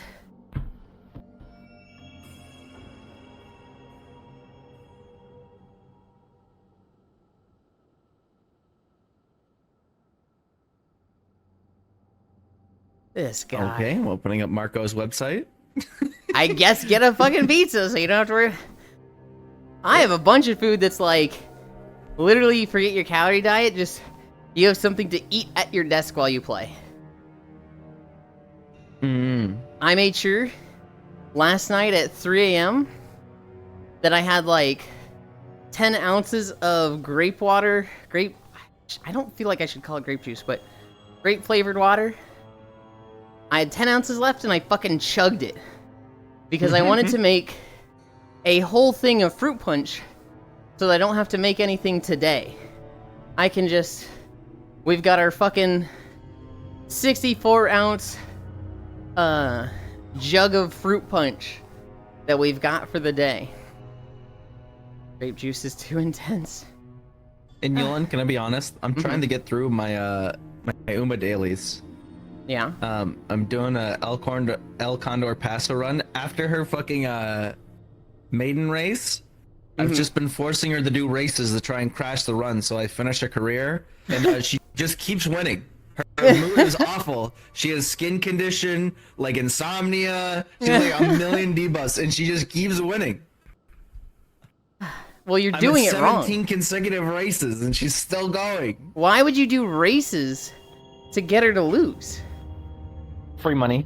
[SPEAKER 1] This guy.
[SPEAKER 3] Okay, I'm opening up Marco's website.
[SPEAKER 1] I guess get a fucking pizza so you don't have to worry. I have a bunch of food that's like, literally you forget your calorie diet, just you have something to eat at your desk while you play. I made sure last night at 3 a.m. that I had like 10 ounces of grape water, I don't feel like I should call it grape juice, but grape flavored water. I had 10 ounces left and I fucking chugged it. Because I wanted to make a whole thing of fruit punch so that I don't have to make anything today. I can just... We've got our fucking 64-ounce jug of fruit punch that we've got for the day. Grape juice is too intense.
[SPEAKER 3] And Yolan, can I be honest? I'm trying to get through my my Uma dailies.
[SPEAKER 1] Yeah.
[SPEAKER 3] I'm doing a El Condor Paso run after her fucking maiden race. I've just been forcing her to do races to try and crash the run, so I finish her career, and she just keeps winning. Her mood is awful. She has skin condition, like insomnia. She's like a million debuffs, and she just keeps winning.
[SPEAKER 1] Well, you're doing it wrong.
[SPEAKER 3] 17 consecutive races, and she's still going.
[SPEAKER 1] Why would you do races to get her to lose?
[SPEAKER 3] Free money.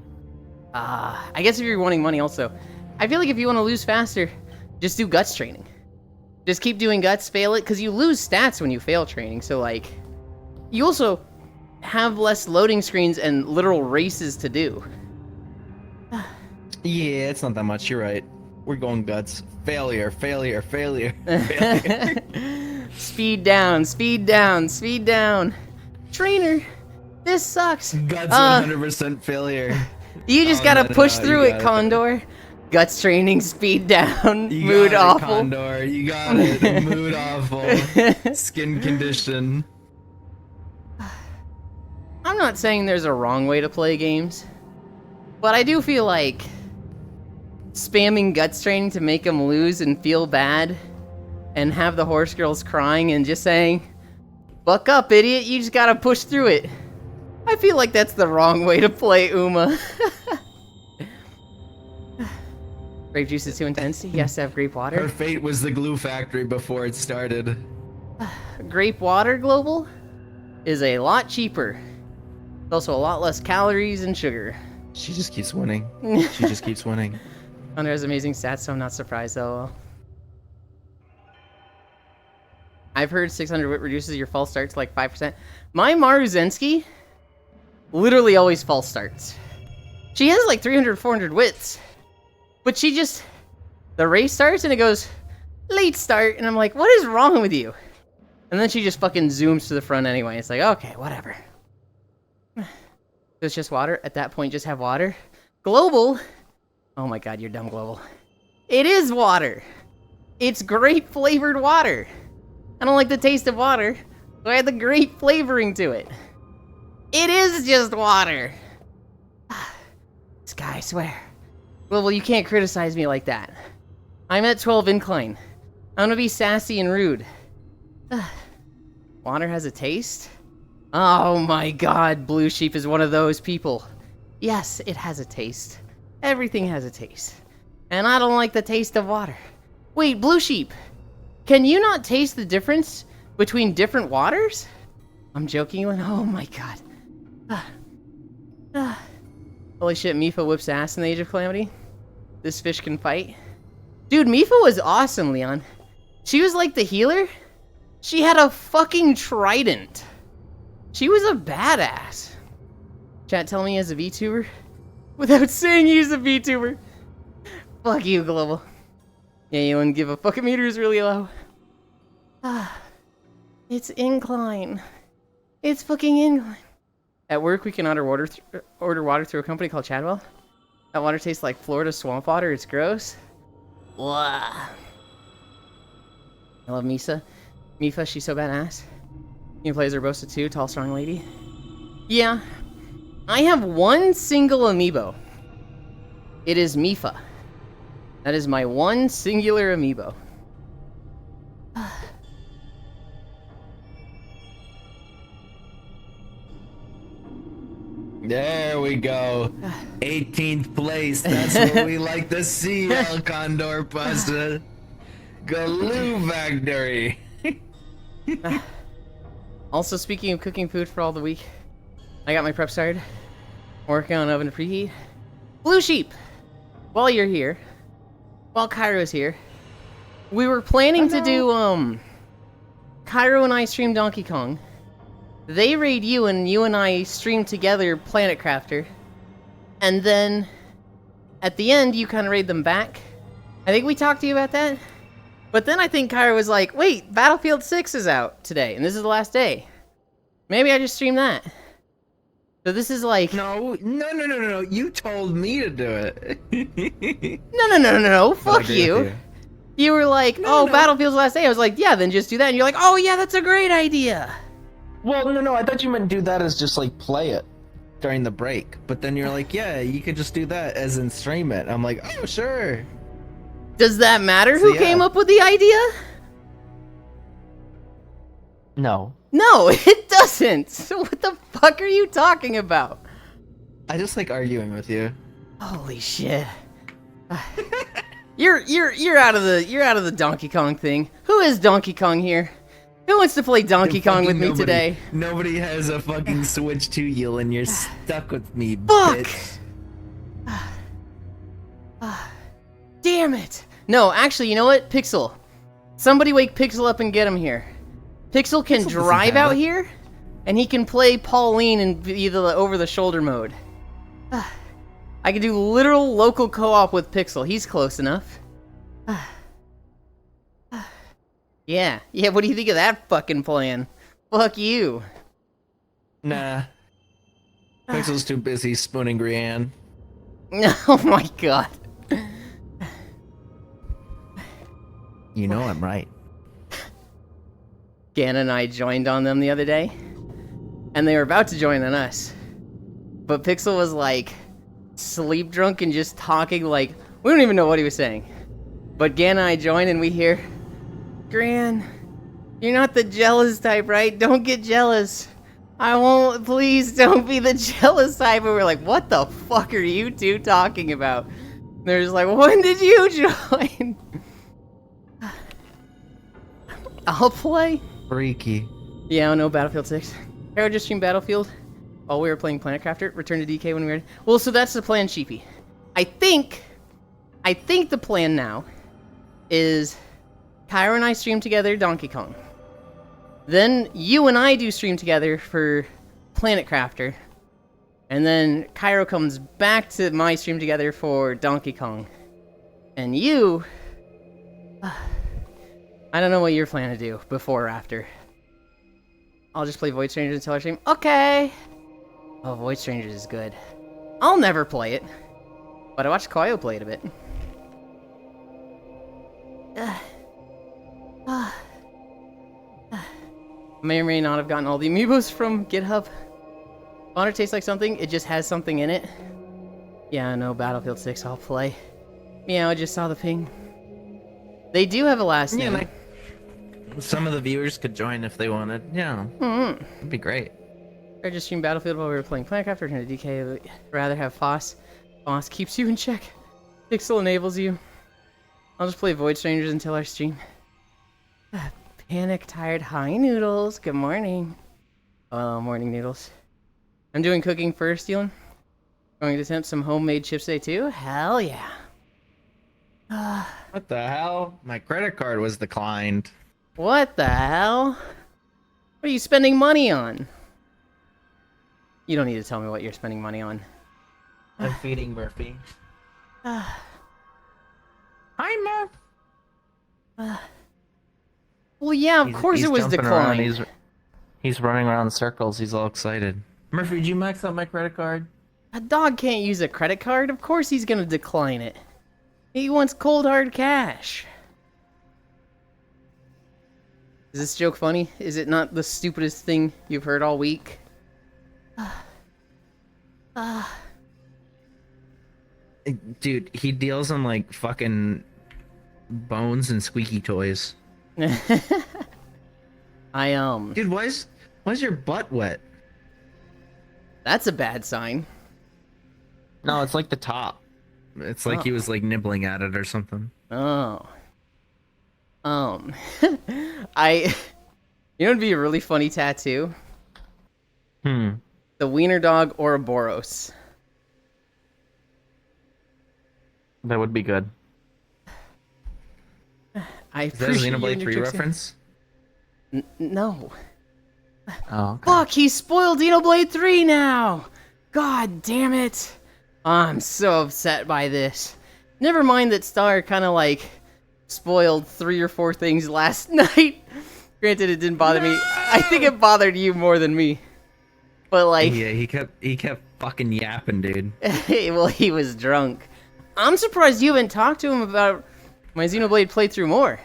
[SPEAKER 1] I guess if you're wanting money also. I feel like if you want to lose faster, just do guts training. Just keep doing guts, fail it, because you lose stats when you fail training, so like... You also have less loading screens and literal races to do.
[SPEAKER 3] Yeah, it's not that much, you're right. We're going guts. Failure, failure, failure, failure.
[SPEAKER 1] Speed down, speed down, speed down. Trainer, this sucks.
[SPEAKER 3] Guts 100% failure.
[SPEAKER 1] You just gotta push through it, Condor. Guts training, speed down,
[SPEAKER 3] You
[SPEAKER 1] mood
[SPEAKER 3] got it,
[SPEAKER 1] awful.
[SPEAKER 3] Condor, you got it. Mood awful. Skin condition.
[SPEAKER 1] I'm not saying there's a wrong way to play games, but I do feel like spamming guts training to make them lose and feel bad and have the horse girls crying and just saying, "Buck up, idiot, you just gotta push through it." I feel like that's the wrong way to play Uma. Grape juice is too intense. He has to have grape
[SPEAKER 3] Her
[SPEAKER 1] water.
[SPEAKER 3] fate was the glue factory before it started.
[SPEAKER 1] Grape water global is a lot cheaper. It's also a lot less calories and sugar.
[SPEAKER 3] She just keeps winning. She just keeps winning.
[SPEAKER 1] Under has amazing stats, so I'm not surprised though. I've heard 600 wit reduces your false starts like 5%. My Maruzensky literally always false starts. She has like 300, 400 wits. But she just... The race starts and it goes, late start, and I'm like, what is wrong with you? And then she just fucking zooms to the front anyway. It's like, okay, whatever. It's just water. At that point, just have water. Global? Oh my god, you're dumb, Global. It is water! It's grape-flavored water! I don't like the taste of water, so I add the grape flavoring to it. It is just water! This guy, I swear. Global, you can't criticize me like that. I'm at 12 incline. I'm gonna be sassy and rude. Water has a taste? Oh my god, Blue Sheep is one of those people. Yes, it has a taste. Everything has a taste. And I don't like the taste of water. Wait, Blue Sheep, can you not taste the difference between different waters? I'm joking. Oh my god. Holy shit, Mifa whips ass in the Age of Calamity. This fish can fight. Dude, Mifa was awesome, Leon. She was like the healer. She had a fucking trident. She was a badass. Chat, tell me he's a VTuber? Without saying he's a VTuber. Fuck you, Global. Yeah, you wouldn't give a fuck. Meter is really low. It's incline. It's fucking incline. At work, we can order water through a company called Chadwell. That water tastes like Florida swamp water. It's gross. Blah. I love Misa. Mifa, she's so badass. You play as Urbosa too, tall, strong lady. Yeah. I have one single amiibo. It is Mifa. That is my one singular amiibo.
[SPEAKER 3] There we go. 18th place. That's what we like to see, El Condor Pasta. Glue Factory.
[SPEAKER 1] Also, speaking of cooking food for all the week, I got my prep started. Working on oven to preheat. Blue Sheep, while you're here, while Cairo's here, we were planning to do, Cairo and I stream Donkey Kong. They raid you and I stream together Planet Crafter. And then, at the end, you kind of raid them back. I think we talked to you about that. But then I think Kyra was like, wait, Battlefield 6 is out today, and this is the last day. Maybe I just stream that. So this is like...
[SPEAKER 3] No. You told me to do it.
[SPEAKER 1] No. Fuck
[SPEAKER 3] agree
[SPEAKER 1] you.
[SPEAKER 3] with
[SPEAKER 1] You were like, Battlefield's last day. I was like, yeah, then just do that. And you're like, oh yeah, that's a great idea.
[SPEAKER 3] Well, no. I thought you meant do that as just like play it during the break. But then you're like, yeah, you could just do that as in stream it. I'm like, oh sure.
[SPEAKER 1] Does that matter
[SPEAKER 3] So,
[SPEAKER 1] who
[SPEAKER 3] yeah.
[SPEAKER 1] came up with the idea?
[SPEAKER 3] No.
[SPEAKER 1] No, it doesn't. So what the fuck are you talking about?
[SPEAKER 3] I just like arguing with you.
[SPEAKER 1] Holy shit. You're out of the Donkey Kong thing. Who is Donkey Kong here? Who wants to play Donkey Kong with me
[SPEAKER 3] Nobody.
[SPEAKER 1] today?
[SPEAKER 3] Nobody has a fucking Switch 2 Yule and you're stuck with me,
[SPEAKER 1] Fuck!
[SPEAKER 3] bitch.
[SPEAKER 1] Damn it! No, actually, you know what? Pixel. Somebody wake Pixel up and get him here. Pixel can
[SPEAKER 3] doesn't
[SPEAKER 1] drive
[SPEAKER 3] have
[SPEAKER 1] out
[SPEAKER 3] it.
[SPEAKER 1] here, and he can play Pauline in the over-the-shoulder mode. I can do literal local co-op with Pixel. He's close enough. Yeah, what do you think of that fucking plan? Fuck you.
[SPEAKER 3] Nah. Pixel's too busy spooning Grianne.
[SPEAKER 1] Oh my god.
[SPEAKER 3] You know I'm right.
[SPEAKER 1] Gan and I joined on them the other day, and they were about to join on us. But Pixel was like sleep drunk and just talking like we don't even know what he was saying. But Gan and I joined and we hear, Gran, you're not the jealous type, right? Don't get jealous. I won't, please don't be the jealous type. And we're like, what the fuck are you two talking about? And they're just like, when did you join? I'll play.
[SPEAKER 3] Freaky.
[SPEAKER 1] Yeah, I don't know Battlefield 6. Arrow just streamed Battlefield while we were playing Planet Crafter. Return to DK when we were... Well, so that's the plan, Sheepy. I think the plan now is Kyra and I stream together Donkey Kong. Then you and I do stream together for Planet Crafter. And then Kyra comes back to my stream together for Donkey Kong. And you... I don't know what you're planning to do, before or after. I'll just play Void Strangers until I stream. Okay! Oh, Void Strangers is good. I'll never play it. But I watched Koyo play it a bit. May or may not have gotten all the amiibos from GitHub. Honor tastes like something, it just has something in it. Yeah, no, Battlefield 6 I'll play. Meow, I just saw the ping. They do have a last name.
[SPEAKER 3] Yeah, some of the viewers could join if they wanted. Yeah. It'd be great.
[SPEAKER 1] I just streamed Battlefield while we were playing Planet Crafter and DK. I'd rather have Foss. Foss keeps you in check. Pixel enables you. I'll just play Void Strangers until our stream. Panic tired. Hi, Noodles. Good morning. Morning, Noodles. I'm doing cooking first, Dylan. Going to attempt some homemade chips today, too? Hell yeah.
[SPEAKER 3] What the hell? My credit card was declined.
[SPEAKER 1] What the hell? What are you spending money on? You don't need to tell me what you're spending money on.
[SPEAKER 3] I'm feeding Murphy. Hi, Murph.
[SPEAKER 1] Well, yeah, of course
[SPEAKER 3] He's
[SPEAKER 1] it was
[SPEAKER 3] jumping around.
[SPEAKER 1] declined.
[SPEAKER 3] He's running around in circles. He's all excited. Murphy, did you max out my credit card?
[SPEAKER 1] A dog can't use a credit card. Of course he's gonna decline it. He wants cold hard cash. Is this joke funny? Is it not the stupidest thing you've heard all week?
[SPEAKER 3] Dude, he deals in like fucking bones and squeaky toys. Dude, why's your butt wet?
[SPEAKER 1] That's a bad sign.
[SPEAKER 3] No, it's like the top. It's like he was like nibbling at it or something.
[SPEAKER 1] Oh. You know what'd be a really funny tattoo? The Wiener Dog Ouroboros.
[SPEAKER 3] That would be good.
[SPEAKER 1] I
[SPEAKER 3] Is that a
[SPEAKER 1] appreciate you
[SPEAKER 3] Xenoblade
[SPEAKER 1] and your
[SPEAKER 3] 3
[SPEAKER 1] tricks.
[SPEAKER 3] reference?
[SPEAKER 1] No.
[SPEAKER 3] Oh, okay.
[SPEAKER 1] Fuck, he spoiled Xenoblade 3 now! God damn it! I'm so upset by this. Never mind that Star kind of like spoiled 3 or 4 things last night. Granted, it didn't bother me. I think it bothered you more than me. But like,
[SPEAKER 3] Yeah, he kept fucking yapping, dude.
[SPEAKER 1] well, he was drunk. I'm surprised you haven't talked to him about my Xenoblade playthrough more.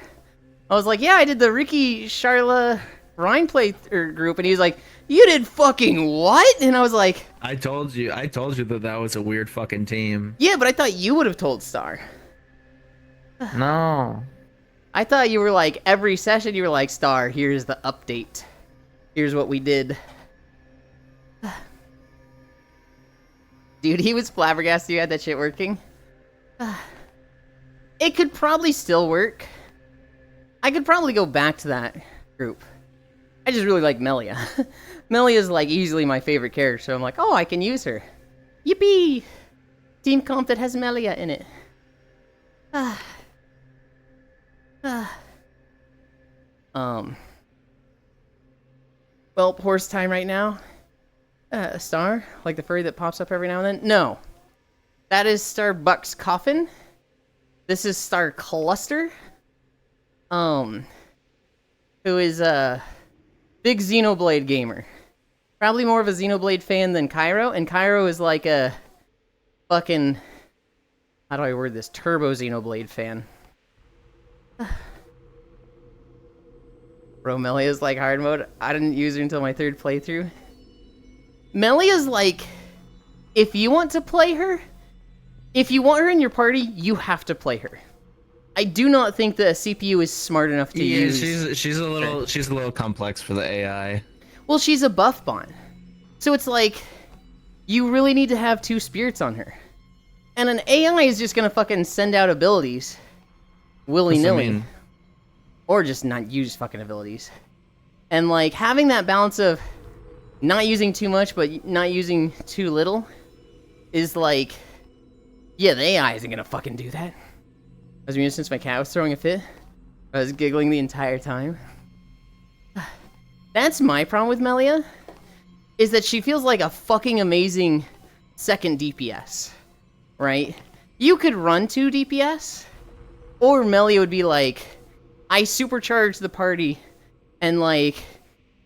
[SPEAKER 1] I was like, yeah, I did the Ricky, Charla, Ryan group, and he was like, you did fucking what? And I was like,
[SPEAKER 3] I told you that was a weird fucking team.
[SPEAKER 1] yeah, but I thought you would have told Star.
[SPEAKER 3] No.
[SPEAKER 1] I thought you were like, every session you were like, Star, here's the update. Here's what we did. Dude, he was flabbergasted you had that shit working. It could probably still work. I could probably go back to that group. I just really like Melia. Melia's like easily my favorite character, so I'm like, oh, I can use her. Yippee! Team comp that has Melia in it. Well, horse time right now. Star? Like the furry that pops up every now and then? No. That is Starbucks Coffin. This is Star Cluster. Who is a big Xenoblade gamer. Probably more of a Xenoblade fan than Cairo, and Cairo is like a fucking, how do I word this, Turbo Xenoblade fan. Bro, Melia's like hard mode. I didn't use her until my 3rd playthrough. Melia's like, if you want to play her, if you want her in your party, you have to play her. I do not think the CPU is smart enough to use.
[SPEAKER 3] She's a little complex for the AI.
[SPEAKER 1] Well, she's a buff bond. So it's like, you really need to have 2 spirits on her. And an AI is just gonna fucking send out abilities willy-nilly. Or just not use fucking abilities. And like, having that balance of not using too much, but not using too little, is like, yeah, the AI isn't gonna fucking do that. I was muted since my cat was throwing a fit. I was giggling the entire time. That's my problem with Melia, is that she feels like a fucking amazing 2nd DPS, right? You could run 2 DPS, or Melia would be like, I supercharge the party, and like,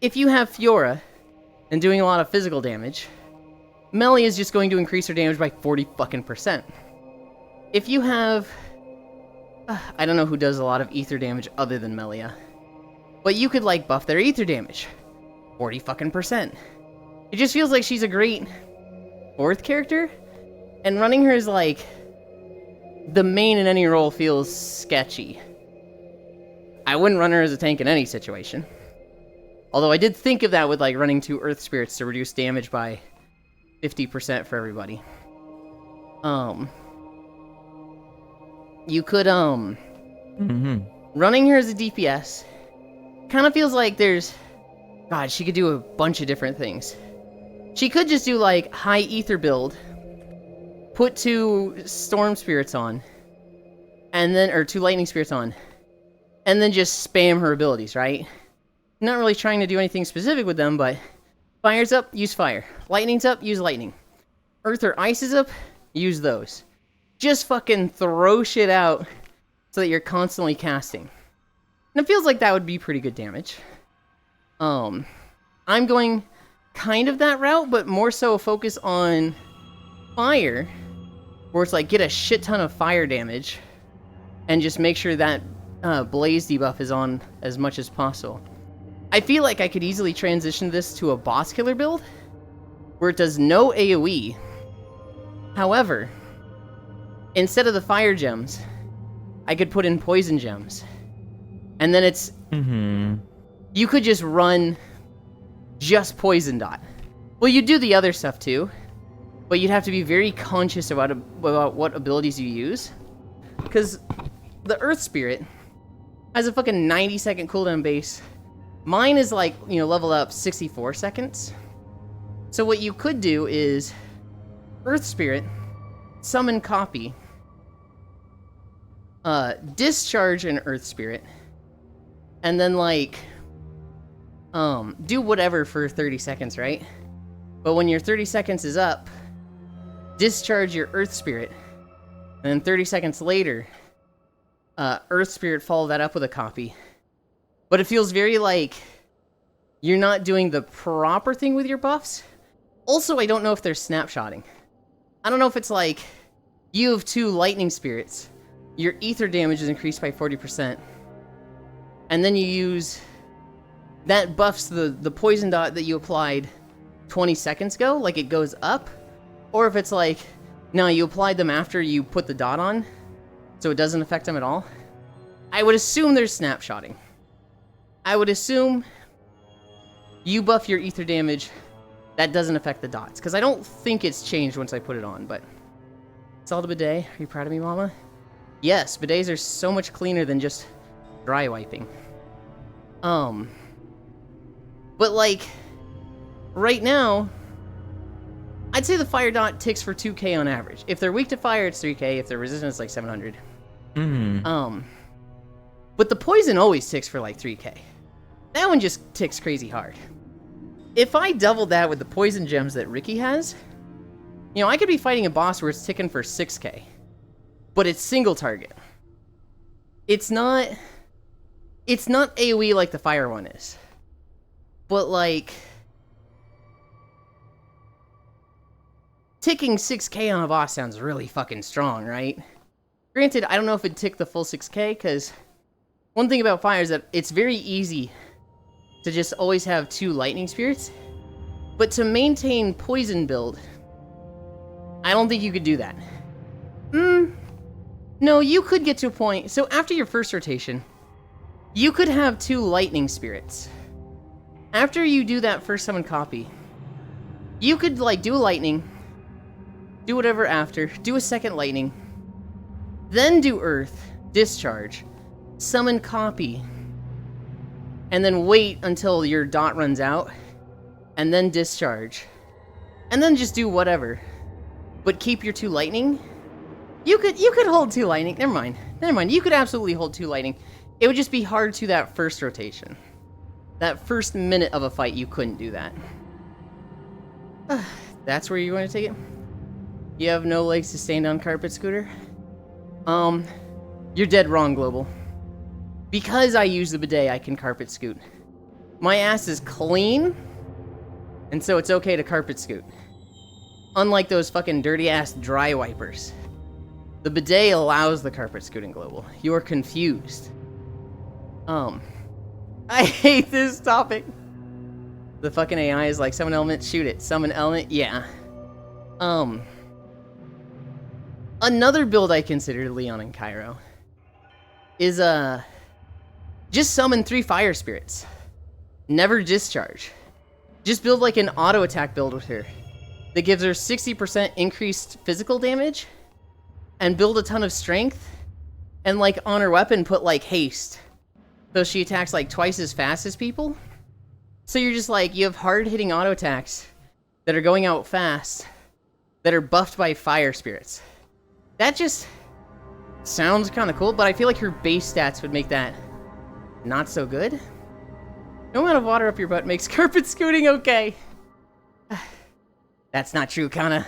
[SPEAKER 1] if you have Fiora, and doing a lot of physical damage, Melia is just going to increase her damage by 40%. If you have, I don't know who does a lot of ether damage other than Melia, but you could like buff their ether damage, 40%. It just feels like she's a great 4th character, and running her as like the main in any role feels sketchy. I wouldn't run her as a tank in any situation. Although I did think of that with like running 2 Earth Spirits to reduce damage by 50% for everybody. You could, running her as a DPS kind of feels like there's, God, she could do a bunch of different things. She could just do like high ether build, put 2 Storm Spirits on, and then, or 2 Lightning Spirits on, and then just spam her abilities, right? Not really trying to do anything specific with them, but fire's up, use fire. Lightning's up, use lightning. Earth or ice is up, use those. Just fucking throw shit out so that you're constantly casting. And it feels like that would be pretty good damage. I'm going kind of that route, but more so focus on fire, where it's like get a shit ton of fire damage, and just make sure that blaze debuff is on as much as possible. I feel like I could easily transition this to a boss killer build, where it does no AoE. However, instead of the fire gems, I could put in poison gems. And then it's... You could just run just poison dot. Well, you do the other stuff too, but you'd have to be very conscious about what abilities you use. Because the Earth Spirit has a fucking 90-second cooldown base. Mine is like, you know, level up 64 seconds. So what you could do is Earth Spirit, summon copy, discharge an Earth Spirit, and then like do whatever for 30 seconds, right? But when your 30 seconds is up, discharge your Earth Spirit, and then 30 seconds later, Earth Spirit followed that up with a copy. But it feels very like you're not doing the proper thing with your buffs. Also, I don't know if they're snapshotting. I don't know if it's like you have 2 lightning spirits. Your ether damage is increased by 40%. And then you use that buffs the poison dot that you applied 20 seconds ago, like it goes up. Or if it's like, no, you applied them after you put the dot on, so it doesn't affect them at all. I would assume there's snapshotting. I would assume you buff your ether damage, that doesn't affect the dots. Because I don't think it's changed once I put it on, but... Zelda Bidet, are you proud of me, mama? Yes, bidets are so much cleaner than just dry wiping. But like, right now, I'd say the fire dot ticks for 2k on average. If they're weak to fire, it's 3k. If they're resistant, it's like 700. But the poison always ticks for like 3k. That one just ticks crazy hard. If I doubled that with the poison gems that Ricky has, you know, I could be fighting a boss where it's ticking for 6k. But it's single target. It's not AoE like the fire one is. But like, ticking 6k on a boss sounds really fucking strong, right? Granted, I don't know if it'd tick the full 6k, because one thing about fire is that it's very easy to just always have 2 lightning spirits. But to maintain poison build, I don't think you could do that. No, you could get to a point. So after your first rotation, you could have 2 lightning spirits. After you do that first summon copy, you could like do a lightning, do whatever after, do a second lightning, then do earth, discharge, summon copy, and then wait until your dot runs out, and then discharge, and then just do whatever, but keep your 2 lightning. You could hold 2 lightning. Never mind. You could absolutely hold 2 lightning. It would just be hard to that first rotation. That first minute of a fight, you couldn't do that. That's where you want to take it? You have no legs to stand on, carpet scooter? You're dead wrong, Global. Because I use the bidet, I can carpet scoot. My ass is clean, and so it's okay to carpet scoot. Unlike those fucking dirty ass dry wipers. The bidet allows the carpet scooting, Global. You're confused. I hate this topic. The fucking AI is like, summon element, shoot it. Summon element, yeah. Another build I considered, Leon and Cairo, is, just summon 3 fire spirits. Never discharge. Just build like an auto attack build with her that gives her 60% increased physical damage, and build a ton of strength, and like on her weapon put like haste, so she attacks like twice as fast as people. So you're just like, you have hard hitting auto attacks that are going out fast, that are buffed by fire spirits. That just sounds kind of cool, but I feel like her base stats would make that not so good. No amount of water up your butt makes carpet scooting okay. That's not true, Kana.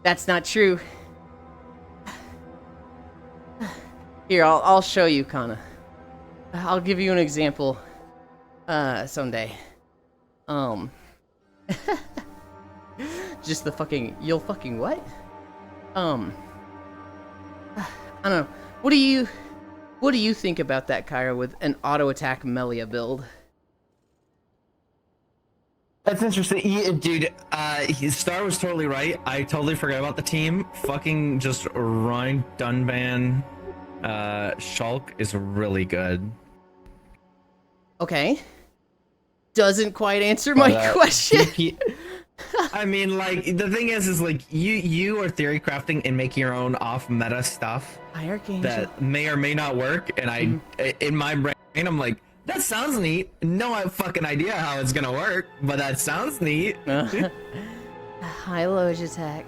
[SPEAKER 1] That's not true. Here, I'll show you, Kana. I'll give you an example someday. Just the fucking, you'll fucking what? I don't know. What do you think about that, Kyra, with an auto attack Melia build?
[SPEAKER 3] That's interesting. Dude, Star was totally right. I totally forgot about the team. Fucking just Ryan Dunban Shulk is really good.
[SPEAKER 1] Okay. Doesn't quite answer my question.
[SPEAKER 3] I mean, like, the thing is like, you are theory crafting and making your own off-meta stuff that may or may not work, and in my brain, I'm like, that sounds neat. No fucking idea how it's gonna work, but that sounds neat.
[SPEAKER 1] High Logitech.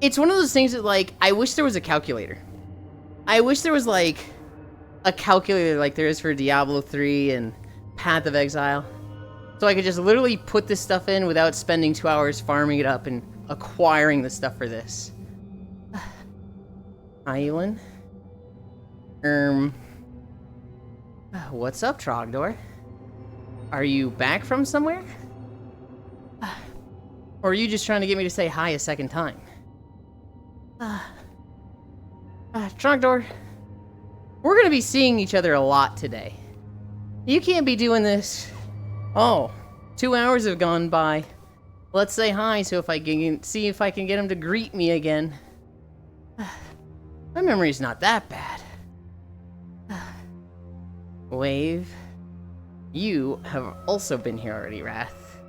[SPEAKER 1] It's one of those things that, like, I wish there was a calculator. I wish there was, like, a calculator like there is for Diablo 3 and Path of Exile. So I could just literally put this stuff in without spending 2 hours farming it up and acquiring the stuff for this. Hi, Elin. What's up, Trogdor? Are you back from somewhere? Or are you just trying to get me to say hi a second time? Trogdor, we're gonna be seeing each other a lot today. You can't be doing this. Oh, 2 hours have gone by. Let's say hi so if I can see if I can get him to greet me again. My memory's not that bad. Wave, you have also been here already, Wrath.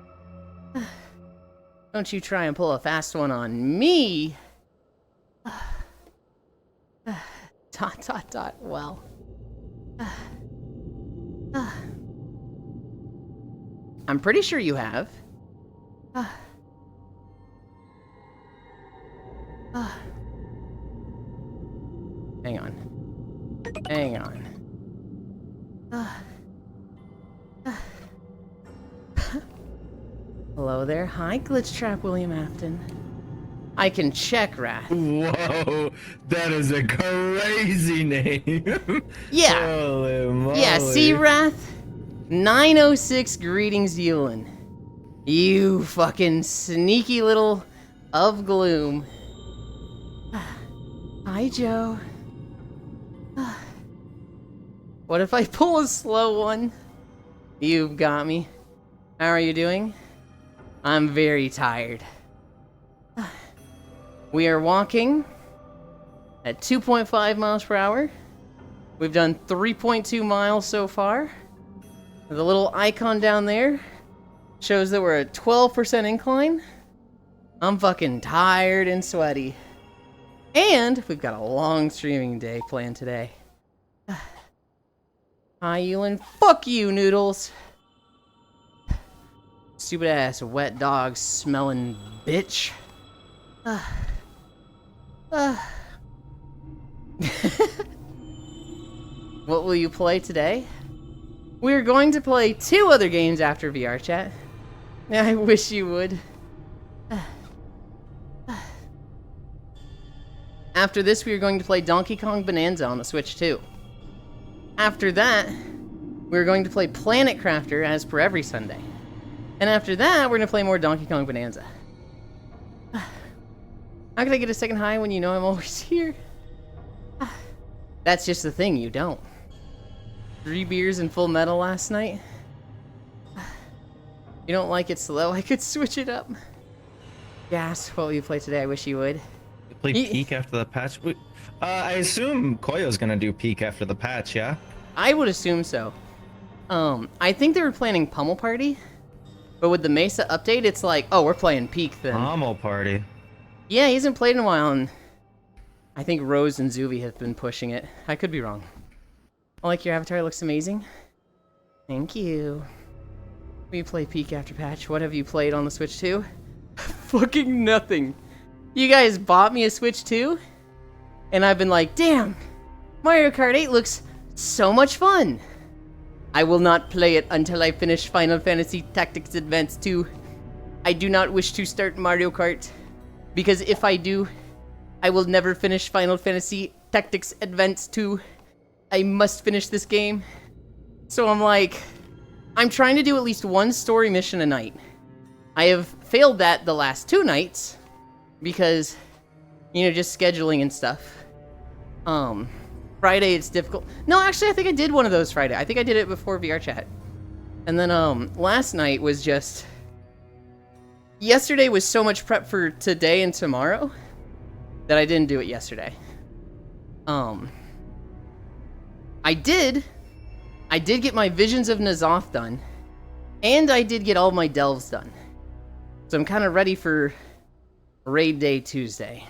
[SPEAKER 1] Don't you try and pull a fast one on me. Well. I'm pretty sure you have. Hang on. Hang on. Hello there. Hi, Glitch Trap William Afton. I can check, Wrath.
[SPEAKER 3] Whoa, that is a crazy name.
[SPEAKER 1] Yeah.
[SPEAKER 3] Holy moly.
[SPEAKER 1] Yeah, see, Wrath? 906 greetings, Yulin. You fucking sneaky little of gloom. Hi, Joe. What if I pull a slow one? You've got me. How are you doing? I'm very tired. We are walking at 2.5 miles per hour. We've done 3.2 miles so far. The little icon down there shows that we're at 12% incline. I'm fucking tired and sweaty. And we've got a long streaming day planned today. Hi, Yulin. Fuck you, Noodles. Stupid ass wet dog smelling bitch. What will you play today? We're going to play 2 other games after VR chat. I wish you would. After this, we are going to play Donkey Kong Bonanza on the Switch 2. After that, we're going to play Planet Crafter as per every Sunday. And after that, we're going to play more Donkey Kong Bonanza. How can I get a second high when you know I'm always here? That's just the thing, you don't. 3 beers and Full Metal last night? You don't like it slow? I could switch it up. Gas, what will you play today? I wish you would.
[SPEAKER 3] Play Peak after the patch? I assume Koyo's gonna do Peak after the patch, yeah?
[SPEAKER 1] I would assume so. I think they were planning Pummel Party, but with the Mesa update, it's like, oh, we're playing Peak then.
[SPEAKER 3] Pummel Party.
[SPEAKER 1] Yeah, he hasn't played in a while, and I think Rose and Zuvi have been pushing it. I could be wrong. I like your avatar, it looks amazing. Thank you. We play Peak after patch. What have you played on the Switch 2? Fucking nothing. You guys bought me a Switch 2? And I've been like, damn, Mario Kart 8 looks so much fun. I will not play it until I finish Final Fantasy Tactics Advance 2. I do not wish to start Mario Kart, because if I do, I will never finish Final Fantasy Tactics Advance 2. I must finish this game. So I'm like, I'm trying to do at least 1 story mission a night. I have failed that the last 2 nights, because, you know, just scheduling and stuff. Friday it's difficult. No, actually, I think I did one of those Friday. I think I did it before VR chat. And then, last night was just... Yesterday was so much prep for today and tomorrow that I didn't do it yesterday. I did get my Visions of N'Zoth done, and I did get all my delves done. So I'm kind of ready for Raid Day Tuesday.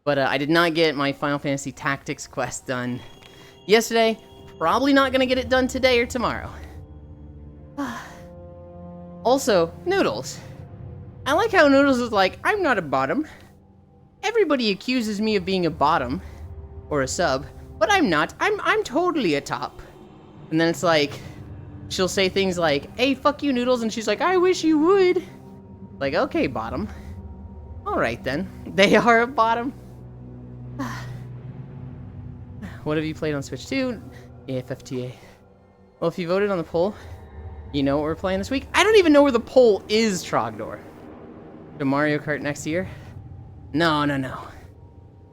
[SPEAKER 1] But I did not get my Final Fantasy Tactics quest done yesterday. Probably not going to get it done today or tomorrow. Also, Noodles. I like how Noodles is like, I'm not a bottom. Everybody accuses me of being a bottom. Or a sub. But I'm not. I'm totally a top. And then it's like, she'll say things like, hey, fuck you, Noodles, and she's like, I wish you would. Like, okay, bottom. Alright then. They are a bottom. What have you played on Switch 2? AFFTA. Well, if you voted on the poll, you know what we're playing this week? I don't even know where the poll is, Trogdor. To Mario Kart next year? No.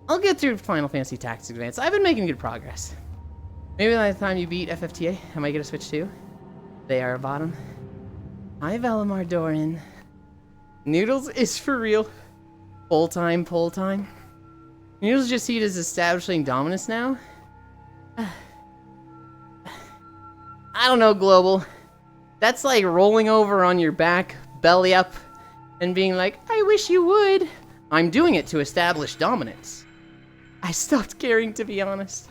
[SPEAKER 1] I'll get through Final Fantasy Tactics Advance. I've been making good progress. Maybe by the time you beat FFTA, I might get a Switch 2. They are a bottom. Hi, Valimar Doran. Noodles is for real. Poll time. Noodles just see it as establishing dominance now. I don't know, Global. That's like rolling over on your back, belly up, and being like, I wish you would. I'm doing it to establish dominance. I stopped caring, to be honest.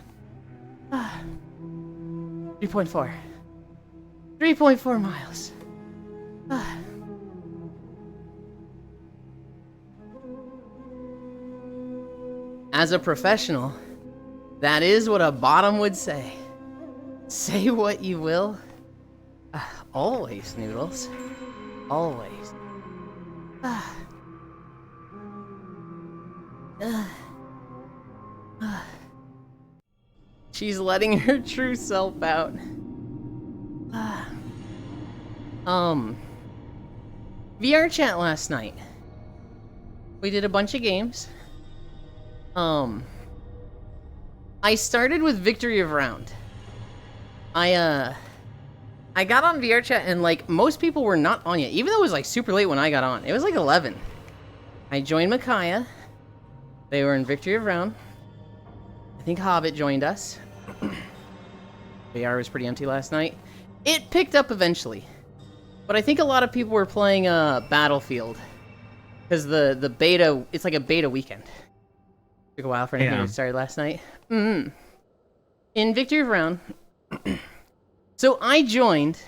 [SPEAKER 1] 3.4. 3.4 miles. As a professional, that is what a bottom would say. Say what you will. Always, Noodles. Always. She's letting her true self out. VR chat last night. We did a bunch of games. I started with Victory of Round. I got on VR chat and like most people were not on yet, even though it was like super late when I got on. It was like 11. I joined Micaiah. They were in Victory of Round. I think Hobbit joined us. VR was pretty empty last night. It picked up eventually. But I think a lot of people were playing Battlefield. Because the beta, it's like a beta weekend. Took a while for anything to start last night. In Victory of Round. So I joined,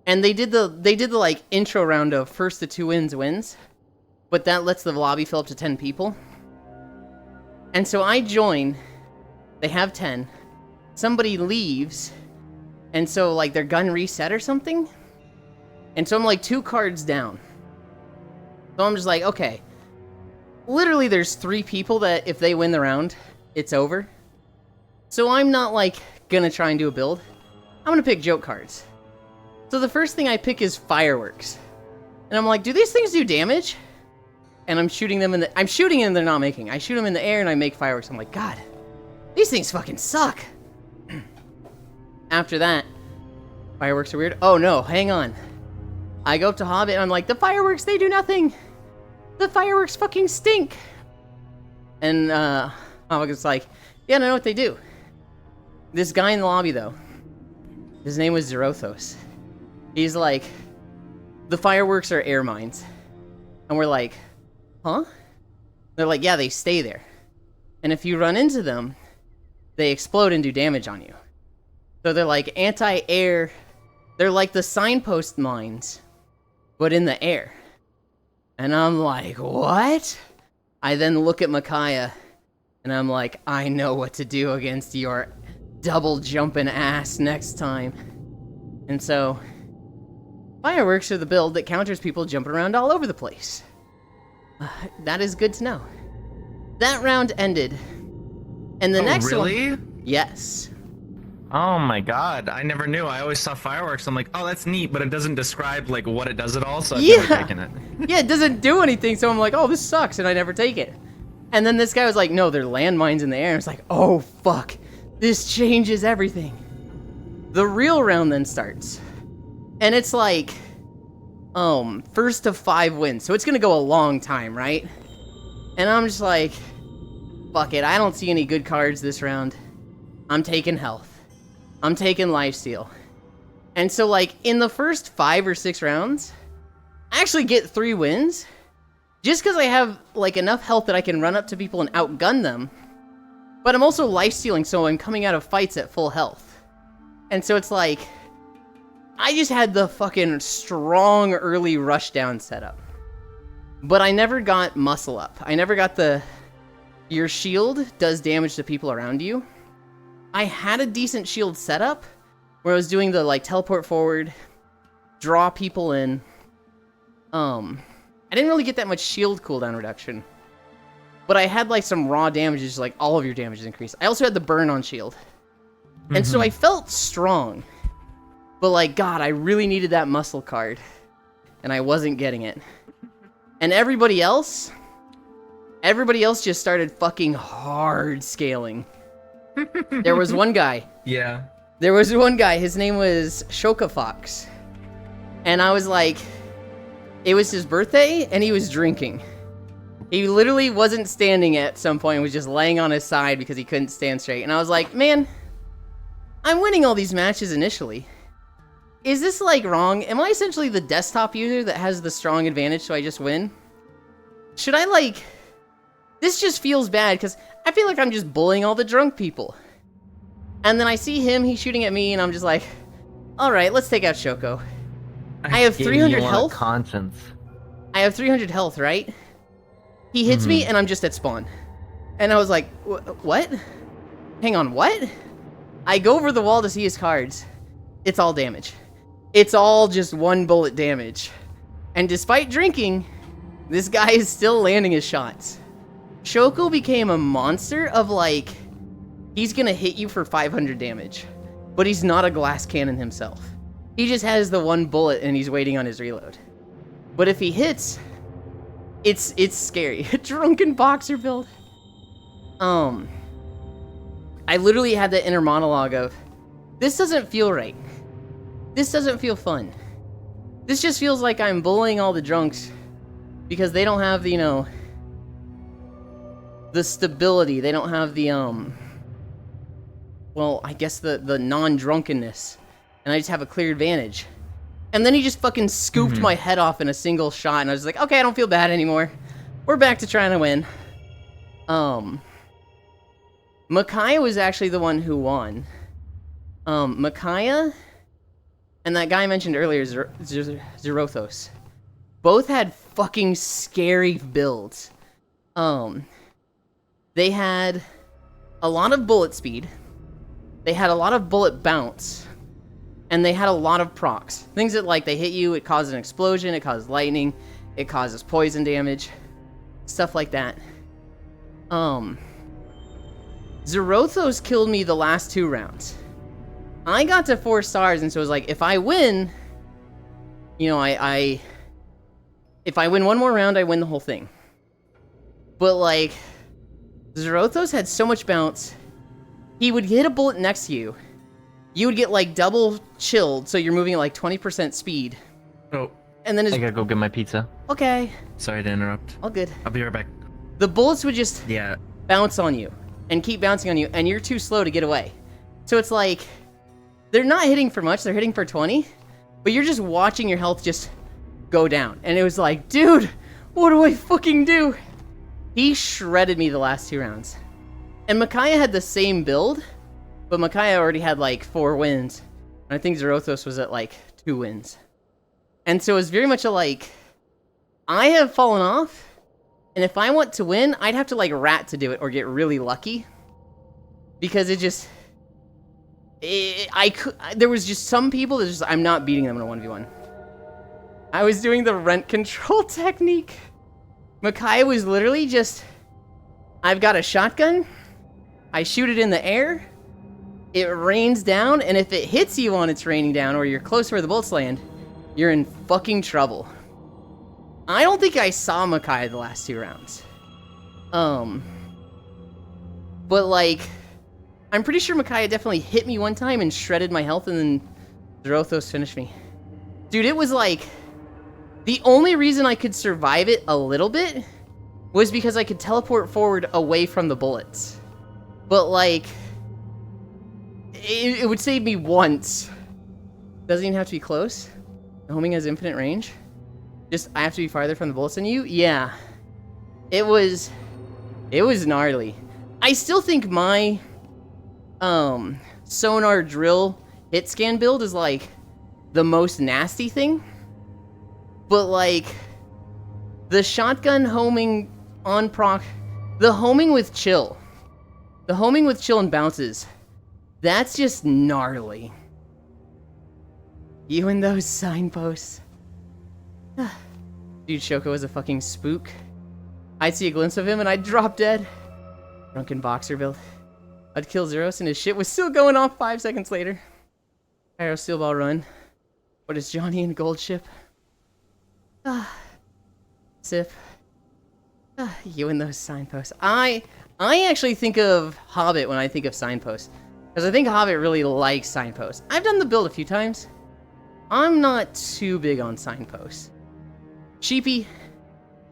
[SPEAKER 1] and they did the like intro round of first to 2 wins, but that lets the lobby fill up to 10 people. And so I join, they have 10, somebody leaves, and so like their gun reset or something, and so I'm like 2 cards down. So I'm just like, okay, literally there's 3 people that if they win the round, it's over. So I'm not like gonna try and do a build. I'm gonna pick joke cards. So the first thing I pick is fireworks. And I'm like, do these things do damage? And I'm shooting them I'm shooting and they're not making. I shoot them in the air and I make fireworks. I'm like, God, these things fucking suck. After that, fireworks are weird. Oh no, hang on. I go up to Hobbit and I'm like, the fireworks, they do nothing. The fireworks fucking stink. And Hobbit's like, yeah, I know what they do. This guy in the lobby though, his name was Zerothos. He's like, the fireworks are air mines. And we're like, huh? They're like, yeah, they stay there. And if you run into them, they explode and do damage on you. So they're like anti-air. They're like the signpost mines, but in the air. And I'm like, what? I then look at Micaiah, and I'm like, I know what to do against your double jumping ass next time. And so, fireworks are the build that counters people jumping around all over the place. That is good to know. That round ended. And the next
[SPEAKER 3] really?
[SPEAKER 1] one... Yes.
[SPEAKER 3] Oh my god, I never knew. I always saw fireworks. I'm like, oh, that's neat, but it doesn't describe like what it does at all, so I've never taken it.
[SPEAKER 1] Yeah, it doesn't do anything, so I'm like, oh, this sucks, and I never take it. And then this guy was like, no, they're landmines in the air. And it's like, oh, fuck. This changes everything. The real round then starts. And it's like, first to 5 wins. So it's gonna go a long time, right? And I'm just like, fuck it. I don't see any good cards this round. I'm taking health. I'm taking lifesteal. And so like, in the first 5 or 6 rounds, I actually get 3 wins. Just because I have like enough health that I can run up to people and outgun them. But I'm also lifestealing, so I'm coming out of fights at full health. And so it's like, I just had the fucking strong early rushdown setup. But I never got muscle up. I never got your shield does damage to people around you. I had a decent shield setup, where I was doing the like teleport forward, draw people in. I didn't really get that much shield cooldown reduction, but I had like some raw damages, like all of your damage is increased. I also had the burn on shield, and so I felt strong. But like, God, I really needed that muscle card, and I wasn't getting it. And everybody else just started fucking hard scaling. There was one guy.
[SPEAKER 3] Yeah.
[SPEAKER 1] There was one guy, his name was Shoka Fox. And I was like, it was his birthday, and he was drinking. He literally wasn't standing at some point, was just laying on his side because he couldn't stand straight. And I was like, man, I'm winning all these matches initially. Is this, like, wrong? Am I essentially the desktop user that has the strong advantage, so I just win? Should I, like... This just feels bad, because I feel like I'm just bullying all the drunk people. And then I see him, he's shooting at me, and I'm just like, alright, let's take out Shoko. I have 300 health.
[SPEAKER 3] Conscience.
[SPEAKER 1] I have 300 health, right? He hits me, and I'm just at spawn. And I was like, what? Hang on, what? I go over the wall to see his cards. It's all damage. It's all just one bullet damage. And despite drinking, this guy is still landing his shots. Shoko became a monster of like, he's gonna hit you for 500 damage. But he's not a glass cannon himself. He just has the one bullet and he's waiting on his reload. But if he hits, it's scary. Drunken boxer build. I literally had that inner monologue of, this doesn't feel right. This doesn't feel fun. This just feels like I'm bullying all the drunks because they don't have the, you know, the stability. They don't have the, well, I guess the non-drunkenness. And I just have a clear advantage. And then he just fucking scooped my head off in a single shot, and I was like, okay, I don't feel bad anymore. We're back to trying to win. Micaiah was actually the one who won. Micaiah and that guy I mentioned earlier, Zerothos, both had fucking scary builds. They had a lot of bullet speed, they had a lot of bullet bounce, and they had a lot of procs. Things that, like, they hit you, it causes an explosion, it causes lightning, it causes poison damage, stuff like that. Zerothos killed me the last 2 rounds. I got to 4 stars, and so it was like, if I win, you know, if I win one more round, I win the whole thing. But, like, Zerothos had so much bounce, he would hit a bullet next to you, you would get, like, double chilled, so you're moving at, like, 20% speed.
[SPEAKER 3] Oh,
[SPEAKER 1] and then
[SPEAKER 3] I gotta go get my pizza.
[SPEAKER 1] Okay.
[SPEAKER 3] Sorry to interrupt.
[SPEAKER 1] All good.
[SPEAKER 3] I'll be right back.
[SPEAKER 1] The bullets would just
[SPEAKER 3] Yeah.
[SPEAKER 1] bounce on you, and keep bouncing on you, and you're too slow to get away. So it's like, they're not hitting for much, they're hitting for 20, but you're just watching your health just go down. And it was like, dude, what do I fucking do? He shredded me the last 2 rounds. And Micaiah had the same build, but Micaiah already had like 4 wins. And I think Zerothos was at like 2 wins. And so it was very much a like, I have fallen off, and if I want to win, I'd have to like rat to do it or get really lucky. Because it just, there was just some people that just, I'm not beating them in a 1v1. I was doing the rent control technique. Micaiah was literally just, I've got a shotgun, I shoot it in the air, it rains down, and if it hits you on it's raining down, or you're close to where the bullets land, you're in fucking trouble. I don't think I saw Micaiah the last 2 rounds. But like, I'm pretty sure Micaiah definitely hit me one time and shredded my health, and then Zerothos finished me. Dude, it was like, the only reason I could survive it a little bit was because I could teleport forward away from the bullets. But like, it would save me once. Doesn't even have to be close. Homing has infinite range. Just, I have to be farther from the bullets than you? Yeah. It was gnarly. I still think my, sonar drill hit scan build is like the most nasty thing. But like, the shotgun homing on proc, the homing with chill and bounces, that's just gnarly. You and those signposts. Dude, Shoko was a fucking spook. I'd see a glimpse of him and I'd drop dead. Drunken boxer build. I'd kill Zeros and his shit was still going off 5 seconds later. Pyro Steel Ball run. What is Johnny and Gold Ship? Sip. You and those signposts. I actually think of Hobbit when I think of signposts. Because I think Hobbit really likes signposts. I've done the build a few times. I'm not too big on signposts. Sheepy,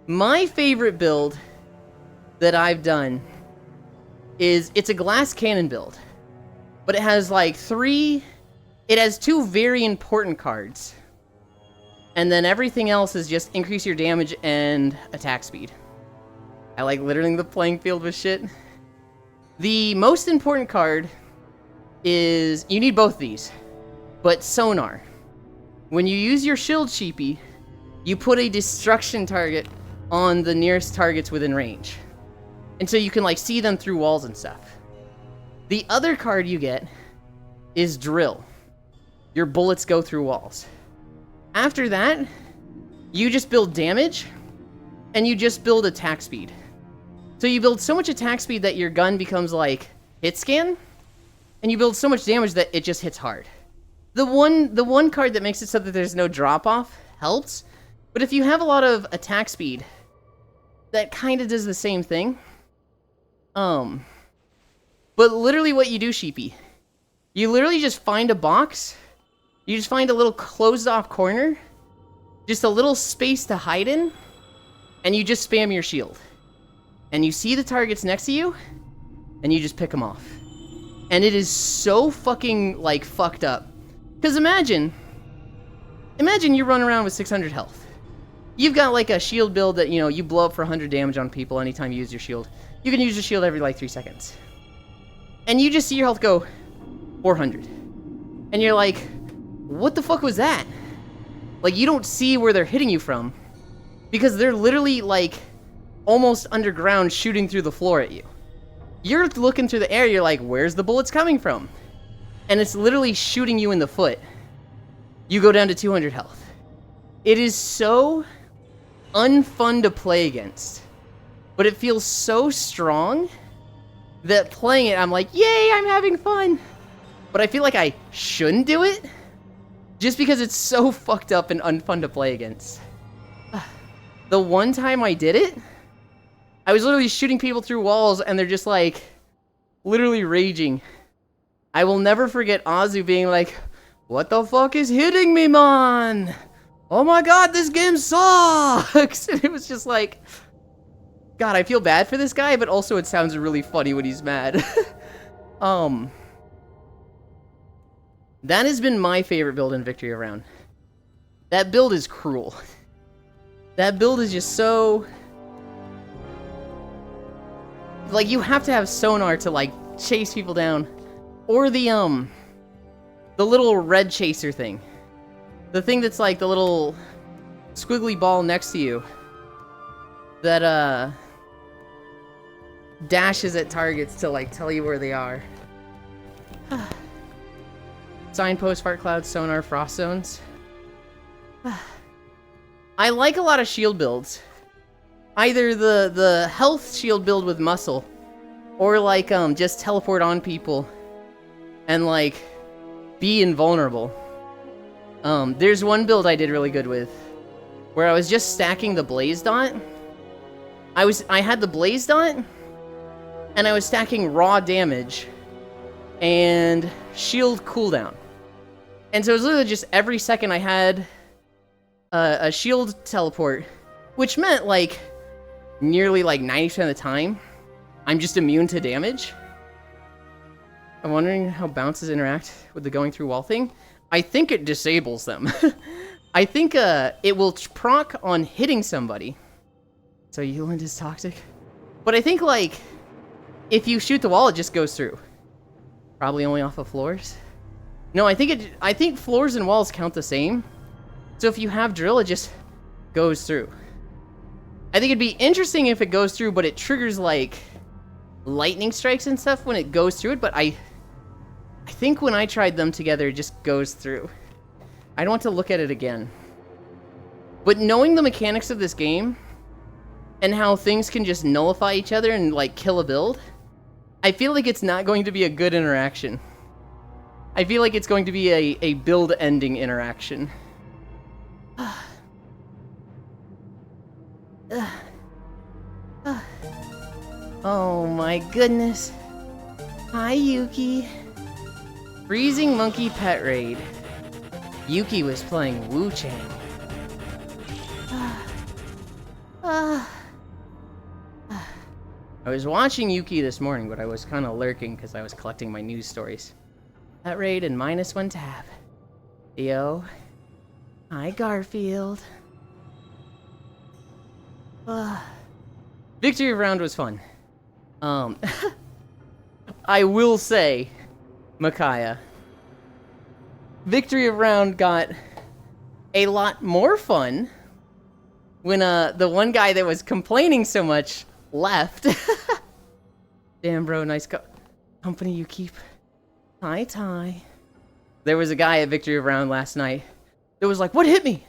[SPEAKER 1] my favorite build that I've done is, it's a glass cannon build. But it has like it has 2 very important cards. And then everything else is just increase your damage and attack speed. I like littering the playing field with shit. The most important card is, you need both these, but sonar. When you use your shield, Sheepy, you put a destruction target on the nearest targets within range. And so you can like see them through walls and stuff. The other card you get is drill. Your bullets go through walls. After that, you just build damage, and you just build attack speed. So you build so much attack speed that your gun becomes like hit scan, and you build so much damage that it just hits hard. The one card that makes it so that there's no drop off helps, but if you have a lot of attack speed, that kind of does the same thing. But literally what you do, Sheepy, you literally just find a box. You just find a little closed off corner, just a little space to hide in, and you just spam your shield. And you see the targets next to you, and you just pick them off. And it is so fucking, like, fucked up. Because imagine you run around with 600 health. You've got, like, a shield build that, you know, you blow up for 100 damage on people anytime you use your shield. You can use your shield every, like, 3 seconds. And you just see your health go 400. And you're like, what the fuck was that? Like, you don't see where they're hitting you from. Because they're literally, like, almost underground shooting through the floor at you. You're looking through the air, you're like, where's the bullets coming from? And it's literally shooting you in the foot. You go down to 200 health. It is so unfun to play against. But it feels so strong that playing it, I'm like, yay, I'm having fun. But I feel like I shouldn't do it. Just because it's so fucked up and unfun to play against. The one time I did it, I was literally shooting people through walls and they're just like, literally raging. I will never forget Azu being like, what the fuck is hitting me, man? Oh my god, this game sucks! And it was just like, God, I feel bad for this guy, but also it sounds really funny when he's mad. That has been my favorite build in Victory Round. That build is cruel. That build is just so... like, you have to have sonar to, like, chase people down. Or the little red chaser thing. The thing that's, like, the little squiggly ball next to you. That, dashes at targets to, like, tell you where they are. Signpost, fart clouds, sonar, frost zones. I like a lot of shield builds. Either the health shield build with muscle, or like just teleport on people and like be invulnerable. There's one build I did really good with, where I was just stacking the blaze dot. I had the blaze dot, and I was stacking raw damage and shield cooldown. And so it was literally just every second I had a shield teleport, which meant like nearly like 90% of the time I'm just immune to damage. I'm wondering how bounces interact with the going through wall thing. I think it disables them. I think it will proc on hitting somebody. So Yuland is toxic. But I think like if you shoot the wall, it just goes through. Probably only off of floors. No, I think floors and walls count the same. So if you have drill, it just goes through. I think it'd be interesting if it goes through, but it triggers like lightning strikes and stuff when it goes through it. But I think when I tried them together, it just goes through. I don't want to look at it again. But knowing the mechanics of this game, and how things can just nullify each other and, like, kill a build, I feel like it's not going to be a good interaction. I feel like it's going to be a build-ending interaction. Oh my goodness. Hi, Yuki. Freezing Monkey Pet Raid. Yuki was playing Wu Chang. I was watching Yuki this morning, but I was kind of lurking because I was collecting my news stories. Pet Raid and -1 tab. Theo. Hi, Garfield. Victory of Round was fun. I will say, Micaiah, Victory of Round got a lot more fun when the one guy that was complaining so much left. Damn, bro, nice company you keep. Hi, Ty. There was a guy at Victory of Round last night that was like, "What hit me?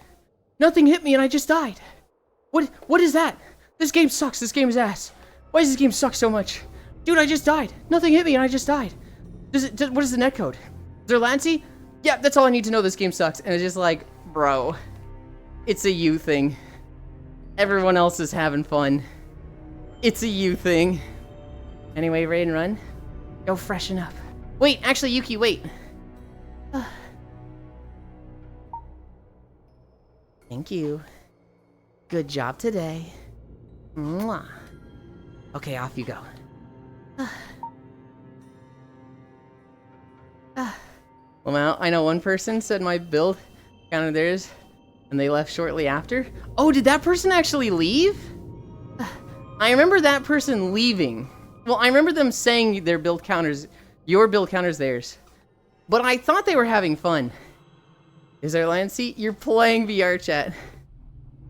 [SPEAKER 1] Nothing hit me and I just died. What is that? This game sucks. This game is ass. Why does this game suck so much? Dude, I just died. Nothing hit me and I just died. What is the netcode? Is there Lancey? Yeah, that's all I need to know. This game sucks." And it's just like, bro, it's a you thing. Everyone else is having fun. It's a you thing. Anyway, Raid and Run, go freshen up. Wait, actually, Yuki, wait. Thank you. Good job today. Mwah. Okay, off you go. Well, now, I know one person said my build counted theirs, and they left shortly after. Oh, did that person actually leave? I remember that person leaving. Well, I remember them saying their build counters, your build counters theirs. But I thought they were having fun. Is there Lancey? You're playing VR chat.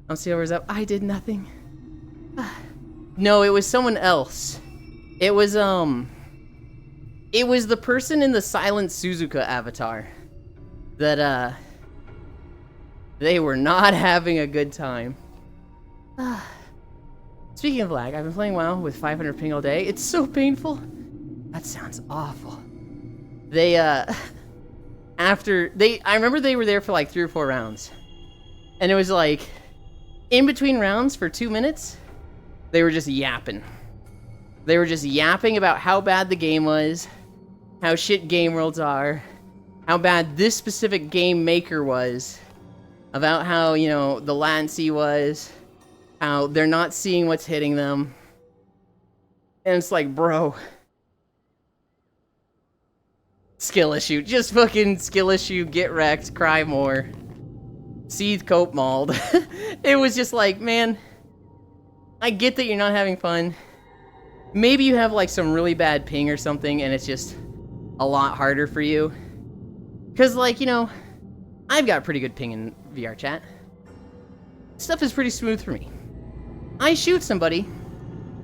[SPEAKER 1] I'll see what's up. I did nothing. No, it was someone else. It was the person in the Silent Suzuka avatar. That, they were not having a good time. Speaking of lag, I've been playing WoW with 500 ping all day. It's so painful. That sounds awful. They, I remember they were there for like 3 or 4 rounds. And it was like, in between rounds for 2 minutes, they were just yapping. They were just yapping about how bad the game was, how shit game worlds are, how bad this specific game maker was, about how, you know, the latency was, how they're not seeing what's hitting them. And it's like, bro. Skill issue. Just fucking skill issue, get wrecked, cry more. Seethe, cope, mauled. It was just like, man, I get that you're not having fun. Maybe you have like some really bad ping or something and it's just a lot harder for you. Cause like, you know, I've got pretty good ping in VR chat. Stuff is pretty smooth for me. I shoot somebody.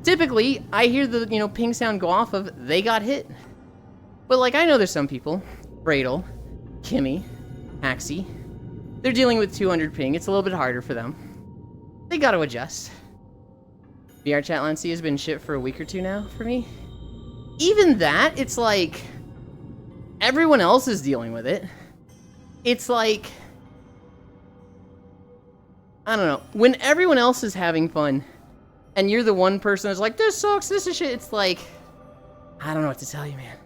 [SPEAKER 1] Typically, I hear the, you know, ping sound go off of they got hit. But like, I know there's some people, Bradle, Kimmy, Axie, they're dealing with 200 ping. It's a little bit harder for them. They gotta adjust. VR chat Lancey has been shit for a week or 2 now for me. Even that, it's like, everyone else is dealing with it. It's like, I don't know, when everyone else is having fun, and you're the one person that's like, this sucks, this is shit, it's like, I don't know what to tell you, man.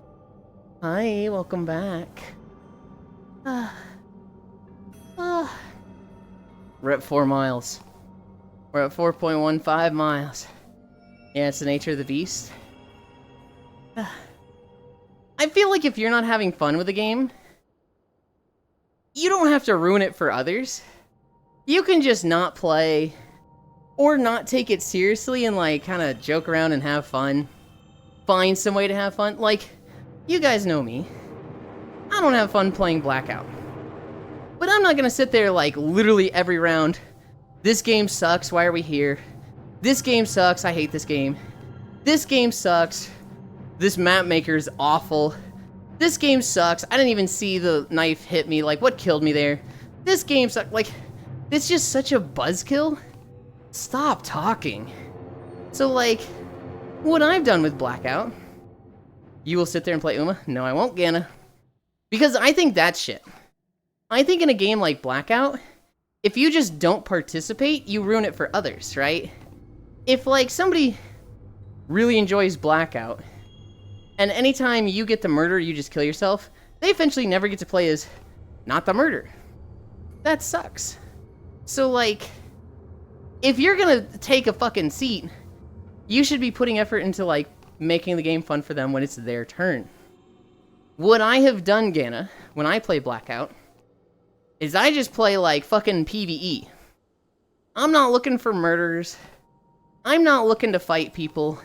[SPEAKER 1] Hi, welcome back. We're at 4 miles. We're at 4.15 miles. Yeah, it's the nature of the beast. I feel like if you're not having fun with the game, you don't have to ruin it for others. You can just not play, or not take it seriously and like kind of joke around and have fun. Find some way to have fun. Like, you guys know me. I don't have fun playing Blackout. But I'm not gonna sit there like literally every round. This game sucks, why are we here? This game sucks, I hate this game. This game sucks. This map maker is awful. This game sucks. I didn't even see the knife hit me. Like, what killed me there? this game sucks. Like, it's just such a buzzkill. Stop talking. So, like, what I've done with Blackout, you will sit there and play Uma? No, I won't, Ganna. Because I think that's shit. I think in a game like Blackout, if you just don't participate, you ruin it for others, right? If, like, somebody really enjoys Blackout, and anytime you get the murder, you just kill yourself, they eventually never get to play as not the murder. That sucks. So, like, if you're gonna take a fucking seat, you should be putting effort into, like, making the game fun for them when it's their turn. What I have done, Ganna, when I play Blackout, is I just play, like, fucking PvE. I'm not looking for murders. I'm not looking to fight people.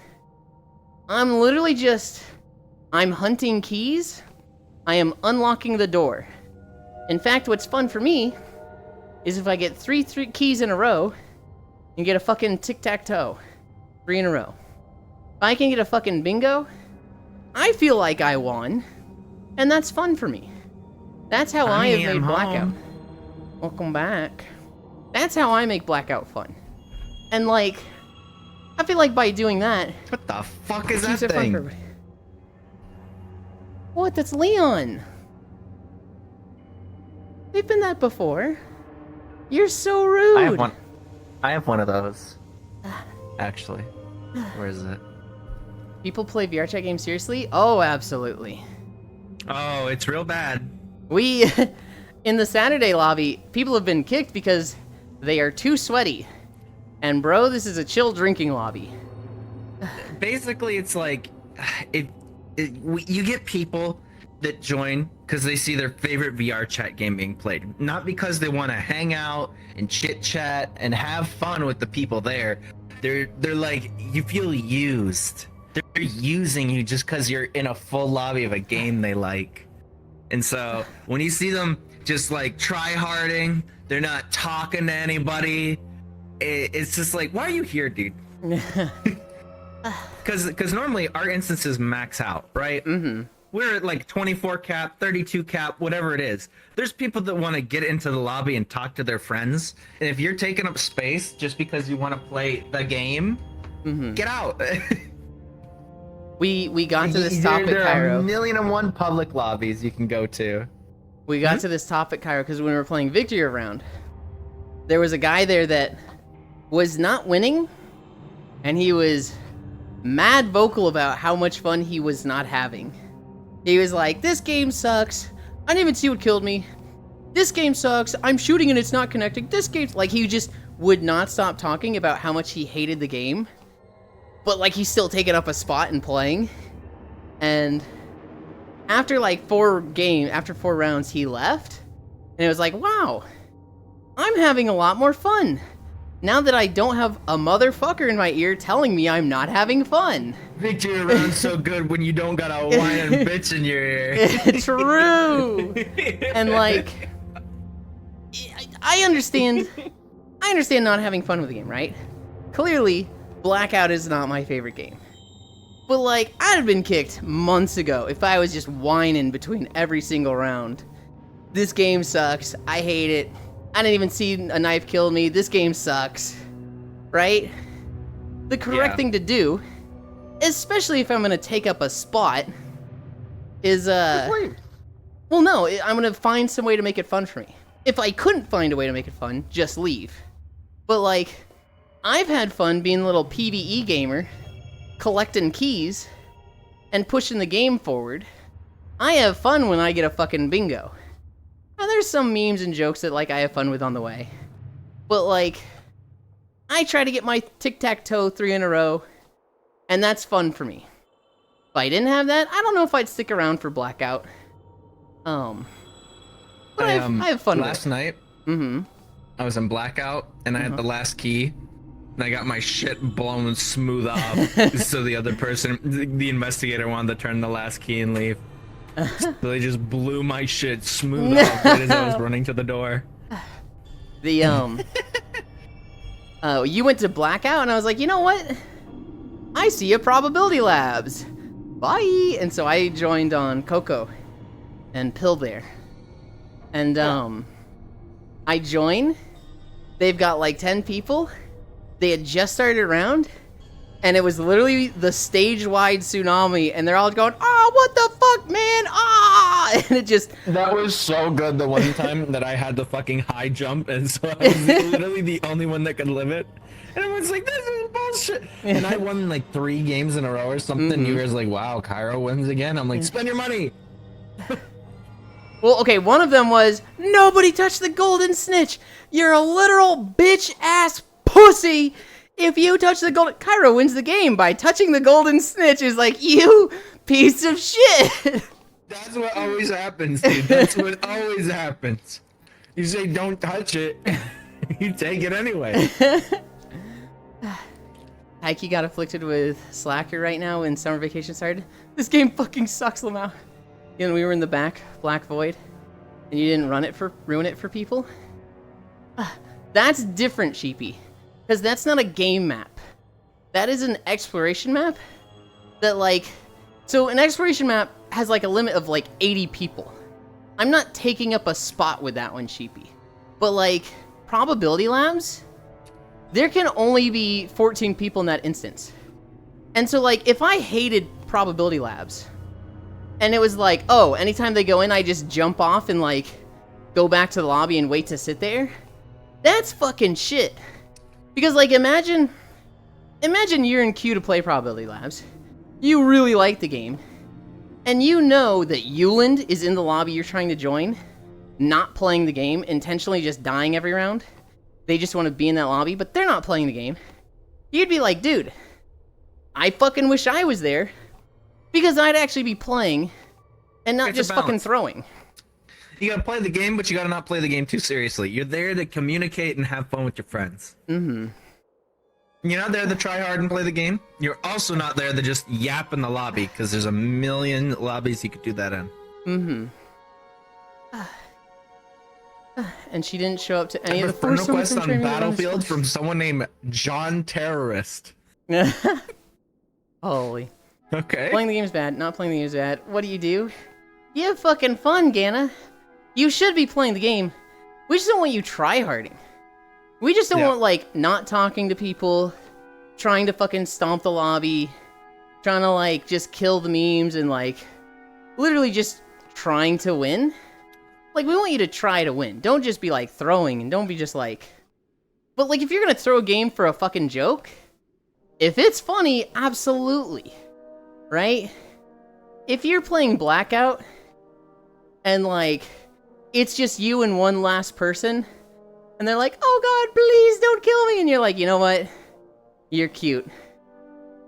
[SPEAKER 1] I'm literally just... I'm hunting keys. I am unlocking the door. In fact, what's fun for me is if I get three keys in a row and get a fucking tic-tac-toe. 3 in a row. If I can get a fucking bingo, I feel like I won. And that's fun for me. That's how I have made Blackout. Welcome back. That's how I make Blackout fun. And, like, I feel like by doing that...
[SPEAKER 3] What the fuck is that
[SPEAKER 1] keeps it fun for
[SPEAKER 3] thing?
[SPEAKER 1] everybody. What? That's Leon. They've been that before. You're so rude.
[SPEAKER 3] I have one of those. Actually. Where is it?
[SPEAKER 1] People play VR chat games seriously? Oh, absolutely.
[SPEAKER 3] Oh, it's real bad.
[SPEAKER 1] We, in the Saturday lobby, people have been kicked because they are too sweaty. And bro, this is a chill drinking lobby.
[SPEAKER 3] Basically, it's like, you get people that join because they see their favorite VR chat game being played. Not because they want to hang out and chit chat and have fun with the people there. They're like, you feel used. They're using you just because you're in a full lobby of a game they like. And so when you see them just like try-harding, they're not talking to anybody, it's just like, why are you here, dude? Because normally our instances max out, right?
[SPEAKER 1] Mm-hmm.
[SPEAKER 3] We're at like 24 cap, 32 cap, whatever it is. There's people that want to get into the lobby and talk to their friends. And if you're taking up space just because you want to play the game, get out.
[SPEAKER 1] We got to this topic,
[SPEAKER 3] there are
[SPEAKER 1] Cairo.
[SPEAKER 3] 1,000,001 public lobbies you can go to.
[SPEAKER 1] We got to this topic, Cairo, because when we were playing Victory Round, there was a guy there that was not winning, and he was mad vocal about how much fun he was not having. He was like, this game sucks. I didn't even see what killed me. This game sucks. I'm shooting and it's not connecting. This game's... Like, he just would not stop talking about how much he hated the game. But, like, he's still taking up a spot and playing. And after, like, 4 rounds, he left. And it was like, wow, I'm having a lot more fun. Now that I don't have a motherfucker in my ear telling me I'm not having fun.
[SPEAKER 3] Victory Round's so good when you don't got a whining bitch in your ear.
[SPEAKER 1] True. And, like, I understand not having fun with the game, right? Clearly, Blackout is not my favorite game. But, like, I'd have been kicked months ago if I was just whining between every single round. This game sucks. I hate it. I didn't even see a knife kill me. This game sucks. Right? The correct thing to do, especially if I'm gonna take up a spot, is, well, no, I'm gonna find some way to make it fun for me. If I couldn't find a way to make it fun, just leave. But, like, I've had fun being a little PvE gamer, collecting keys, and pushing the game forward. I have fun when I get a fucking bingo. Now, there's some memes and jokes that, like, I have fun with on the way. But, like, I try to get my tic-tac-toe 3 in a row, and that's fun for me. If I didn't have that, I don't know if I'd stick around for Blackout. But I have fun
[SPEAKER 3] last
[SPEAKER 1] with it.
[SPEAKER 3] night,
[SPEAKER 1] Mm-hmm.
[SPEAKER 3] I was in Blackout, and I had the last key, and I got my shit blown smooth off. So the other person, the investigator, wanted to turn the last key and leave. So they just blew my shit smooth off right as I was running to the door.
[SPEAKER 1] The, you went to Blackout, and I was like, you know what? I see a Probability Labs. Bye! And so I joined on Coco and Pill there. And, I join. They've got like 10 people. They had just started a round. And it was literally the stage-wide tsunami. And they're all going, oh, what the fuck, man? Ah! And it just...
[SPEAKER 3] That was so good the one time that I had the fucking high jump, and so I was literally the only one that could live it. And everyone's like, this is bullshit. And I won like 3 games in a row or something. You guys like, wow, Cairo wins again. I'm like, spend your money.
[SPEAKER 1] Well, okay, one of them was, nobody touched the golden snitch. You're a literal bitch-ass pussy. If you touch the golden... Cairo wins the game by touching the golden snitch. Is like, you piece of shit.
[SPEAKER 3] That's what always happens, dude. That's what always happens. You say don't touch it. You take it anyway.
[SPEAKER 1] Heike got afflicted with Slacker right now when summer vacation started. This game fucking sucks, Lamau. You know, we were in the back, Black Void, and you didn't ruin it for people? That's different, Sheepy. Because that's not a game map. That is an exploration map that, like... So, an exploration map has, like, a limit of, like, 80 people. I'm not taking up a spot with that one, Sheepy. But, like, probability labs... There can only be 14 people in that instance. And so, like, if I hated probability labs, and it was like, oh, anytime they go in, I just jump off and, like, go back to the lobby and wait to sit there, that's fucking shit. Because, like, imagine you're in queue to play probability labs. You really like the game. And you know that Euland is in the lobby you're trying to join, not playing the game, intentionally just dying every round. They just want to be in that lobby, but they're not playing the game. You'd be like, dude, I fucking wish I was there, because I'd actually be playing, and not just fucking throwing.
[SPEAKER 3] You gotta play the game, but you gotta not play the game too seriously. You're there to communicate and have fun with your friends.
[SPEAKER 1] Mm-hmm.
[SPEAKER 3] You're not there to try hard and play the game. You're also not there to just yap in the lobby, because there's a million lobbies you could do that in.
[SPEAKER 1] Mm-hmm. And she didn't show up to any of the
[SPEAKER 3] friend
[SPEAKER 1] first
[SPEAKER 3] request on Battlefield from someone named John Terrorist.
[SPEAKER 1] Holy.
[SPEAKER 3] Okay.
[SPEAKER 1] Playing the game's bad, not playing the game's bad. What do? You have fucking fun, Gana. You should be playing the game. We just don't want you tryharding. We just don't want, like, not talking to people, trying to fucking stomp the lobby, trying to, like, just kill the memes and, like, literally just trying to win. Like, we want you to try to win. Don't just be, like, throwing, and don't be just, like... But, like, if you're gonna throw a game for a fucking joke, if it's funny, absolutely. Right? If you're playing Blackout, and, like, it's just you and one last person, and they're like, oh god, please don't kill me, and you're like, you know what? You're cute.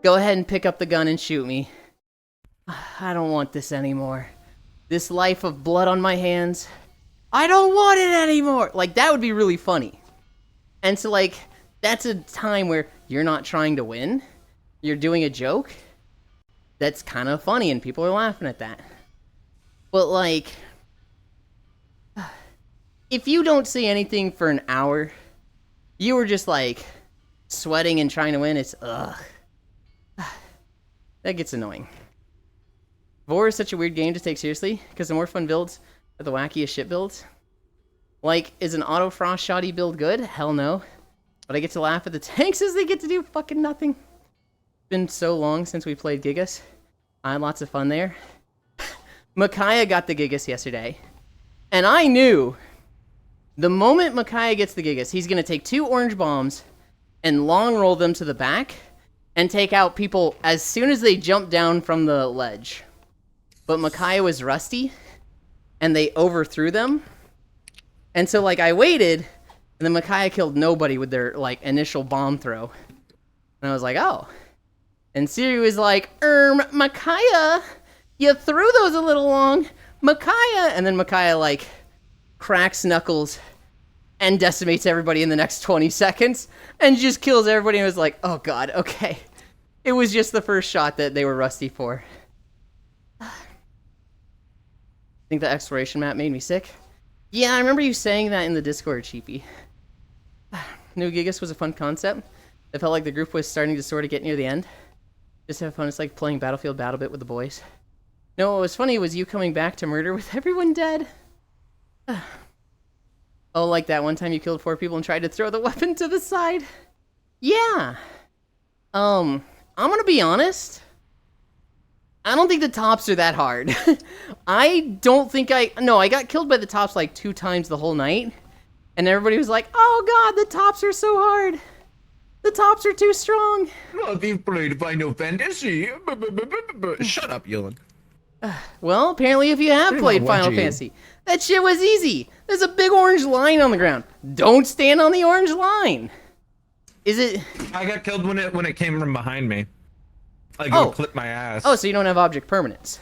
[SPEAKER 1] Go ahead and pick up the gun and shoot me. I don't want this anymore. This life of blood on my hands, I don't want it anymore! Like, that would be really funny. And so, like, that's a time where you're not trying to win, you're doing a joke, that's kind of funny and people are laughing at that. But, like, if you don't say anything for an hour, you were just, like, sweating and trying to win, it's, ugh. That gets annoying. Vor is such a weird game to take seriously, because the more fun builds are the wackiest shit builds. Like, is an auto frost shoddy build good? Hell no. But I get to laugh at the tanks as they get to do fucking nothing. It's been so long since we played Gigas. I had lots of fun there. Micaiah got the Gigas yesterday. And I knew, the moment Micaiah gets the Gigas, he's gonna take 2 orange bombs and long roll them to the back and take out people as soon as they jump down from the ledge. But Micaiah was rusty, and they overthrew them. And so, like, I waited, and then Micaiah killed nobody with their, like, initial bomb throw. And I was like, oh. And Siri was like, Micaiah, you threw those a little long. Micaiah! And then Micaiah, like, cracks knuckles and decimates everybody in the next 20 seconds and just kills everybody. And was like, oh god, okay. It was just the first shot that they were rusty for. Think the exploration map made me sick? Yeah, I remember you saying that in the Discord, Cheapy. New Gigas was a fun concept. It felt like the group was starting to sort of get near the end. Just have fun. It's like playing Battlefield BattleBit with the boys. No, what was funny was you coming back to murder with everyone dead. Oh, like that one time you killed 4 people and tried to throw the weapon to the side? Yeah. I'm gonna be honest. I don't think the tops are that hard. I don't think I got killed by the tops like 2 times the whole night. And everybody was like, oh god, the tops are so hard. The tops are too strong.
[SPEAKER 3] Well, you've played Final Fantasy. Shut up, Yolan.
[SPEAKER 1] Well, apparently if you have played Final Fantasy, that shit was easy. There's a big orange line on the ground. Don't stand on the orange line. Is it...
[SPEAKER 3] I got killed when it came from behind me. I go clip my ass.
[SPEAKER 1] Oh, so you don't have object permanence.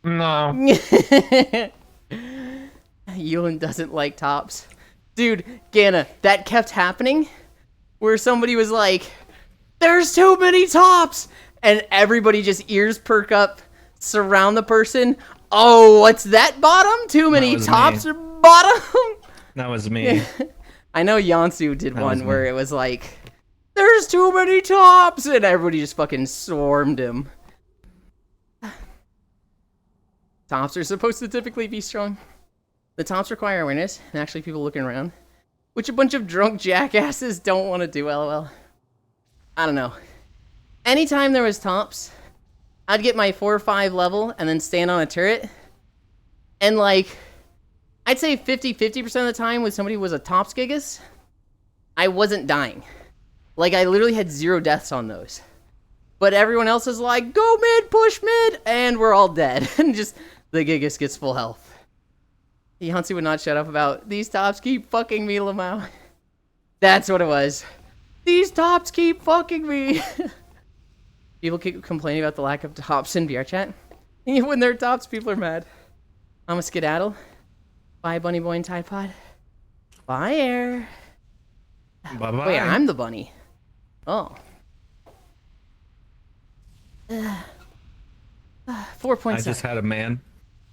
[SPEAKER 3] No.
[SPEAKER 1] Ewan doesn't like tops. Dude, Ganna, that kept happening where somebody was like, there's too many tops! And everybody just ears perk up, surround the person. Oh, what's that bottom? Too many tops or bottom?
[SPEAKER 3] That was me.
[SPEAKER 1] I know Yansu did one where it was like, there's too many tops! And everybody just fucking swarmed him. Tops are supposed to typically be strong. The tops require awareness, and actually people looking around, which a bunch of drunk jackasses don't want to do, lol. I don't know. Anytime there was tops, I'd get my 4 or 5 level, and then stand on a turret, and like, I'd say 50% of the time when somebody was a tops gigas, I wasn't dying. Like, I literally had 0 deaths on those. But everyone else is like, go mid, push mid, and we're all dead. And just, the gigas gets full health. Yancy would not shut up about, these tops keep fucking me, Lamau. That's what it was. These tops keep fucking me. People keep complaining about the lack of tops in VR chat. When they're tops, people are mad. I'm a skedaddle. Bye, Bunny Boy and Tide Pod. Bye, Air.
[SPEAKER 3] Bye-bye.
[SPEAKER 1] Wait, I'm the bunny. Oh. 4.7.
[SPEAKER 3] I just had a man.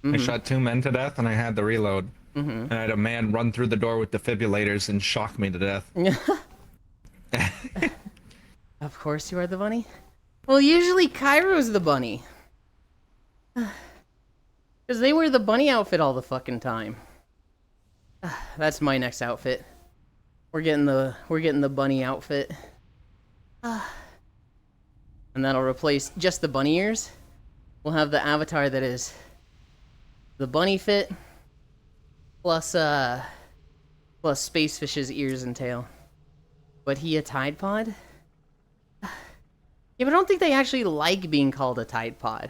[SPEAKER 3] I shot 2 men to death, and I had the reload. And I had a man run through the door with defibrillators and shock me to death.
[SPEAKER 1] Of course you are the bunny. Well, usually Cairo's the bunny. Because they wear the bunny outfit all the fucking time. That's my next outfit. We're getting the bunny outfit. And that'll replace just the bunny ears. We'll have the avatar that is the bunny fit plus Spacefish's ears and tail. But he a Tide Pod? Yeah, but I don't think they actually like being called a Tide Pod.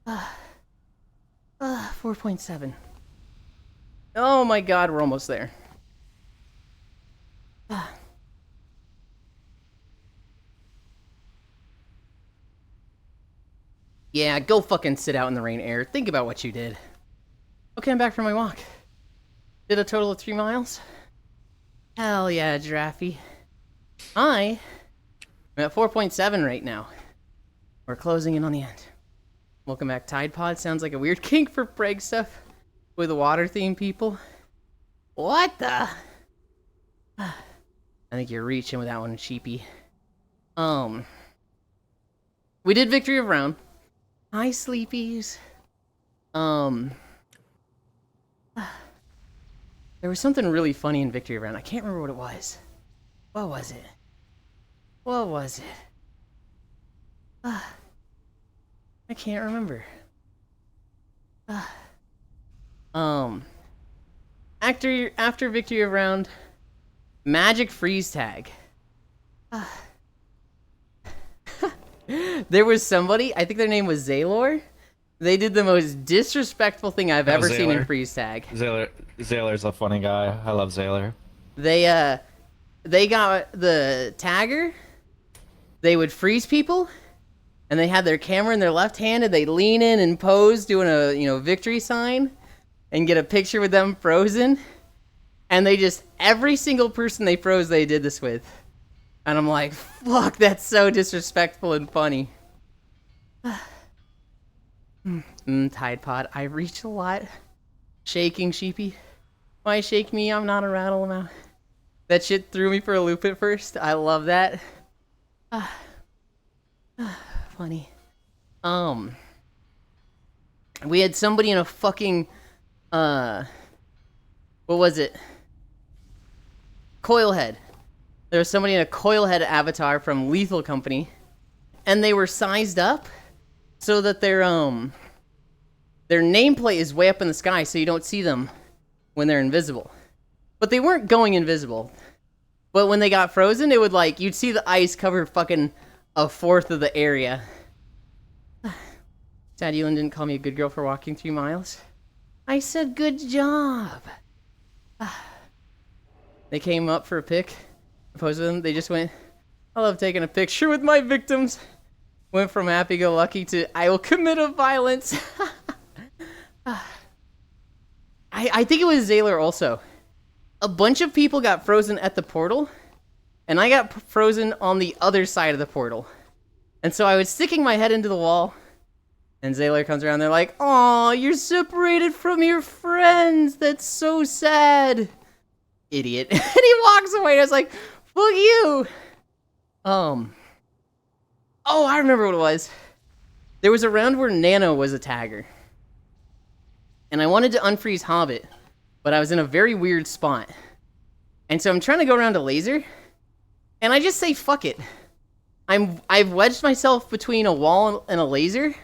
[SPEAKER 1] 4.7. Oh my god, we're almost there. Yeah, go fucking sit out in the rain, Air. Think about what you did. Okay, I'm back from my walk. Did a total of 3 miles. Hell yeah, Giraffe. I'm at 4.7 right now. We're closing in on the end. Welcome back, Tide Pod. Sounds like a weird kink for Preg stuff with water theme people. What the? I think you're reaching with that one, Sheepy. We did Victory of Round. Hi, Sleepies. There was something really funny in Victory Round. I can't remember what it was. What was it? What was it? I can't remember. After Victory of Round, Magic Freeze Tag. There was somebody, I think their name was Zaylor. They did the most disrespectful thing I've ever seen in Freeze Tag.
[SPEAKER 3] Zaylor's a funny guy. I love Zaylor.
[SPEAKER 1] They got the tagger. They would freeze people, and they had their camera in their left hand, and they lean in and pose, doing a victory sign, and get a picture with them frozen. And they just, every single person they froze, they did this with. And I'm like, fuck, that's so disrespectful and funny. Tide Pod, I reach a lot. Shaking, Sheepy. Why shake me? I'm not a rattle mouth. That shit threw me for a loop at first. I love that. Funny. We had somebody in a fucking, what was it? Coilhead. There was somebody in a Coilhead avatar from Lethal Company, and they were sized up so that their nameplate is way up in the sky, so you don't see them when they're invisible. But they weren't going invisible. But when they got frozen, it would like, you'd see the ice cover fucking a fourth of the area. Dad Elin didn't call me a good girl for walking 3 miles. I said good job. They came up for a pic. I posed with them. They just went, I love taking a picture with my victims. Went from happy-go-lucky to I will commit a violence. I think it was Zaylor also. A bunch of people got frozen at the portal, and I got frozen on the other side of the portal. And so I was sticking my head into the wall, and Zaylor comes around, they're like, "Aw, you're separated from your friends, that's so sad." Idiot. And he walks away, and I was like, fuck you! Oh, I remember what it was. There was a round where Nano was a tagger. And I wanted to unfreeze Hobbit, but I was in a very weird spot. And so I'm trying to go around a laser, and I just say fuck it. I've wedged myself between a wall and a laser,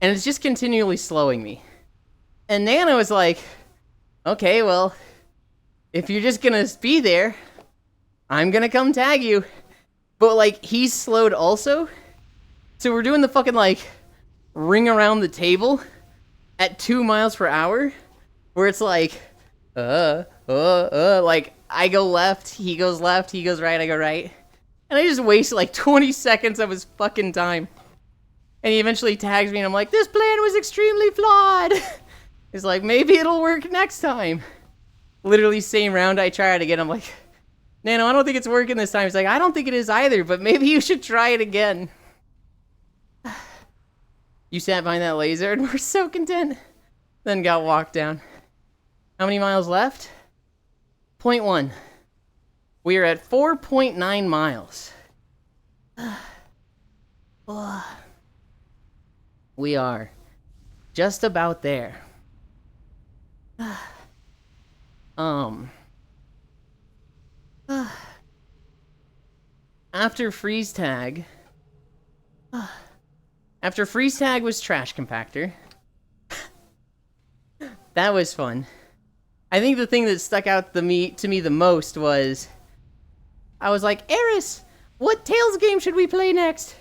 [SPEAKER 1] and it's just continually slowing me. And Nano was like, okay, well, if you're just gonna be there, I'm gonna come tag you. But like, he's slowed also. So we're doing the fucking like, ring around the table at 2 miles per hour, where it's like, like, I go left, he goes right, I go right. And I just wasted like 20 seconds of his fucking time. And he eventually tags me, and I'm like, this plan was extremely flawed. He's like, maybe it'll work next time. Literally same round, I try it again, I'm like, Nano, I don't think it's working this time. He's like, I don't think it is either, but maybe you should try it again. You sat behind that laser and were so content. Then got walked down. How many miles left? 0.1. We are at 4.9 miles. We are just about there. After freeze tag was trash compactor. That was fun. I think the thing that stuck out to me the most was, I was like, Eris, what Tales game should we play next?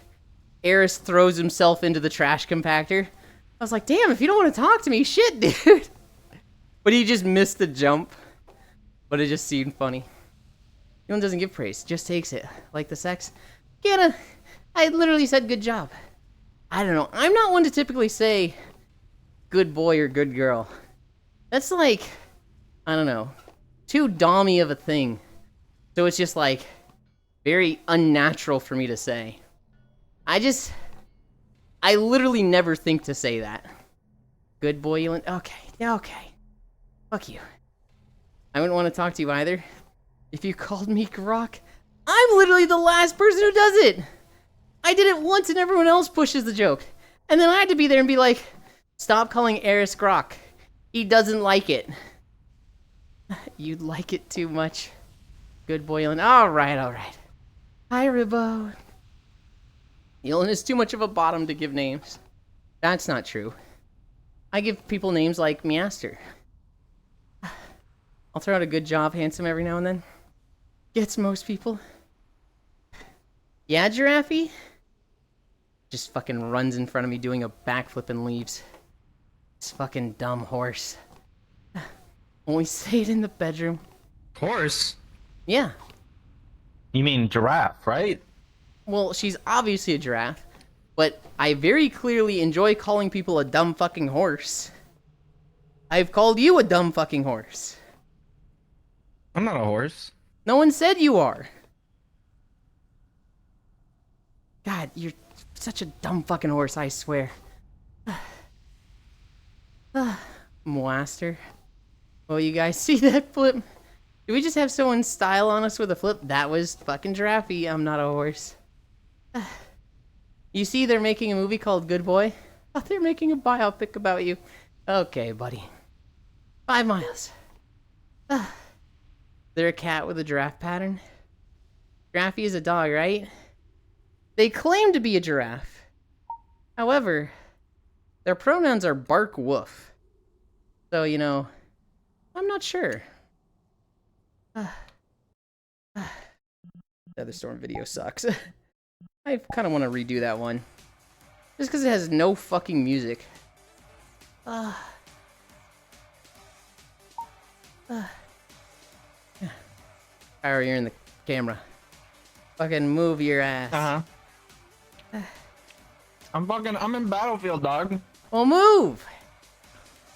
[SPEAKER 1] Eris throws himself into the trash compactor. I was like, damn, if you don't want to talk to me, shit, dude. But he just missed the jump. But it just seemed funny. Elin doesn't give praise, just takes it. Like the sex. Ganna, I literally said good job. I don't know. I'm not one to typically say good boy or good girl. That's like, I don't know, too dommy of a thing. So it's just like very unnatural for me to say. I literally never think to say that. Good boy, Elin. Okay. Fuck you. I wouldn't want to talk to you either. If you called me Grok, I'm literally the last person who does it. I did it once and everyone else pushes the joke. And then I had to be there and be like, stop calling Eris Grok. He doesn't like it. You like it too much. Good boy, Elin. Alright. Hi, Ribbo. Elin is too much of a bottom to give names. That's not true. I give people names like Measter. I'll throw out a good job handsome every now and then. Gets most people. Yeah, Giraffe? Just fucking runs in front of me doing a backflip and leaves. This fucking dumb horse. Only say it in the bedroom.
[SPEAKER 3] Horse?
[SPEAKER 1] Yeah.
[SPEAKER 3] You mean giraffe, right?
[SPEAKER 1] Well, she's obviously a giraffe, but I very clearly enjoy calling people a dumb fucking horse. I've called you a dumb fucking horse.
[SPEAKER 3] I'm not a horse.
[SPEAKER 1] No one said you are. God, you're such a dumb fucking horse, I swear. Moaster. Oh, you guys see that flip? Did we just have someone style on us with a flip? That was fucking Giraffe. I'm not a horse. You see they're making a movie called Good Boy? Oh, they're making a biopic about you. Okay, buddy. 5 miles. They're a cat with a giraffe pattern. Giraffey is a dog, right? They claim to be a giraffe. However, their pronouns are bark woof. So, you know, I'm not sure. Featherstorm video sucks. I kind of want to redo that one. Just because it has no fucking music. Kyro, you're in the camera. Fucking move your ass.
[SPEAKER 3] I'm in Battlefield, dog.
[SPEAKER 1] Well, move!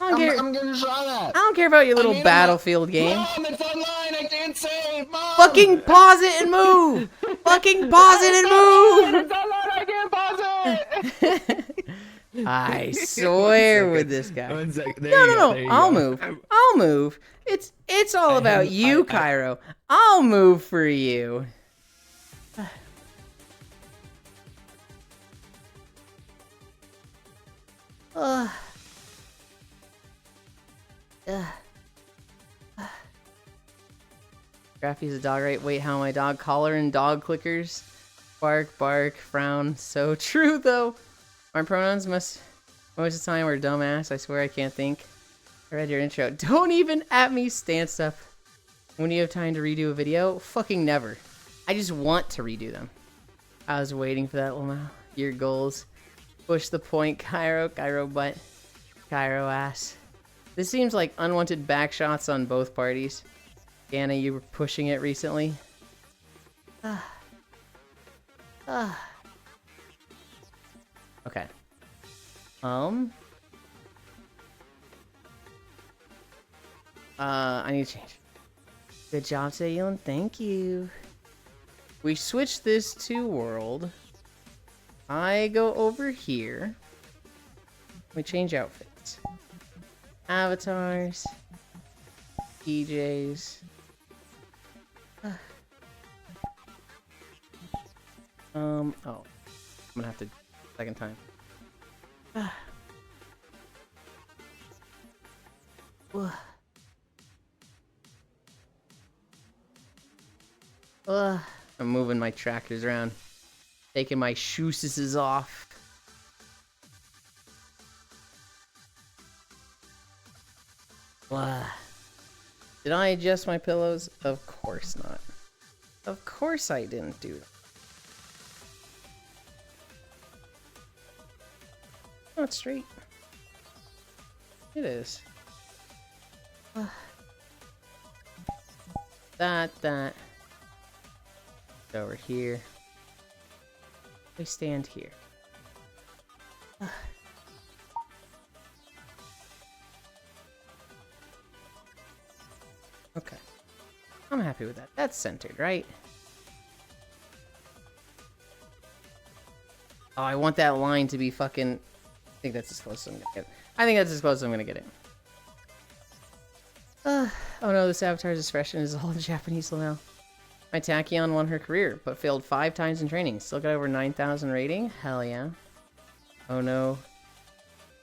[SPEAKER 1] I don't care.
[SPEAKER 3] I'm getting shot at.
[SPEAKER 1] I don't care about your little Battlefield game.
[SPEAKER 3] Mom, it's online. I can't save. Mom.
[SPEAKER 1] Fucking pause it and move! Fucking pause it and move!
[SPEAKER 3] It's online. I can't pause it.
[SPEAKER 1] I swear with this guy.
[SPEAKER 3] One sec. There
[SPEAKER 1] No,
[SPEAKER 3] you
[SPEAKER 1] no,
[SPEAKER 3] go,
[SPEAKER 1] no.
[SPEAKER 3] there you
[SPEAKER 1] I'll
[SPEAKER 3] go.
[SPEAKER 1] move. I'll move. It's all about you, Kyro. I'll move for you. Graffy's a dog, right? Wait, how my dog? Collar and dog clickers. Bark, bark, frown. So true, though. My pronouns most of the time are dumbass. I swear I can't think. I read your intro. Don't even at me, stand stuff. When do you have time to redo a video? Fucking never. I just want to redo them. I was waiting for that, Lamau. Your goals. Push the point, Kyro. Kyro butt. Kyro ass. This seems like unwanted backshots on both parties. Anna, you were pushing it recently. Okay. I need to change. Good job, Sayun. Thank you. We switch this to world. I go over here. We change outfits. Avatars. PJs. Oh. I'm gonna have to second time. I'm moving my tractors around. Taking my shoes off. Did I adjust my pillows? Of course not. Of course I didn't do that. Not straight. It is. That. Over here. We stand here. Okay. I'm happy with that. That's centered, right? Oh, I want that line to be fucking... I think that's as close as I'm gonna get it. I think that's as close as I'm gonna get it. Oh no, this avatar's expression is all in Japanese now. My Tachyon won her career, but failed 5 times in training. Still got over 9,000 rating? Hell yeah. Oh no.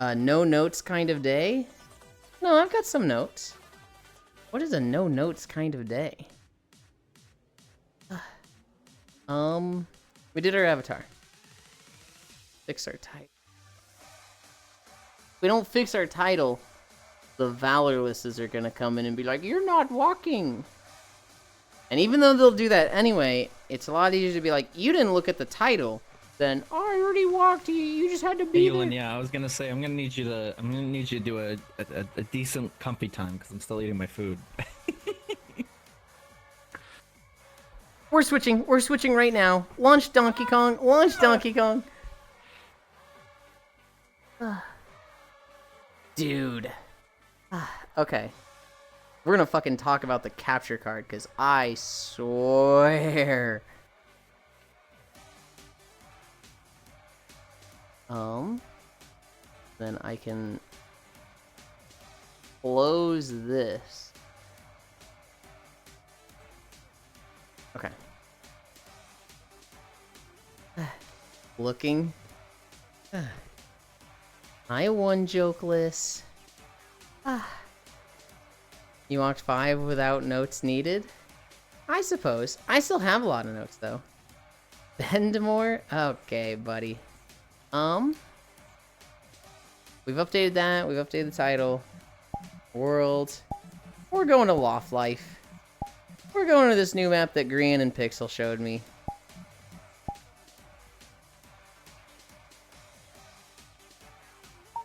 [SPEAKER 1] No notes kind of day? No, I've got some notes. What is a no notes kind of day? We did our avatar. Fix our title. If we don't fix our title, the Valorlesses are gonna come in and be like, you're not walking. And even though they'll do that anyway, it's a lot easier to be like, you didn't look at the title, then oh, I already walked. You just had to be there.
[SPEAKER 3] Yeah, I was gonna say I'm gonna need you to do a decent comfy time because I'm still eating my food.
[SPEAKER 1] We're switching. We're switching right now. Launch Donkey Kong. Launch Donkey Kong. Dude. Okay. We're gonna fucking talk about the capture card, because I swear. Then I can close this. Okay. Looking. I won Jokeless. You walked 5 without notes needed? I suppose. I still have a lot of notes, though. Bendmore? Okay, buddy. We've updated that. We've updated the title. World. We're going to Loft Life. We're going to this new map that Grian and Pixel showed me.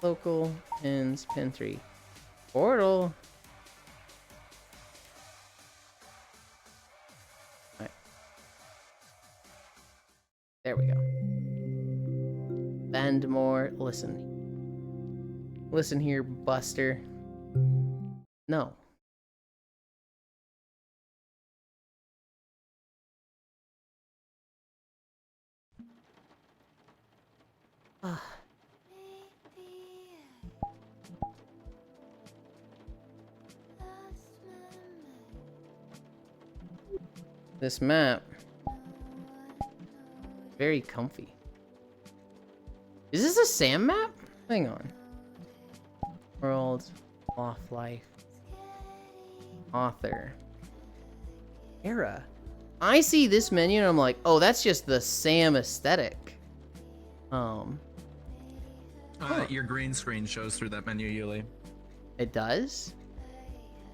[SPEAKER 1] Local pins, pin 3. Portal. Alright. There we go. Bendmore. Listen. Listen here, Buster. No. Ah. This map. Very comfy. Is this a Sam map? Hang on. World, Loft Life, Author, Era. I see this menu and I'm like, oh, that's just the Sam aesthetic.
[SPEAKER 3] Your green screen shows through that menu, Yuli.
[SPEAKER 1] It does?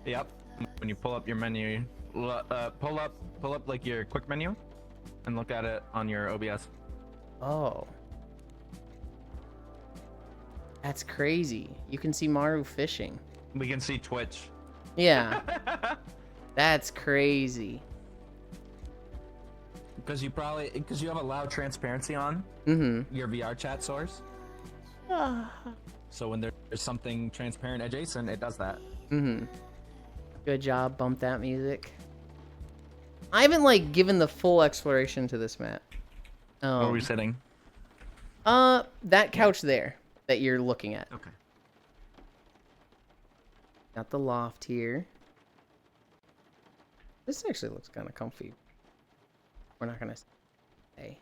[SPEAKER 3] Yep. When you pull up your menu, pull up like your quick menu, and look at it on your OBS.
[SPEAKER 1] Oh. That's crazy. You can see Maru fishing.
[SPEAKER 3] We can see Twitch.
[SPEAKER 1] Yeah. That's crazy.
[SPEAKER 3] Because you have a loud transparency on your VR chat source. So when there's something transparent adjacent, it does that.
[SPEAKER 1] Good job. Bump that music. I haven't like given the full exploration to this map.
[SPEAKER 3] Where are we sitting?
[SPEAKER 1] That couch there that you're looking at.
[SPEAKER 4] Okay.
[SPEAKER 1] Got the loft here. This actually looks kind of comfy. We're not gonna stay.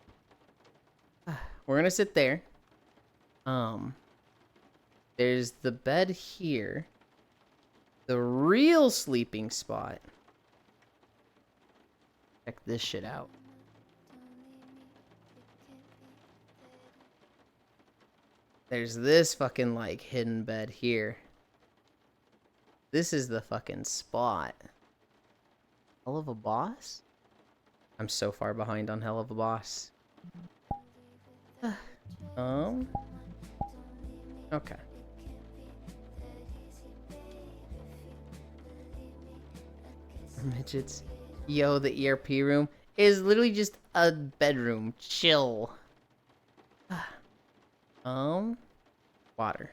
[SPEAKER 1] We're gonna sit there. There's the bed here. The real sleeping spot. Check this shit out. There's this fucking like hidden bed here. This is the fucking spot. Hell of a Boss? I'm so far behind on Hell of a Boss. Okay. Midgets. Yo, the ERP room is literally just a bedroom. Chill. Water.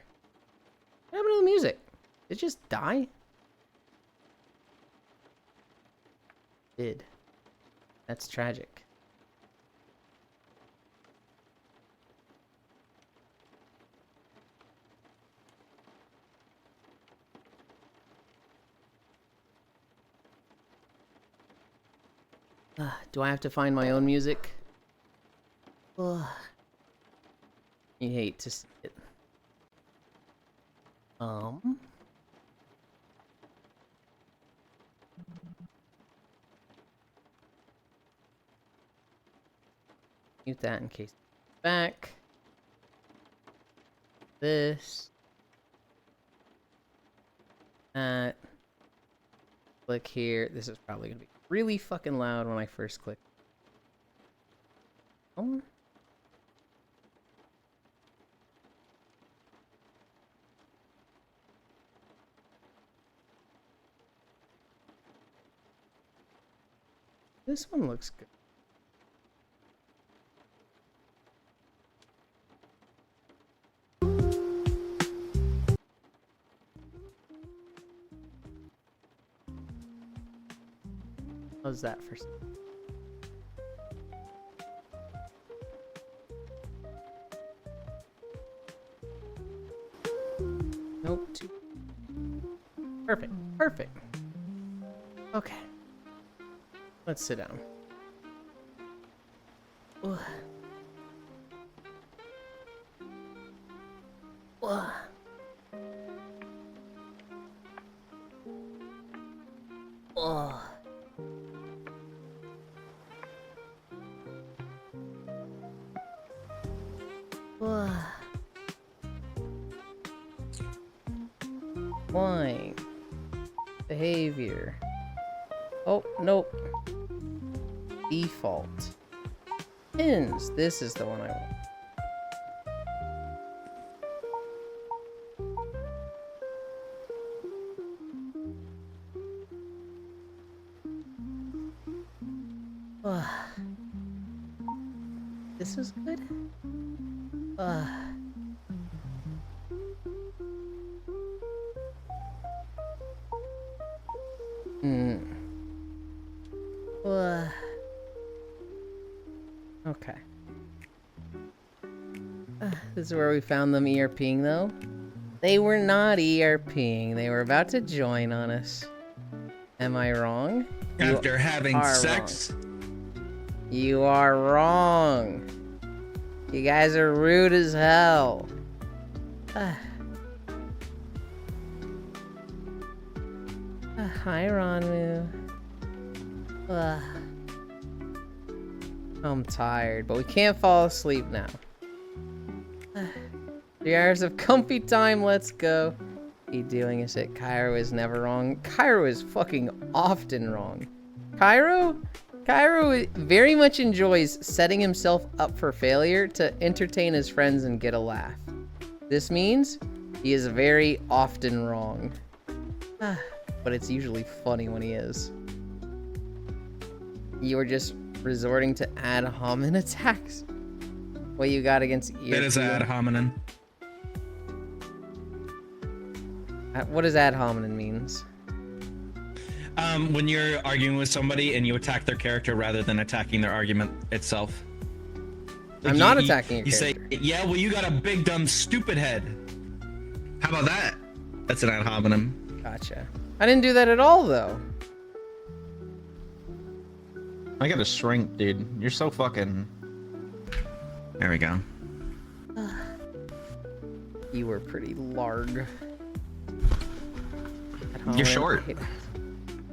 [SPEAKER 1] What happened to the music? Did it just die? Did. That's tragic. Do I have to find my own music? Ugh. You hate to see it. Mute that in case back. This. That. Click here. This is probably gonna be really fucking loud when I first click. This one looks good. How's that for? Nope. Perfect. Perfect. Okay. Let's sit down. Ugh. Ugh. Oh. Flying. Behavior. Oh, nope. Default. Pins. This is the one I want. This is good. Okay. This is where we found them ERPing though. They were not ERPing. They were about to join on us. Am I wrong?
[SPEAKER 3] After having
[SPEAKER 1] are
[SPEAKER 3] sex?
[SPEAKER 1] You are wrong. You guys are rude as hell. Hi, Ranmu. I'm tired, but we can't fall asleep now. 3 hours of comfy time, let's go. Keep doing is it. Cairo is never wrong. Cairo is fucking often wrong. Cairo very much enjoys setting himself up for failure to entertain his friends and get a laugh. This means he is very often wrong. But it's usually funny when he is. You are just resorting to ad hominem attacks. What you got against ERP?
[SPEAKER 3] That is ad hominem.
[SPEAKER 1] What does ad hominem means?
[SPEAKER 3] When you're arguing with somebody and you attack their character rather than attacking their argument itself. Like
[SPEAKER 1] I'm not attacking your character.
[SPEAKER 3] You say, yeah, well, you got a big, dumb, stupid head. How about that? That's an ad hominem.
[SPEAKER 1] Gotcha. I didn't do that at all, though.
[SPEAKER 2] I gotta shrink, dude. You're so fucking...
[SPEAKER 3] There we go.
[SPEAKER 1] You were pretty larg.
[SPEAKER 3] You're short.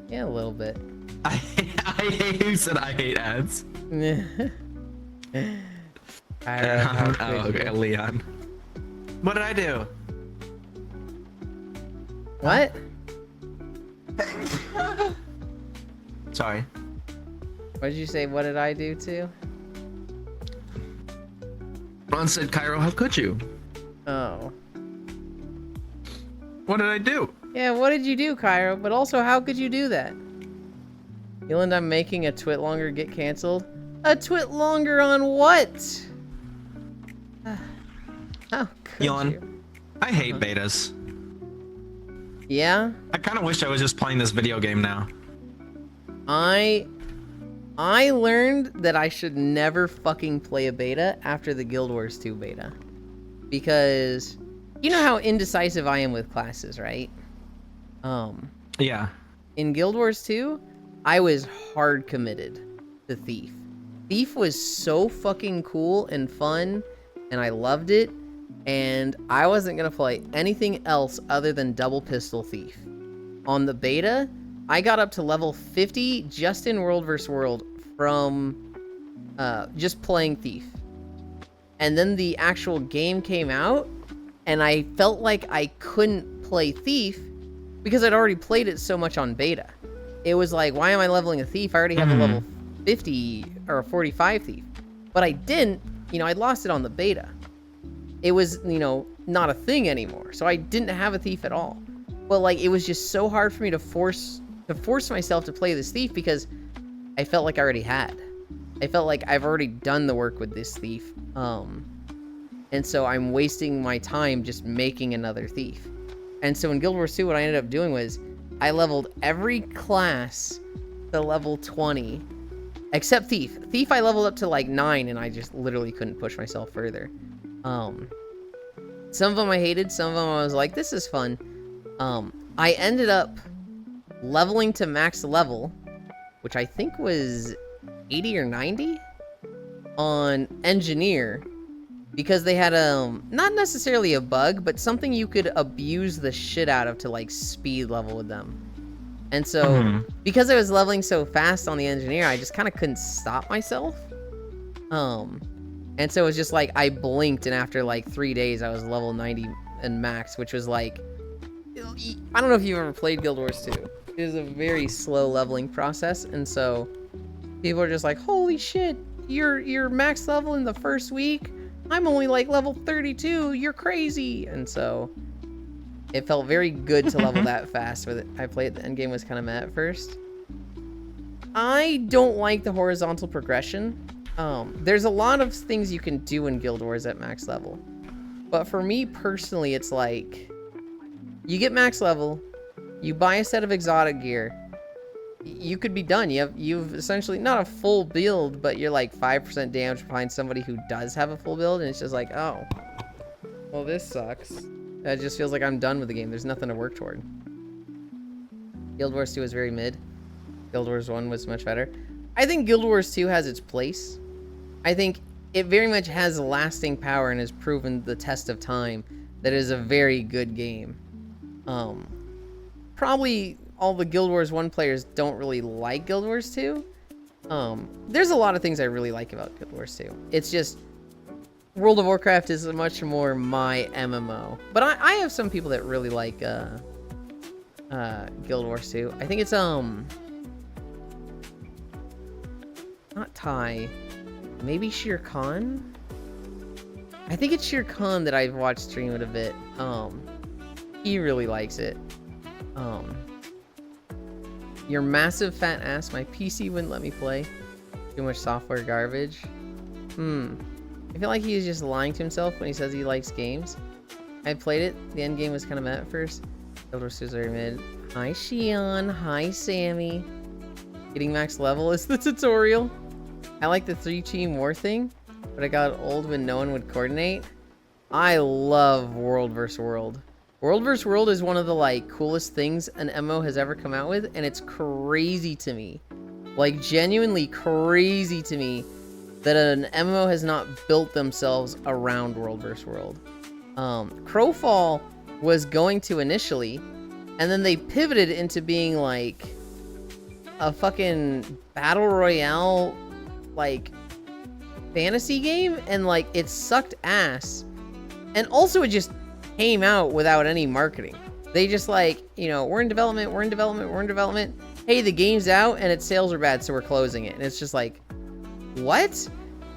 [SPEAKER 1] Yeah, a little bit.
[SPEAKER 3] I hate who said I hate ads. Okay, Leon. What did I do?
[SPEAKER 1] What?
[SPEAKER 3] Sorry.
[SPEAKER 1] What did you say? What did I do too?
[SPEAKER 3] Ron said, Cairo, how could you?
[SPEAKER 1] Oh.
[SPEAKER 3] What did I do?
[SPEAKER 1] Yeah, what did you do, Cairo? But also, how could you do that? You'll end up making a twit longer get canceled? A twit longer on what? How could
[SPEAKER 3] Yawn.
[SPEAKER 1] you?
[SPEAKER 3] I hate betas.
[SPEAKER 1] Yeah?
[SPEAKER 3] I kind of wish I was just playing this video game now.
[SPEAKER 1] I learned that I should never fucking play a beta after the Guild Wars 2 beta. Because you know how indecisive I am with classes, right?
[SPEAKER 3] Yeah.
[SPEAKER 1] In Guild Wars 2, I was hard committed to Thief. Thief was so fucking cool and fun, and I loved it, and I wasn't gonna play anything else other than Double Pistol Thief. On the beta, I got up to level 50 just in World vs. World from just playing Thief. And then the actual game came out, and I felt like I couldn't play Thief because I'd already played it so much on beta. It was like, why am I leveling a Thief? I already have a level 50 or a 45 Thief. But I didn't, I'd lost it on the beta. It was, not a thing anymore. So I didn't have a Thief at all. But like, it was just so hard for me to force myself to play this Thief because I felt like I already had. I felt like I've already done the work with this Thief. And so I'm wasting my time just making another Thief. And so in Guild Wars 2, what I ended up doing was I leveled every class to level 20, except Thief. Thief I leveled up to like 9, and I just literally couldn't push myself further. Some of them I hated, some of them I was like, this is fun. I ended up leveling to max level, which I think was 80 or 90 on Engineer. Because they had not necessarily a bug, but something you could abuse the shit out of to like speed level with them. And so, because I was leveling so fast on the engineer, I just kind of couldn't stop myself. And so it was just like, I blinked, and after like 3 days, I was level 90 and max, which was like, I don't know if you've ever played Guild Wars 2. It is a very slow leveling process, and so people are just like, holy shit, you're max level in the first week? I'm only like level 32, you're crazy! And so, it felt very good to level that fast with it. I played, the endgame was kind of meh at first. I don't like the horizontal progression. There's a lot of things you can do in Guild Wars at max level. But for me personally, it's like, you get max level, you buy a set of exotic gear, you could be done. You've essentially, not a full build, but you're like 5% damage behind somebody who does have a full build, and it's just like, oh, well, this sucks. It just feels like I'm done with the game. There's nothing to work toward. Guild Wars 2 was very mid. Guild Wars 1 was much better. I think Guild Wars 2 has its place. I think it very much has lasting power and has proven the test of time that it is a very good game. Probably all the Guild Wars 1 players don't really like Guild Wars 2. There's a lot of things I really like about Guild Wars 2. It's just, World of Warcraft is much more my MMO. But I have some people that really like Guild Wars 2. I think it's not Ty. Maybe Shere Khan? I think it's Shere Khan that I've watched stream it a bit. He really likes it. Your massive fat ass, my PC wouldn't let me play. Too much software garbage. I feel like he's just lying to himself when he says he likes games. I played it. The end game was kind of mad at first. Guild Wars 2 is very mid. Hi, Shion. Hi, Sammy. Getting max level is the tutorial. I like the 3-team war thing, but it got old when no one would coordinate. I love World vs. World. World vs. World is one of the, like, coolest things an MMO has ever come out with, and it's crazy to me. Like, genuinely crazy to me that an MMO has not built themselves around World vs. World. Crowfall was going to initially, and then they pivoted into being, like, a fucking battle royale, like, fantasy game, and, like, it sucked ass. And also it just came out without any marketing. They just, like, you know, we're in development, we're in development, we're in development. Hey, the game's out and its sales are bad, so we're closing it. And it's just like, what?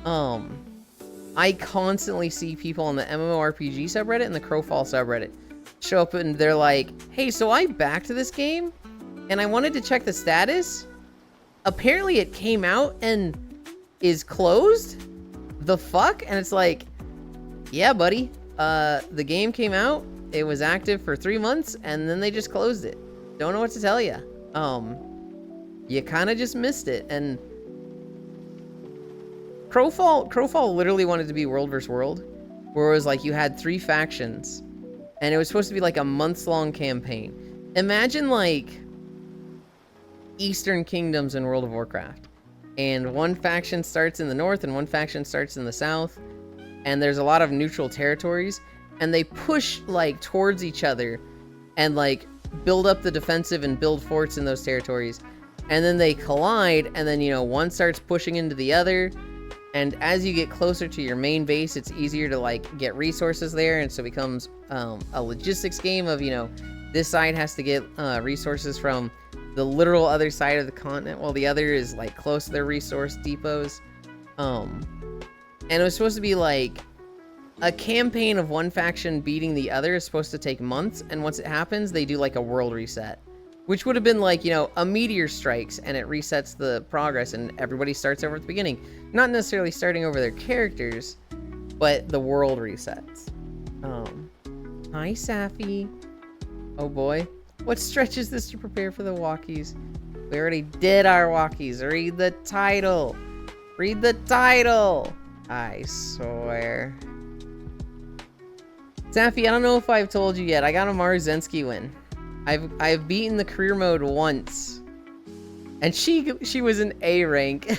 [SPEAKER 1] I constantly see people on the MMORPG subreddit and the Crowfall subreddit show up and they're like, hey, so I backed this game and I wanted to check the status. Apparently it came out and is closed? The fuck? And it's like, yeah, buddy. The game came out, it was active for 3 months, and then they just closed it. Don't know what to tell you. You kind of just missed it, and Crowfall literally wanted to be World vs. World, where it was like you had 3 factions, and it was supposed to be like a months-long campaign. Imagine like Eastern Kingdoms in World of Warcraft, and one faction starts in the north and one faction starts in the south, and there's a lot of neutral territories, and they push like towards each other and like build up the defensive and build forts in those territories, and then they collide, and then, you know, one starts pushing into the other, and as you get closer to your main base, it's easier to like get resources there, and so it becomes a logistics game of, you know, this side has to get resources from the literal other side of the continent while the other is like close to their resource depots. And it was supposed to be like a campaign of one faction beating the other is supposed to take months, and once it happens, they do like a world reset, which would have been like, you know, a meteor strikes and it resets the progress and everybody starts over at the beginning. Not necessarily starting over their characters, but the world resets. Hi, Safi. Oh boy. What stretch is this to prepare for the walkies? We already did our walkies. Read the title. Read the title. I swear. Safi, I don't know if I've told you yet. I got a Marzensky win. I've beaten the career mode once. And she was an A rank.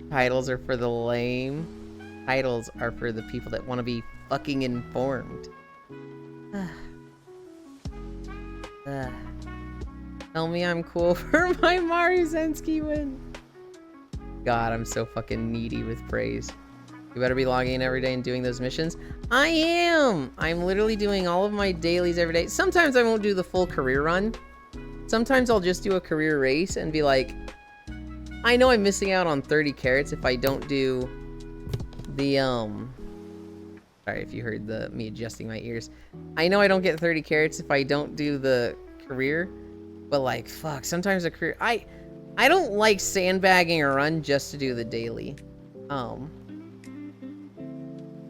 [SPEAKER 1] Titles are for the lame. Titles are for the people that want to be fucking informed. Tell me I'm cool for my Maruzensky win. God, I'm so fucking needy with praise. You better be logging in every day and doing those missions. I am! I'm literally doing all of my dailies every day. Sometimes I won't do the full career run. Sometimes I'll just do a career race and be like, I know I'm missing out on 30 carats if I don't do the, sorry if you heard me adjusting my ears. I know I don't get 30 carats if I don't do the career, but like, fuck, sometimes a career, I don't like sandbagging a run just to do the daily.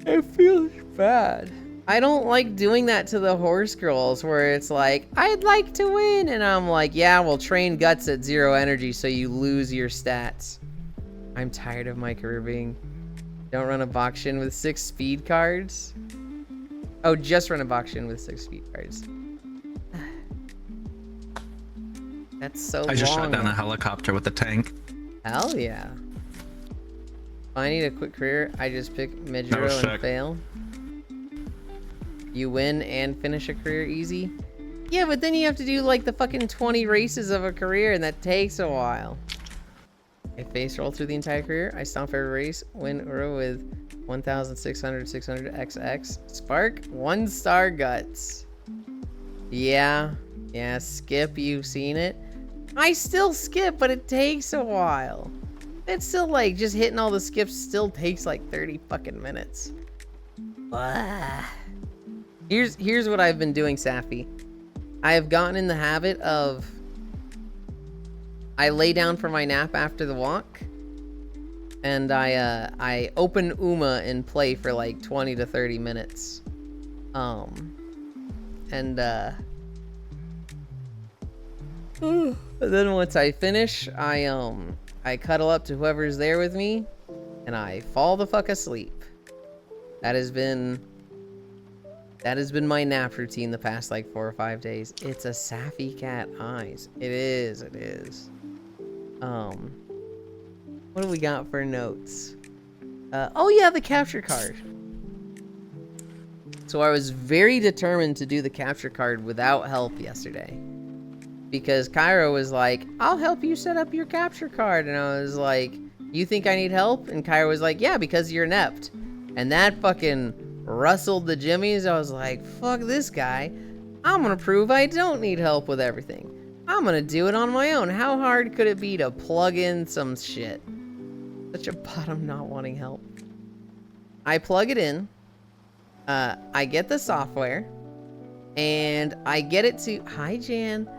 [SPEAKER 1] It feels bad. I don't like doing that to the horse girls where it's like, I'd like to win. And I'm like, yeah, well, train guts at 0 energy so you lose your stats. I'm tired of my career being, don't run a box shin with 6 speed cards. Oh, just run a box shin with 6 speed cards. That's so long.
[SPEAKER 2] I just shot down a helicopter with a tank.
[SPEAKER 1] Hell yeah. If I need a quick career, I just pick Midgero and fail. You win and finish a career easy? Yeah, but then you have to do like the fucking 20 races of a career and that takes a while. I face roll through the entire career. I stomp every race. Win Uro with 1,600, 600 XX. Spark, 1-star guts. Yeah, skip, you've seen it. I still skip, but it takes a while. It's still like, just hitting all the skips still takes like 30 fucking minutes. Here's what I've been doing, Safi. I have gotten in the habit of, I lay down for my nap after the walk, and I open Uma and play for like 20 to 30 minutes. And then once I finish, I cuddle up to whoever's there with me, and I fall the fuck asleep. That has been my nap routine the past like 4 or 5 days. It's a Safi cat eyes. It is. What do we got for notes? Oh yeah, the capture card. So I was very determined to do the capture card without help yesterday. Because Cairo was like, I'll help you set up your capture card. And I was like, you think I need help? And Cairo was like, yeah, because you're inept. And that fucking rustled the jimmies. I was like, fuck this guy. I'm gonna prove I don't need help with everything. I'm gonna do it on my own. How hard could it be to plug in some shit? Such a bottom not wanting help. I plug it in. I get the software. And I get it to... Hi, Jan.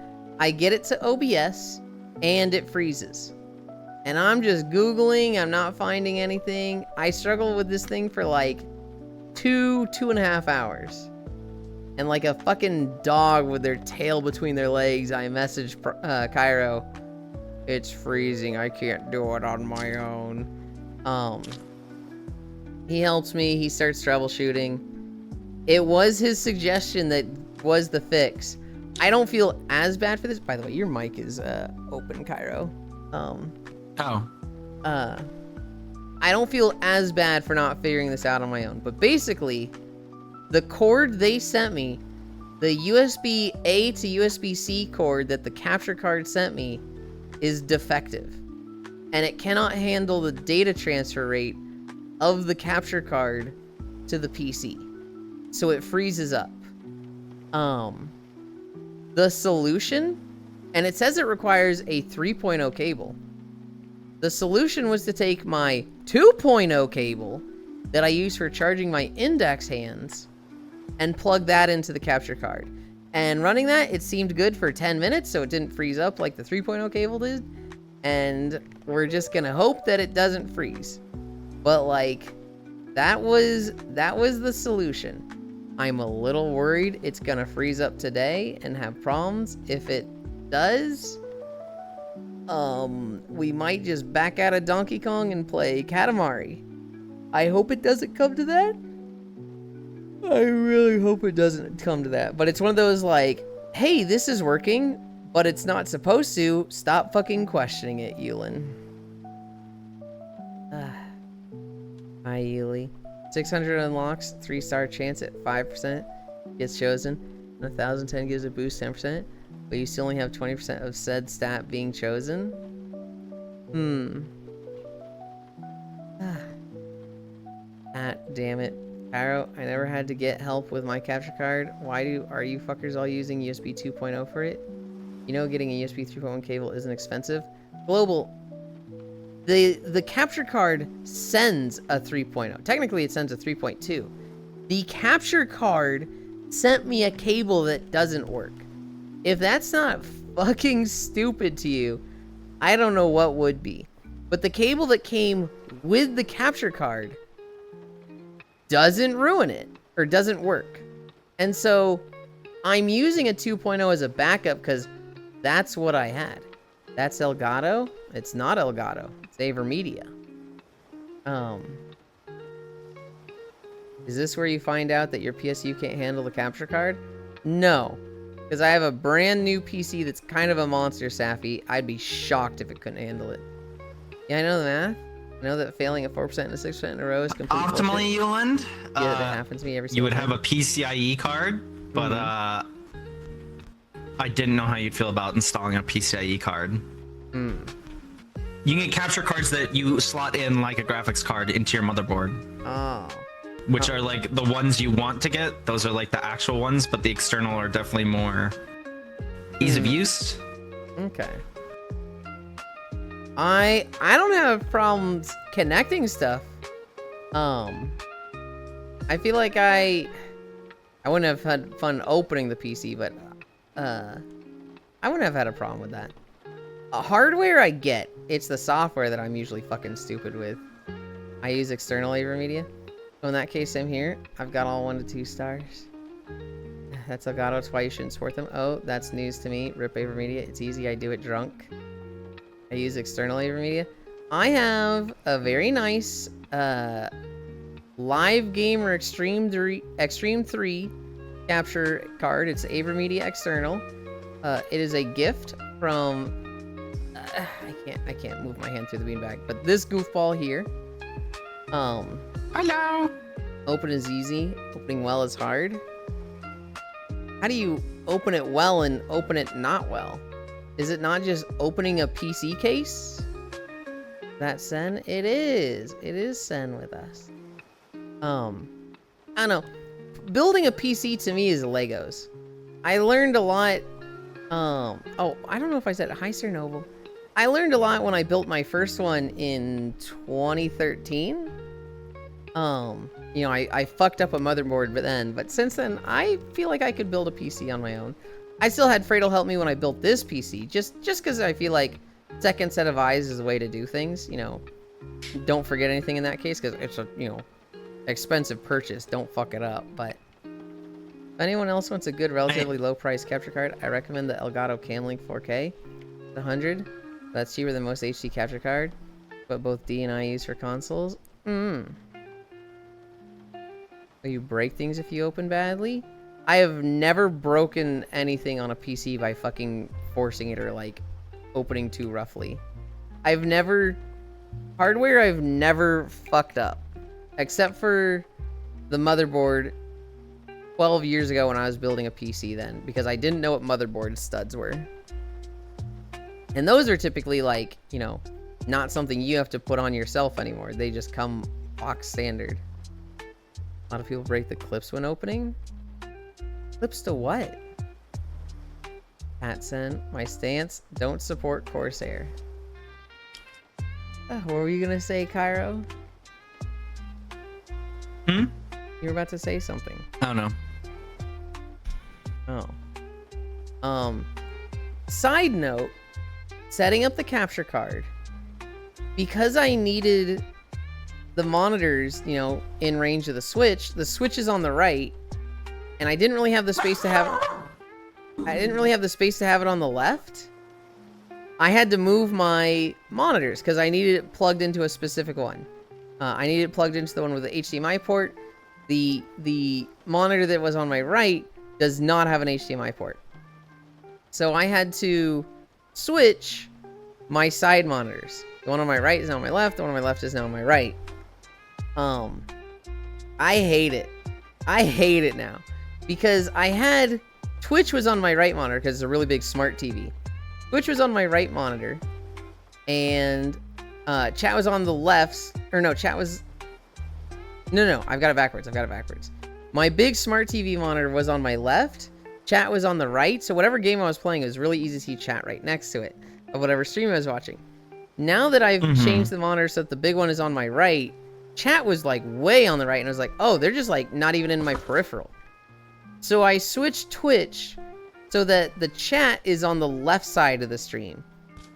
[SPEAKER 1] I get it to OBS. And it freezes. And I'm just Googling. I'm not finding anything. I struggle with this thing for like 2.5 hours. And like a fucking dog with their tail between their legs, I messaged Cairo. It's freezing. I can't do it on my own. He helps me. He starts troubleshooting. It was his suggestion that was the fix. I don't feel as bad for this. By the way, your mic is open, Cairo.
[SPEAKER 2] Oh.
[SPEAKER 1] I don't feel as bad for not figuring this out on my own. But basically, the cord they sent me, the USB-A to USB-C cord that the capture card sent me, is defective. And it cannot handle the data transfer rate of the capture card to the PC. So it freezes up. The solution, and it says it requires a 3.0 cable. The solution was to take my 2.0 cable that I use for charging my index hands and plug that into the capture card. And running that, it seemed good for 10 minutes, so it didn't freeze up like the 3.0 cable did. And we're just gonna hope that it doesn't freeze. But like, that was the solution. I'm a little worried it's gonna freeze up today and have problems. If it does, we might just back out of Donkey Kong and play Katamari. I hope it doesn't come to that. I really hope it doesn't come to that. But it's one of those like, hey, this is working, but it's not supposed to. Stop fucking questioning it, Yulin. Hi, Yuli. 600 unlocks, 3-star chance at 5%. Gets chosen. And 1,010 gives a boost 10%. but you still only have 20% of said stat being chosen? Damn it. Arrow, I never had to get help with my capture card. Are you fuckers all using USB 2.0 for it? You know getting a USB 3.1 cable isn't expensive. Global, the capture card sends a 3.0. Technically it sends a 3.2. The capture card sent me a cable that doesn't work. If that's not fucking stupid to you, I don't know what would be. But the cable that came with the capture card doesn't ruin it, or doesn't work. And so I'm using a 2.0 as a backup because that's what I had. That's Elgato? It's not Elgato. It's Avermedia. Is this where you find out that your PSU can't handle the capture card? No. Because I have a brand new PC that's kind of a monster, Safi. I'd be shocked if it couldn't handle it. Yeah, I know the math. I know that failing at 4% and 6% in a row is completely
[SPEAKER 3] Optimally, Euland,
[SPEAKER 1] yeah, that happens to me every single
[SPEAKER 3] you would
[SPEAKER 1] time.
[SPEAKER 3] have a PCIe card, but I didn't know how you'd feel about installing a PCIe card. You can get capture cards that you slot in like a graphics card into your motherboard.
[SPEAKER 1] Oh.
[SPEAKER 3] Which are like the ones you want to get. Those are like the actual ones, but the external are definitely more ease of use.
[SPEAKER 1] Okay. I don't have problems connecting stuff. I feel like I wouldn't have had fun opening the PC, but I wouldn't have had a problem with that. Hardware I get. It's the software that I'm usually fucking stupid with. I use external Avermedia. So in that case, same here. I've got all 1 to 2 stars. That's Elgato. That's why you shouldn't support them. Oh, that's news to me. Rip Avermedia. It's easy. I do it drunk. I use external Avermedia. I have a very nice Live Gamer Extreme 3 capture card. It's Avermedia external. It is a gift from I can't move my hand through the beanbag, but this goofball here.
[SPEAKER 3] Hello.
[SPEAKER 1] Open is easy. Opening well is hard. How do you open it well and open it not well? Is it not just opening a PC case? That Sen? It is. It is Sen with us. I don't know. Building a PC to me is Legos. I learned a lot. Oh, I don't know if I said hi, Sir Noble. I learned a lot when I built my first one in 2013. You know, I fucked up a motherboard but since then, I feel like I could build a PC on my own. I still had Fradel help me when I built this PC, just because I feel like second set of eyes is the way to do things, you know. Don't forget anything in that case, because it's a, you know, expensive purchase. Don't fuck it up, but if anyone else wants a good, relatively low price capture card, I recommend the Elgato Camlink 4K. It's 100. That's cheaper than most HD capture card, but both D and I use for consoles. Will you break things if you open badly? I have never broken anything on a PC by fucking forcing it or like opening too roughly. Hardware I've never fucked up. Except for the motherboard 12 years ago when I was building a PC then, because I didn't know what motherboard studs were. And those are typically like, you know, not something you have to put on yourself anymore. They just come box standard. A lot of people break the clips when opening. Clips to what? Patsen, my stance, don't support Corsair. What were you gonna say, Cairo? You were about to say something.
[SPEAKER 3] I don't know.
[SPEAKER 1] Oh. Side note, setting up the capture card. Because I needed the monitors, you know, in range of the Switch is on the right, and I didn't really have the space to have it on the left. I had to move my monitors because I needed it plugged into a specific one. I needed it plugged into the one with the HDMI port. The monitor that was on my right does not have an HDMI port. So I had to switch my side monitors. The one on my right is now on my left, the one on my left is now on my right. I hate it. I hate it now. Because I had Twitch was on my right monitor because it's a really big smart TV. Twitch was on my right monitor, and chat was on the left. Or no, chat was. No, I've got it backwards. My big smart TV monitor was on my left. Chat was on the right. So whatever game I was playing, it was really easy to see chat right next to it of whatever stream I was watching. Now that I've changed the monitor so that the big one is on my right, chat was like way on the right, and I was like, oh, they're just like not even in my peripheral. So I switched Twitch so that the chat is on the left side of the stream,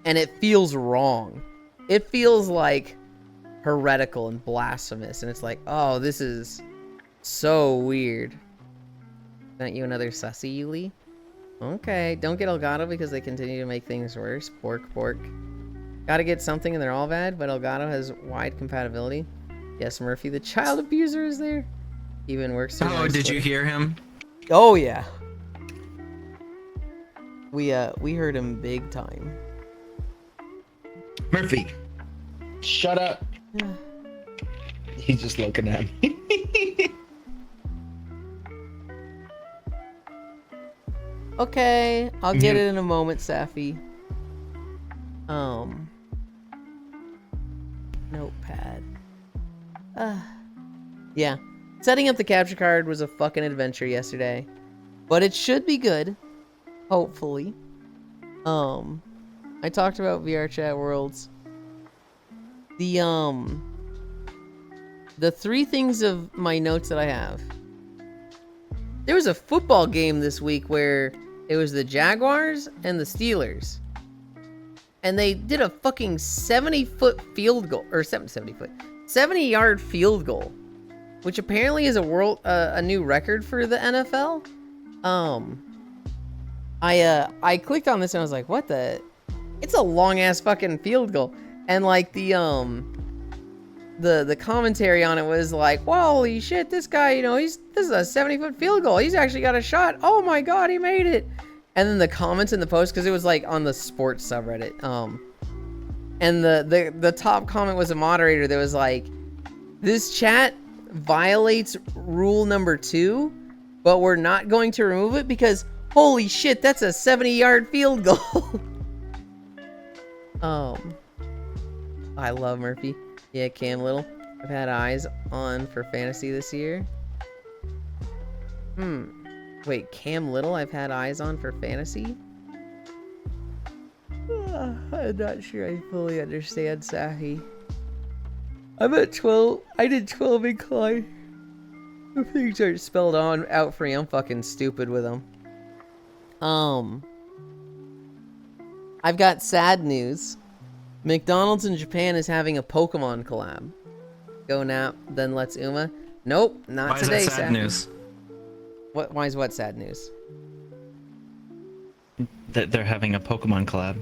[SPEAKER 1] and it feels wrong. It feels like heretical and blasphemous, and it's like, oh, this is so weird. Not you another sussy, Yuli? Okay, don't get Elgato because they continue to make things worse. Pork. Gotta get something and they're all bad, but Elgato has wide compatibility. Yes, Murphy, the child abuser is there. Even works.
[SPEAKER 3] Oh, did you hear him?
[SPEAKER 1] Oh yeah. We heard him big time.
[SPEAKER 8] Murphy, shut up. He's just looking at me.
[SPEAKER 1] Okay, I'll get it in a moment, Safi. Notepad. Yeah. Setting up the capture card was a fucking adventure yesterday. But it should be good. Hopefully. I talked about VR Chat Worlds. The three things of my notes that I have. There was a football game this week where it was the Jaguars and the Steelers. And they did a fucking 70-foot field goal, or 70-yard field goal, which apparently is a new record for the NFL. I clicked on this and I was like, what the? It's a long ass fucking field goal. And like the commentary on it was like, well, holy shit, this guy, this is a 70-foot field goal. He's actually got a shot. Oh my god, he made it. And then the comments in the post, because it was like on the sports subreddit, and the top comment was a moderator that was like, this chat violates rule number 2, but we're not going to remove it because holy shit, that's a 70-yard field goal. I love Murphy. Yeah, Cam Little. I've had eyes on for fantasy this year. Wait, Cam Little I've had eyes on for fantasy? I'm not sure I fully understand, Sahi. I'm at 12. I did 12 incline. The things aren't spelled out for me. I'm fucking stupid with them. I've got sad news. McDonald's in Japan is having a Pokemon collab. Go Nap, then let's Uma. Nope, not
[SPEAKER 3] Why
[SPEAKER 1] today.
[SPEAKER 3] Is that sad news?
[SPEAKER 1] Why is what sad news?
[SPEAKER 8] That they're having a Pokemon collab.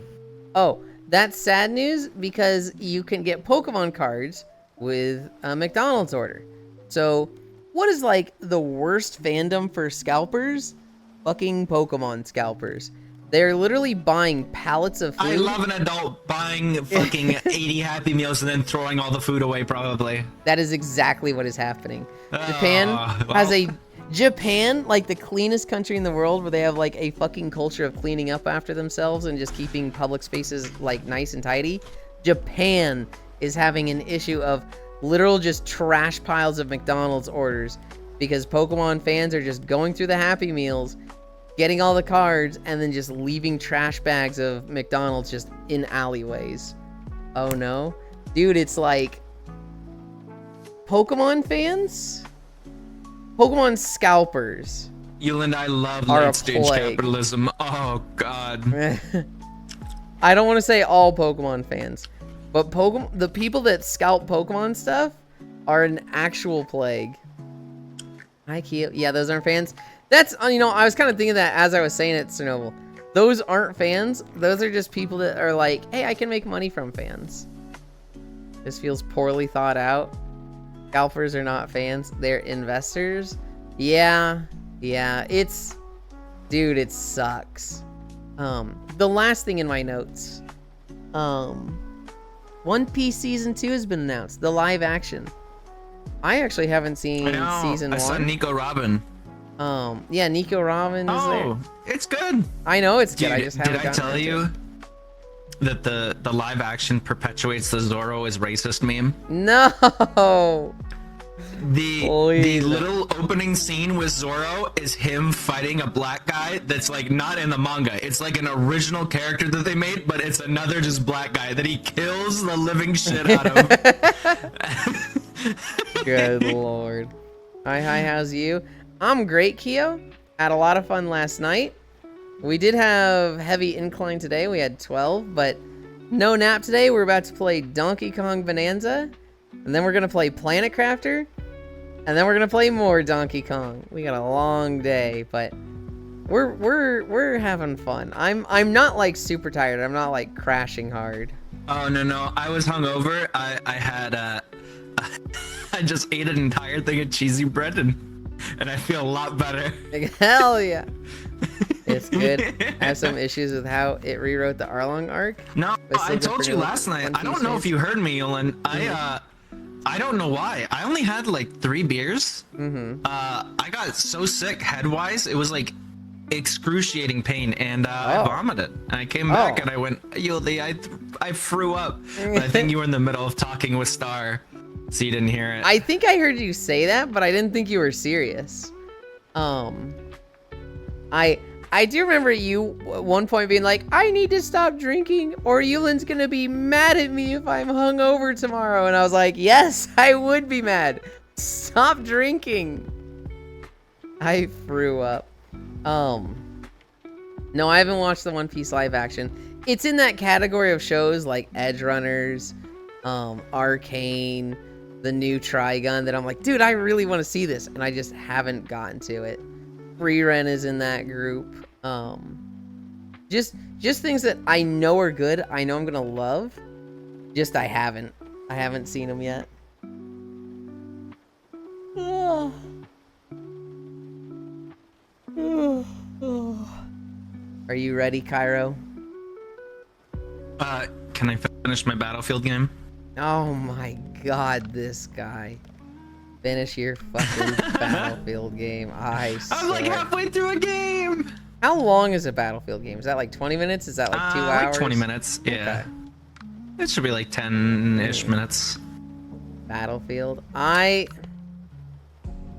[SPEAKER 1] Oh, that's sad news because you can get Pokemon cards with a McDonald's order. So, what is like the worst fandom for scalpers? Fucking Pokemon scalpers. They're literally buying pallets of food.
[SPEAKER 3] I love an adult buying fucking 80 Happy Meals and then throwing all the food away, probably.
[SPEAKER 1] That is exactly what is happening. Japan, like the cleanest country in the world, where they have like a fucking culture of cleaning up after themselves and just keeping public spaces like nice and tidy. Japan is having an issue of literal just trash piles of McDonald's orders because Pokemon fans are just going through the Happy Meals, getting all the cards, and then just leaving trash bags of McDonald's just in alleyways. Oh no. Dude, it's like Pokemon fans? Pokemon scalpers.
[SPEAKER 3] Yuland, I love
[SPEAKER 1] Are a
[SPEAKER 3] late stage
[SPEAKER 1] plague.
[SPEAKER 3] capitalism. Oh god.
[SPEAKER 1] I don't want to say all Pokemon fans, but the people that scalp Pokemon stuff are an actual plague. Hi, Keo. Yeah, those aren't fans. That's, I was kind of thinking that as I was saying it, Chernobyl. Those aren't fans. Those are just people that are like, hey, I can make money from fans. This feels poorly thought out. Scalpers are not fans. They're investors. Yeah. Dude, it sucks. The last thing in my notes. One Piece Season 2 has been announced. The live action. I actually haven't seen Season 1.
[SPEAKER 3] I saw Nico Robin.
[SPEAKER 1] Yeah, Nico Robin is there.
[SPEAKER 3] It's good.
[SPEAKER 1] I know it's good.
[SPEAKER 3] Dude,
[SPEAKER 1] I just haven't
[SPEAKER 3] did I
[SPEAKER 1] gotten
[SPEAKER 3] tell
[SPEAKER 1] into
[SPEAKER 3] you
[SPEAKER 1] it.
[SPEAKER 3] that the live action perpetuates the Zorro is racist meme?
[SPEAKER 1] No.
[SPEAKER 3] The
[SPEAKER 1] Please.
[SPEAKER 3] little opening scene with Zorro is him fighting a black guy that's like not in the manga. It's like an original character that they made, but it's another just black guy that he kills the living shit out of.
[SPEAKER 1] Good lord. Hi, how's you? I'm great, Keo. Had a lot of fun last night. We did have heavy incline today. We had 12, but no nap today. We're about to play Donkey Kong Bonanza, and then we're gonna play Planet Crafter, and then we're gonna play more Donkey Kong. We got a long day, but we're having fun. I'm not like super tired. I'm not like crashing hard.
[SPEAKER 3] Oh no, I was hungover. I had I just ate an entire thing of cheesy bread and I feel a lot better.
[SPEAKER 1] Like, hell yeah. It's good. I have some issues with how it rewrote the Arlong arc.
[SPEAKER 3] No,
[SPEAKER 1] But still
[SPEAKER 3] I
[SPEAKER 1] good
[SPEAKER 3] told
[SPEAKER 1] for
[SPEAKER 3] you
[SPEAKER 1] new
[SPEAKER 3] last night.
[SPEAKER 1] One
[SPEAKER 3] I don't
[SPEAKER 1] Piece
[SPEAKER 3] know
[SPEAKER 1] fans.
[SPEAKER 3] if you heard me, Yolan. I don't know why. I only had like 3 beers. I got so sick head-wise. It was like excruciating pain, and I vomited. And I came back and I went, I threw up. But I think you were in the middle of talking with Star, so you didn't hear it.
[SPEAKER 1] I think I heard you say that, but I didn't think you were serious. I do remember you at one point being like, I need to stop drinking or Yulin's gonna be mad at me if I'm hungover tomorrow. And I was like, yes, I would be mad. Stop drinking. I threw up. No, I haven't watched the One Piece live action. It's in that category of shows like Edge Runners, Arcane, the new Trigun that I'm like, dude, I really want to see this, and I just haven't gotten to it. Frieren is in that group. Just things that I know are good. I know I'm gonna love. Just I haven't seen them yet. Are you ready, Cairo?
[SPEAKER 3] Can I finish my Battlefield game?
[SPEAKER 1] Oh my god, this guy. Finish your fucking Battlefield game. I
[SPEAKER 3] I'm like
[SPEAKER 1] swear.
[SPEAKER 3] halfway through a game.
[SPEAKER 1] How long is a Battlefield game? Is that like 20 minutes? Is that like 2 hours?
[SPEAKER 3] Like 20 minutes. Yeah.
[SPEAKER 1] Okay.
[SPEAKER 3] It should be like 10-ish minutes.
[SPEAKER 1] Battlefield. I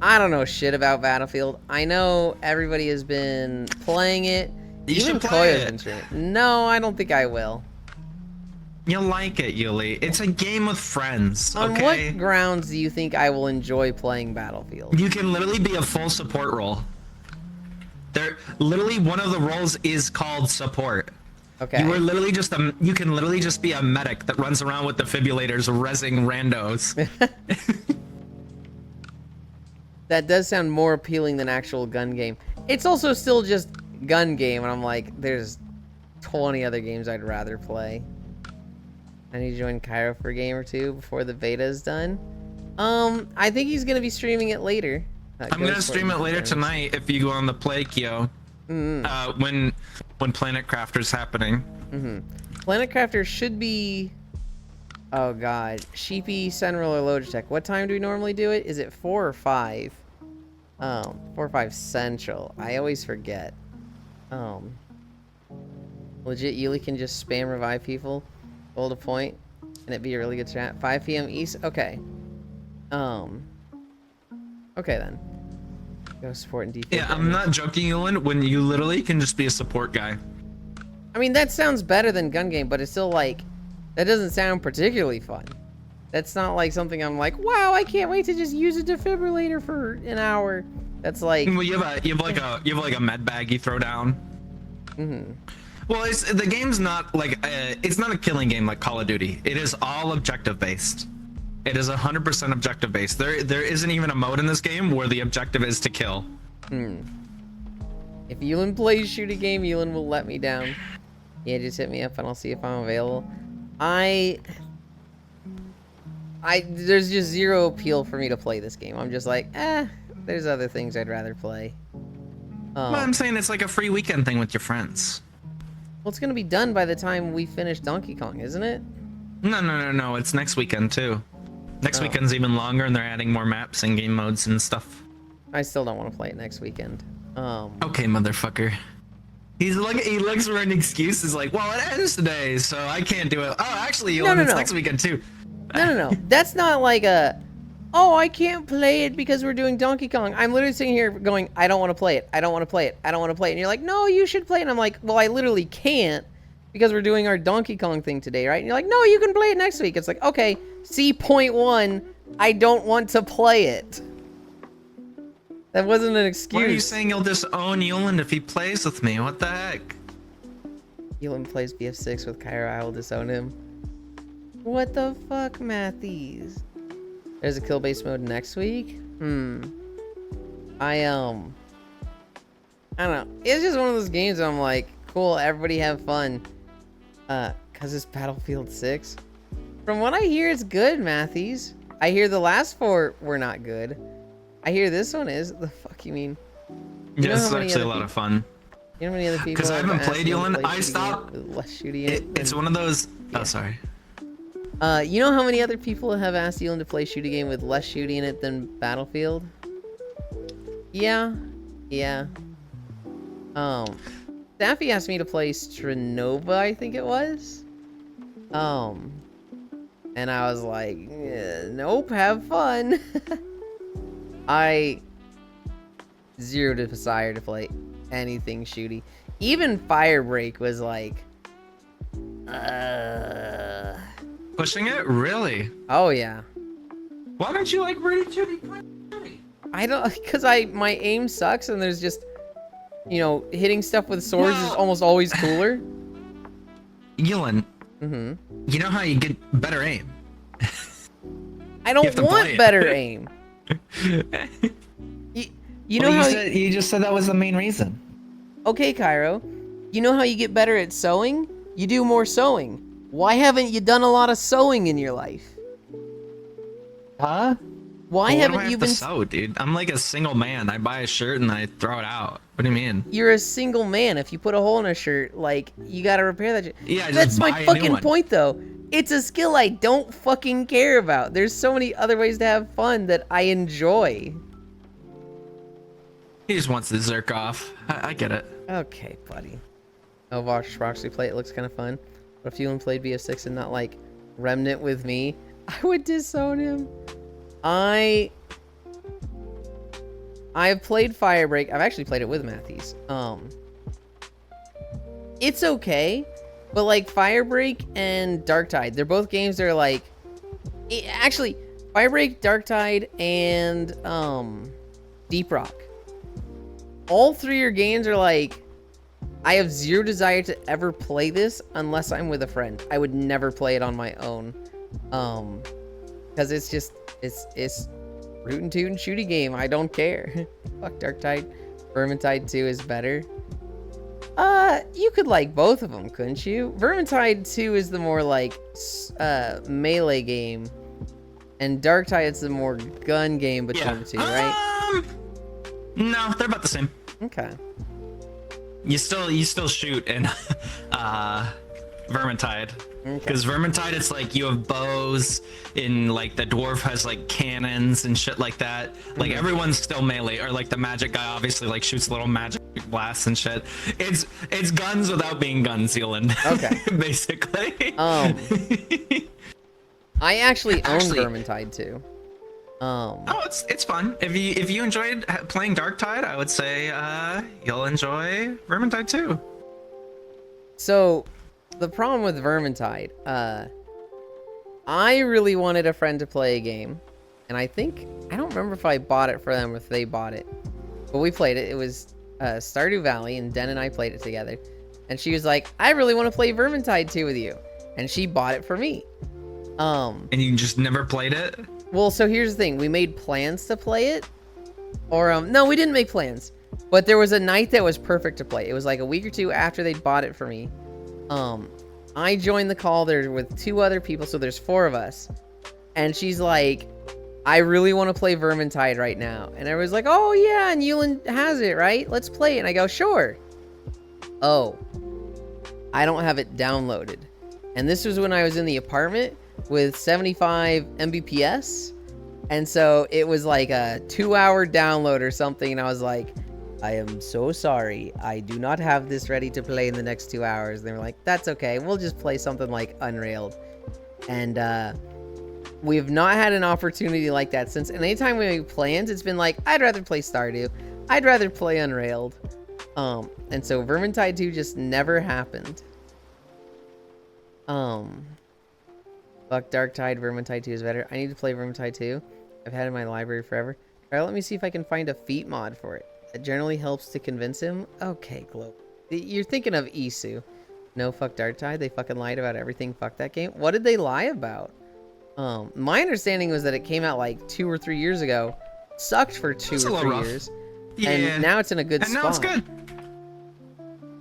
[SPEAKER 1] don't know shit about Battlefield. I know everybody has been playing it.
[SPEAKER 3] You
[SPEAKER 1] Even
[SPEAKER 3] should play
[SPEAKER 1] Koya's
[SPEAKER 3] it.
[SPEAKER 1] been streaming. No, I don't think I will.
[SPEAKER 3] You'll like it, Yuli. It's a game with friends,
[SPEAKER 1] On
[SPEAKER 3] okay?
[SPEAKER 1] what grounds do you think I will enjoy playing Battlefield?
[SPEAKER 3] You can literally be a full support role. There, literally, one of the roles is called support.
[SPEAKER 1] Okay.
[SPEAKER 3] You are literally just you can literally just be a medic that runs around with defibrillators, rezzing randos.
[SPEAKER 1] That does sound more appealing than actual gun game. It's also still just gun game, and I'm like, there's 20 other games I'd rather play. I need to join Cairo for a game or two before the beta is done. I think he's gonna be streaming it later.
[SPEAKER 3] I'm gonna stream it later tonight if you go on the Play, Kyo. When Planet Crafter's happening.
[SPEAKER 1] Planet Crafter should be... Oh god. Sheepy, Sentinel, or Logitech. What time do we normally do it? Is it 4 or 5? 4 or 5 Central. I always forget. Legit, Yuli can just spam revive people. Hold a point. And it be a really good chat. 5 p.m. East? Okay. Okay then. Go support and defense.
[SPEAKER 3] Yeah, I'm not joking, Ewan, when you literally can just be a support guy.
[SPEAKER 1] I mean, that sounds better than gun game, but it's still like, that doesn't sound particularly fun. That's not like something I'm like, wow, I can't wait to just use a defibrillator for an hour. That's like,
[SPEAKER 3] Well, you have like a med bag you throw down. Well, the game's not like it's not a killing game like Call of Duty. It is all objective based. It is 100% objective based. There isn't even a mode in this game where the objective is to kill.
[SPEAKER 1] if Yulin plays shoot a game, Yulin will let me down. Yeah, just hit me up and I'll see if I'm available. There's just zero appeal for me to play this game. I'm just like, there's other things I'd rather play.
[SPEAKER 3] Well, I'm saying it's like a free weekend thing with your friends.
[SPEAKER 1] Well, it's gonna be done by the time we finish Donkey Kong, isn't it?
[SPEAKER 3] No. It's next weekend too. Next weekend's even longer, and they're adding more maps and game modes and stuff.
[SPEAKER 1] I still don't want to play it next weekend.
[SPEAKER 3] Okay, motherfucker. he looks for an excuse. He's like, well, it ends today, so I can't do it. Oh, actually,
[SPEAKER 1] No, no,
[SPEAKER 3] it's
[SPEAKER 1] no.
[SPEAKER 3] next weekend too.
[SPEAKER 1] No. That's not like a, oh, I can't play it because we're doing Donkey Kong. I'm literally sitting here going, I don't want to play it. I don't want to play it. I don't want to play it. And you're like, no, you should play it. And I'm like, well, I literally can't because we're doing our Donkey Kong thing today, right? And you're like, no, you can play it next week. It's like, okay, see point one, I don't want to play it. That wasn't an excuse.
[SPEAKER 3] Why are you saying you'll disown Yuland if he plays with me? What the heck?
[SPEAKER 1] Yuland plays BF6 with Kyra, I will disown him. What the fuck, Matthews? There's a kill-based mode next week? I don't know. It's just one of those games where I'm like, cool, everybody have fun. Cause it's Battlefield 6. From what I hear, it's good, Matthews. I hear the last 4 were not good. I hear this one is. The fuck you mean? You know
[SPEAKER 3] Yes, it's
[SPEAKER 1] how many
[SPEAKER 3] actually a
[SPEAKER 1] other
[SPEAKER 3] lot of fun.
[SPEAKER 1] You know how many other people?
[SPEAKER 3] Because I
[SPEAKER 1] have
[SPEAKER 3] haven't
[SPEAKER 1] asked
[SPEAKER 3] played
[SPEAKER 1] me to
[SPEAKER 3] Yuland.
[SPEAKER 1] play
[SPEAKER 3] I
[SPEAKER 1] shooting
[SPEAKER 3] stopped.
[SPEAKER 1] game with less shooting in it
[SPEAKER 3] It's
[SPEAKER 1] than-
[SPEAKER 3] one of those. Oh, sorry.
[SPEAKER 1] You know how many other people have asked Elon to play shooting game with less shooting in it than Battlefield? Yeah. Staffy asked me to play Stranova, I think it was. And I was like, nope, have fun. I zero desire to play anything shooty. Even Firebreak was like,
[SPEAKER 3] Pushing it? Really?
[SPEAKER 1] oh yeah.
[SPEAKER 3] Why don't you like Rudy Judy?
[SPEAKER 1] I don't, because my aim sucks and there's just, you know, hitting stuff with swords is
[SPEAKER 3] Well-
[SPEAKER 1] almost always cooler.
[SPEAKER 3] Yuland,
[SPEAKER 1] Mm-hmm.
[SPEAKER 3] you know how you get better aim?
[SPEAKER 1] I don't
[SPEAKER 3] have to play
[SPEAKER 1] want
[SPEAKER 3] it.
[SPEAKER 1] better aim. You know how,
[SPEAKER 2] you just said that was the main reason.
[SPEAKER 1] okay, Cairo, you know how you get better at sewing? You do more sewing. Why haven't you done a lot of sewing in your life?
[SPEAKER 2] Huh?
[SPEAKER 1] Why
[SPEAKER 3] Well, what do I
[SPEAKER 1] haven't
[SPEAKER 3] have
[SPEAKER 1] you
[SPEAKER 3] to
[SPEAKER 1] been?
[SPEAKER 3] sew, dude? I'm like a single man. I buy a shirt and I throw it out. What do you mean?
[SPEAKER 1] You're a single man. If you put a hole in a shirt, like, you gotta repair that shit.
[SPEAKER 3] Yeah, just
[SPEAKER 1] That's
[SPEAKER 3] buy
[SPEAKER 1] my
[SPEAKER 3] a new
[SPEAKER 1] fucking
[SPEAKER 3] one.
[SPEAKER 1] point, though. It's a skill I don't fucking care about. There's so many other ways to have fun that I enjoy.
[SPEAKER 3] He just wants to zerk off. I get it.
[SPEAKER 1] Okay, buddy. I'll watch Roxy play. It looks kind of fun. But if you played BF6 and not, like, Remnant with me, I would disown him. I've played Firebreak. I've actually played it with Matthews. It's okay, but like Firebreak and Darktide, they're both games that are like, actually, Firebreak, Darktide, and Deep Rock. All 3 of your games are like, I have zero desire to ever play this unless I'm with a friend. I would never play it on my own, because it's just it's root and toot and shooty game. I don't care. Fuck Darktide. Vermintide 2 is better. You could like both of them, couldn't you? Vermintide 2 is the more like melee game, and Darktide is the more gun game between the two, right?
[SPEAKER 3] No, they're about the same.
[SPEAKER 1] Okay.
[SPEAKER 3] You still shoot in Vermintide. Because Vermintide, it's like you have bows, in like the dwarf has like cannons and shit like that. Like everyone's still melee, or like the magic guy obviously like shoots little magic blasts and shit. It's guns without being guns, Zealand.
[SPEAKER 1] Okay.
[SPEAKER 3] Basically.
[SPEAKER 1] I actually own
[SPEAKER 3] Actually-
[SPEAKER 1] Vermintide 2.
[SPEAKER 3] Oh, it's fun. If you enjoyed playing Darktide, I would say you'll enjoy Vermintide too.
[SPEAKER 1] So, the problem with Vermintide, I really wanted a friend to play a game, and I don't remember if I bought it for them or if they bought it, but we played it. It was Stardew Valley, and Den and I played it together, and she was like, I really want to play Vermintide 2 with you, and she bought it for me.
[SPEAKER 3] And you just never played it?
[SPEAKER 1] Well, so here's the thing. We made plans to play it. Or, no, we didn't make plans. But there was a night that was perfect to play. It was like a week or 2 after they'd bought it for me. I joined the call there with 2 other people, so there's 4 of us. And she's like, I really want to play Vermintide right now. And everyone's like, oh yeah, and Yuland has it, right? Let's play it. And I go, sure. Oh, I don't have it downloaded. And this was when I was in the apartment with 75 Mbps, and so it was like a 2-hour download or something, and I was like, I am so sorry. I do not have this ready to play in the next 2 hours. And they were like, that's okay. We'll just play something like Unrailed. And we have not had an opportunity like that since. And anytime we make plans, it's been like, I'd rather play Stardew. I'd rather play Unrailed. And so Vermintide 2 just never happened. Fuck Darktide, Vermintide 2 is better. I need to play Vermintide 2. I've had it in my library forever. Alright, let me see if I can find a feat mod for it. It generally helps to convince him. Okay, Globe. You're thinking of Isu. No, fuck Darktide. They fucking lied about everything. Fuck that game. What did they lie about? My understanding was that it came out like 2 or 3 years ago. Sucked for 2 or 3 years.
[SPEAKER 3] Yeah.
[SPEAKER 1] And now it's in a good spot.
[SPEAKER 3] And now it's good.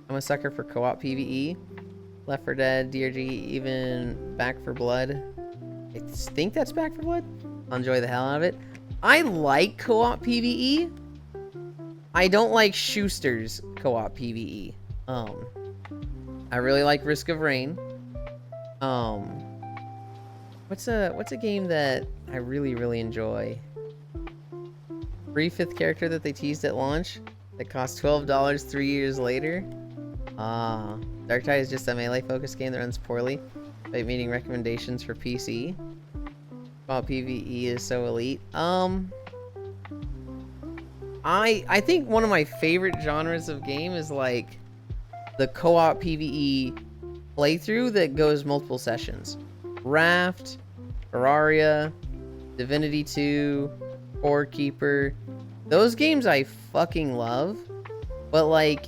[SPEAKER 1] I'm a sucker for co-op PvE. Left 4 Dead, DRG, even Back 4 Blood. I think that's Back 4 Blood. I'll enjoy the hell out of it. I like co-op PvE. I don't like Schuster's co-op PvE. I really like Risk of Rain. What's a game that I really enjoy? Free 5th character that they teased at launch that cost $12 3 years later. Darktide is just a melee focused game that runs poorly, by meeting recommendations for PC. While PvE is so elite. I think one of my favorite genres of game is like the co-op PvE playthrough that goes multiple sessions. Raft, Terraria, Divinity 2, Core Keeper. Those games I fucking love, but like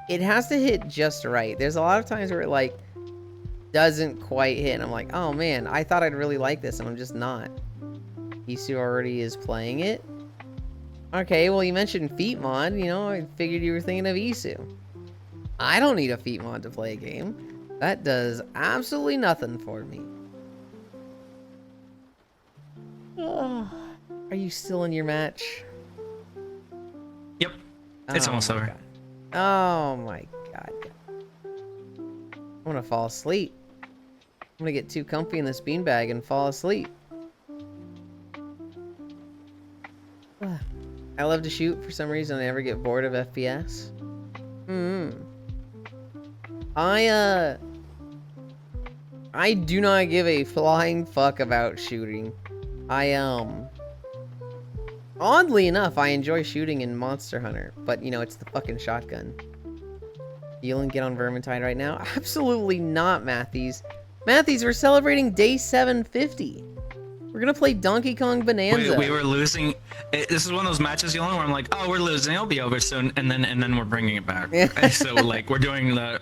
[SPEAKER 1] it has to hit just right. There's a lot of times where it like doesn't quite hit and I'm like, oh man, I thought I'd really like this and I'm just not. Isu already is playing it. Okay, well you mentioned feat mod, you know, I figured you were thinking of Isu. I don't need a feat mod to play a game. That does absolutely nothing for me. Oh, are you still in your match?
[SPEAKER 3] Yep. It's almost over.
[SPEAKER 1] God. Oh my god. I'm gonna fall asleep. I'm gonna get too comfy in this beanbag and fall asleep. I love to shoot. For some reason, I never get bored of FPS. I do not give a flying fuck about shooting. Oddly enough, I enjoy shooting in Monster Hunter, but you know, it's the fucking shotgun. You'll get on Vermintide right now? Absolutely not, Matthews. Matthews, we're celebrating day 750. We're gonna play Donkey Kong Bonanza.
[SPEAKER 3] We were losing. This is one of those matches, where I'm like, oh, we're losing. It'll be over soon, and then we're bringing it back. So like we're doing the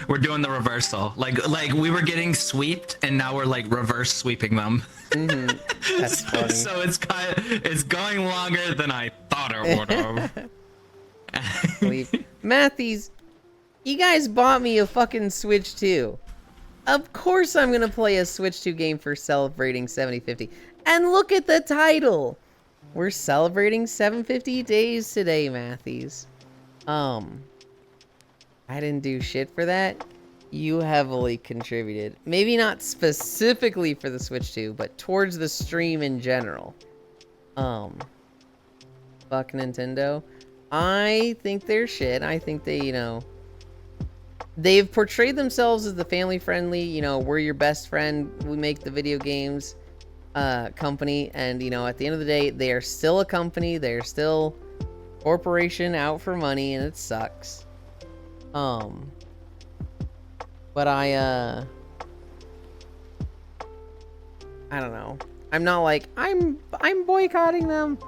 [SPEAKER 3] reversal. Like we were getting sweeped, and now we're like reverse sweeping them.
[SPEAKER 1] That's funny.
[SPEAKER 3] So it's going longer than I thought it would have.
[SPEAKER 1] Matthews, you guys bought me a fucking Switch 2. Of course I'm gonna play a Switch 2 game for celebrating 7050. And look at the title! We're celebrating 750 days today, Matthews. I didn't do shit for that. You heavily contributed. Maybe not specifically for the Switch 2, but towards the stream in general. Fuck Nintendo. I think they're shit. I think they, you know... They've portrayed themselves as the family-friendly, you know, we're your best friend, we make the video games company, and, you know, at the end of the day, they are still a company, they're still a corporation out for money, and it sucks. But I don't know. I'm not like, I'm boycotting them.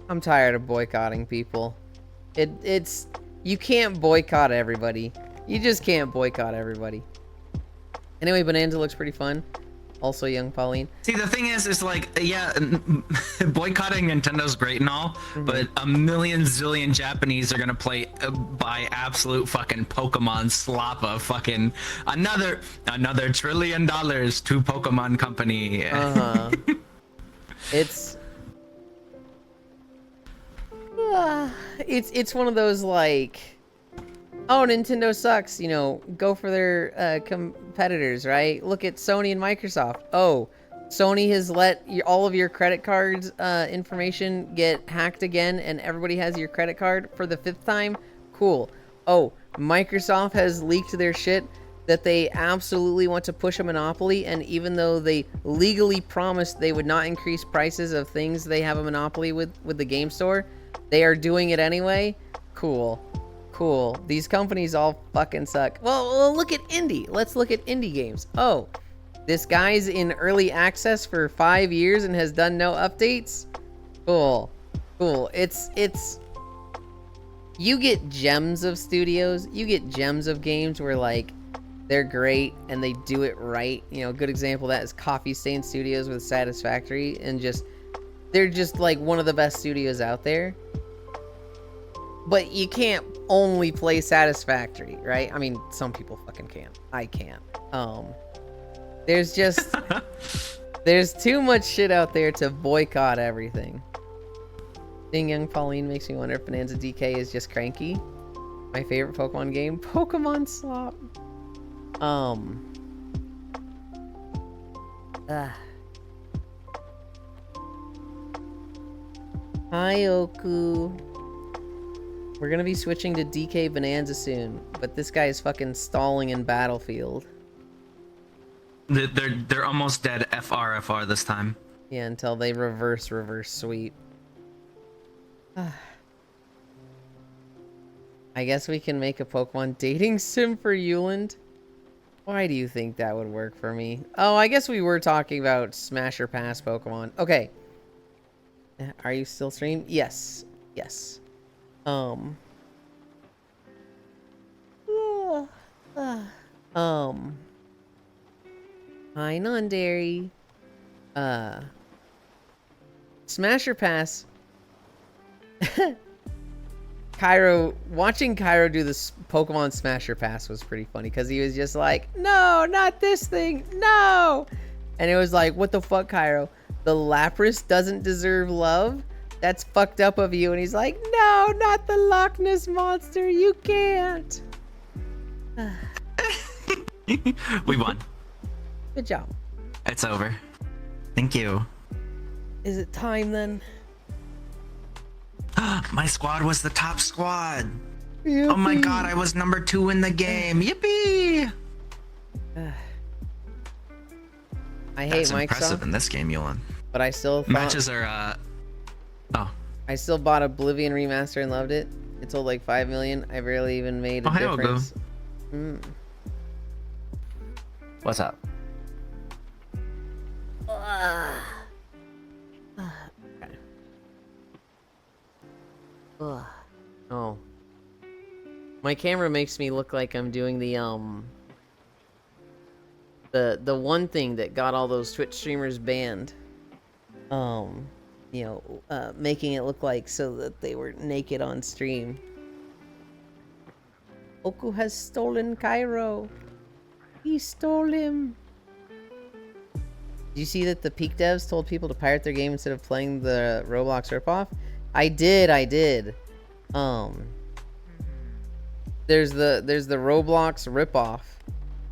[SPEAKER 1] I'm tired of boycotting people. It's, you can't boycott everybody. You just can't boycott everybody. Anyway, Bonanza looks pretty fun. Also, Young Pauline.
[SPEAKER 3] See, the thing is like, yeah, boycotting Nintendo's great and all, but a million zillion Japanese are gonna buy absolute fucking Pokemon slop of fucking another $1 trillion to Pokemon Company.
[SPEAKER 1] It's one of those like, oh, Nintendo sucks, you know, go for their competitors, right? Look at Sony and Microsoft. Oh, Sony has let all of your credit cards information get hacked again, and everybody has your credit card for the 5th time. Cool. Oh, Microsoft has leaked their shit that they absolutely want to push a monopoly, and even though they legally promised they would not increase prices of things they have a monopoly with the game store, they are doing it anyway. Cool. Cool. These companies all fucking suck. Well, look at indie. Let's look at indie games. Oh, this guy's in early access for 5 years and has done no updates? Cool. Cool. It's you get gems of studios. You get gems of games where, like, they're great and they do it right. You know, a good example of that is Coffee Stain Studios with Satisfactory, and they're just like one of the best studios out there. But you can't only play Satisfactory, right? I mean, some people fucking can. I can't. There's just there's too much shit out there to boycott everything. Seeing young Pauline makes me wonder if Bonanza DK is just cranky. My favorite Pokemon game, Pokemon Slop. Hi, Oku. We're gonna be switching to DK Bonanza soon, but this guy is fucking stalling in Battlefield.
[SPEAKER 3] They're almost dead. FR this time.
[SPEAKER 1] Yeah, until they reverse sweep. I guess we can make a Pokemon dating sim for Euland. Why do you think that would work for me? Oh, I guess we were talking about Smash or Pass Pokemon. Okay. Are you still streaming? Yes. Yes. Hi, Non-Dairy. Smash or Pass. Watching Cairo do this Pokemon Smash or Pass was pretty funny, because he was just like, no, not this thing, no! And it was like, what the fuck, Cairo? The Lapras doesn't deserve love? That's fucked up of you. And he's like, no, not the Loch Ness Monster, you can't.
[SPEAKER 3] We won.
[SPEAKER 1] Good job.
[SPEAKER 3] It's over. Thank you.
[SPEAKER 1] Is it time then?
[SPEAKER 3] My squad was the top squad.
[SPEAKER 1] Yippee.
[SPEAKER 3] Oh my god, I was number 2 in the game. Yippee!
[SPEAKER 1] I hate
[SPEAKER 3] That's
[SPEAKER 1] Microsoft,
[SPEAKER 3] impressive in this game, Yulan.
[SPEAKER 1] but I still thought,
[SPEAKER 3] Matches are, oh.
[SPEAKER 1] I still bought Oblivion Remaster and loved it. It sold like 5 million. I barely even made a difference.
[SPEAKER 3] What's up?
[SPEAKER 1] Oh. My camera makes me look like I'm doing the one thing that got all those Twitch streamers banned. Making it look like so that they were naked on stream. Oku has stolen Cairo. He stole him. Did you see that the Peak devs told people to pirate their game instead of playing the Roblox ripoff? I did. There's the Roblox ripoff,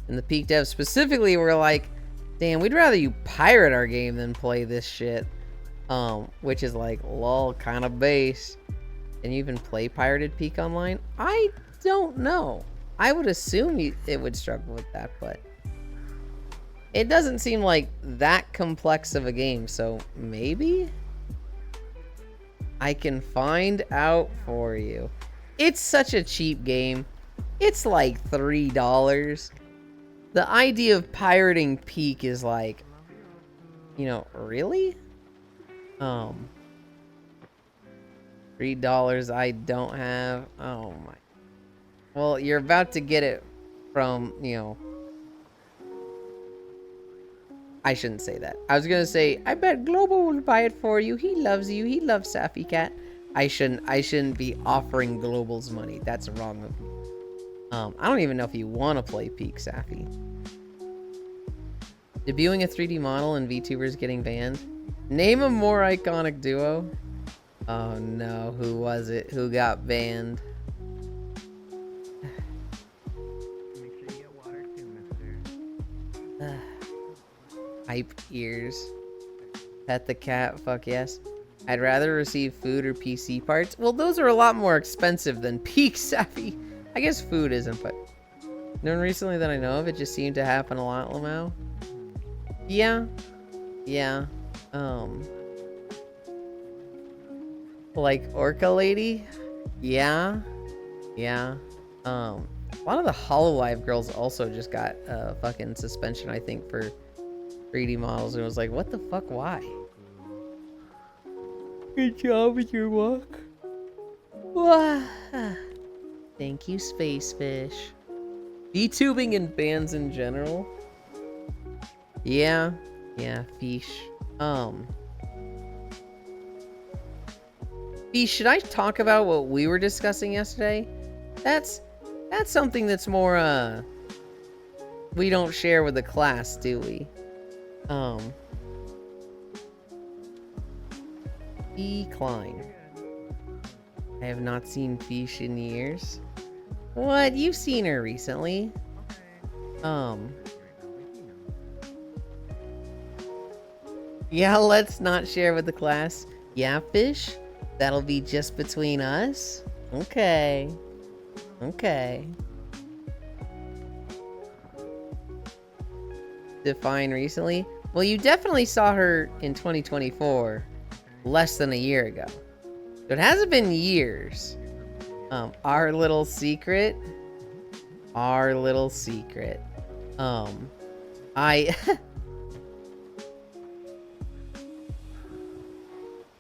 [SPEAKER 1] and the Peak devs specifically were like, damn, we'd rather you pirate our game than play this shit. Which is like, lol, kind of base. Can you even play pirated Peak online? I don't know. I would assume it would struggle with that, but it doesn't seem like that complex of a game, so maybe I can find out for you. It's such a cheap game. It's like $3. The idea of pirating Peak is like, really? $3 I don't have. Oh my. Well, you're about to get it from, I shouldn't say that. I was gonna say, I bet Global will buy it for you. He loves you. He loves Safi Cat. I shouldn't be offering Global's money. That's wrong of me. I don't even know if you want to play Peak, Safi. Debuting a 3D model and VTubers getting banned. Name a more iconic duo. Oh no, who was it? Who got banned? Make sure you get water too, mister. Hype ears. Pet the cat, fuck yes. I'd rather receive food or PC parts. Well, those are a lot more expensive than Peak Savvy. I guess food isn't, but no one recently that I know of, it just seemed to happen a lot, Lamau. Yeah. Yeah. Like Orca Lady? Yeah. Yeah. A lot of the Hololive girls also just got a fucking suspension, I think, for 3D models, and it was like, what the fuck, why? Good job with your walk. Wah. Thank you, Space Fish. VTubing and bands in general. Yeah. Yeah, Fish. Fish, should I talk about what we were discussing yesterday? That's something that's more, we don't share with the class, do we? Decline. I have not seen Fish in years. What? You've seen her recently. Yeah, let's not share with the class. Yeah, Fish? That'll be just between us? Okay. Okay. Define recently? Well, you definitely saw her in 2024, less than a year ago. So it hasn't been years. Our little secret. Our little secret.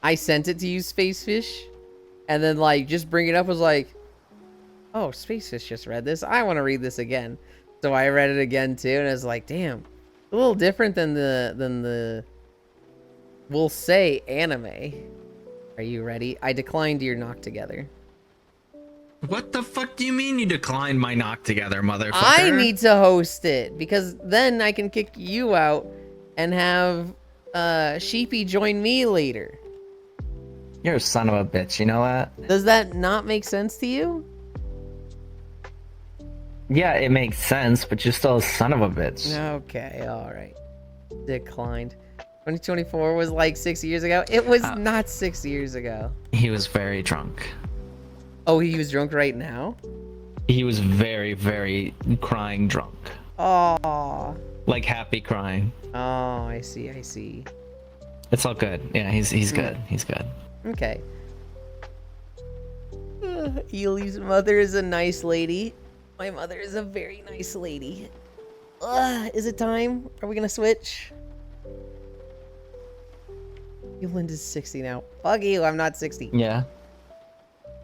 [SPEAKER 1] I sent it to you, Spacefish, and then like just bring it up was like, oh, Spacefish just read this. I want to read this again. So I read it again too, and I was like, damn, a little different than the we'll say anime. Are you ready? I declined your knock together.
[SPEAKER 3] What the fuck do you mean you declined my knock together, motherfucker?
[SPEAKER 1] I need to host it because then I can kick you out and have Sheepy join me later.
[SPEAKER 3] You're a son of a bitch, you know that?
[SPEAKER 1] Does that not make sense to you?
[SPEAKER 3] Yeah, it makes sense, but you're still a son of a bitch.
[SPEAKER 1] Okay, alright. Declined. 2024 was like 6 years ago. It was not 6 years ago.
[SPEAKER 3] He was very drunk.
[SPEAKER 1] Oh, he was drunk right now?
[SPEAKER 3] He was very, very crying drunk.
[SPEAKER 1] Oh.
[SPEAKER 3] Like happy crying.
[SPEAKER 1] Oh, I see, I see.
[SPEAKER 3] It's all good. Yeah, he's good. He's good.
[SPEAKER 1] Okay. Ely's mother is a nice lady. My mother is a very nice lady. Is it time? Are we gonna switch? Yolinda's 60 now. Fuck you, I'm not 60.
[SPEAKER 3] Yeah.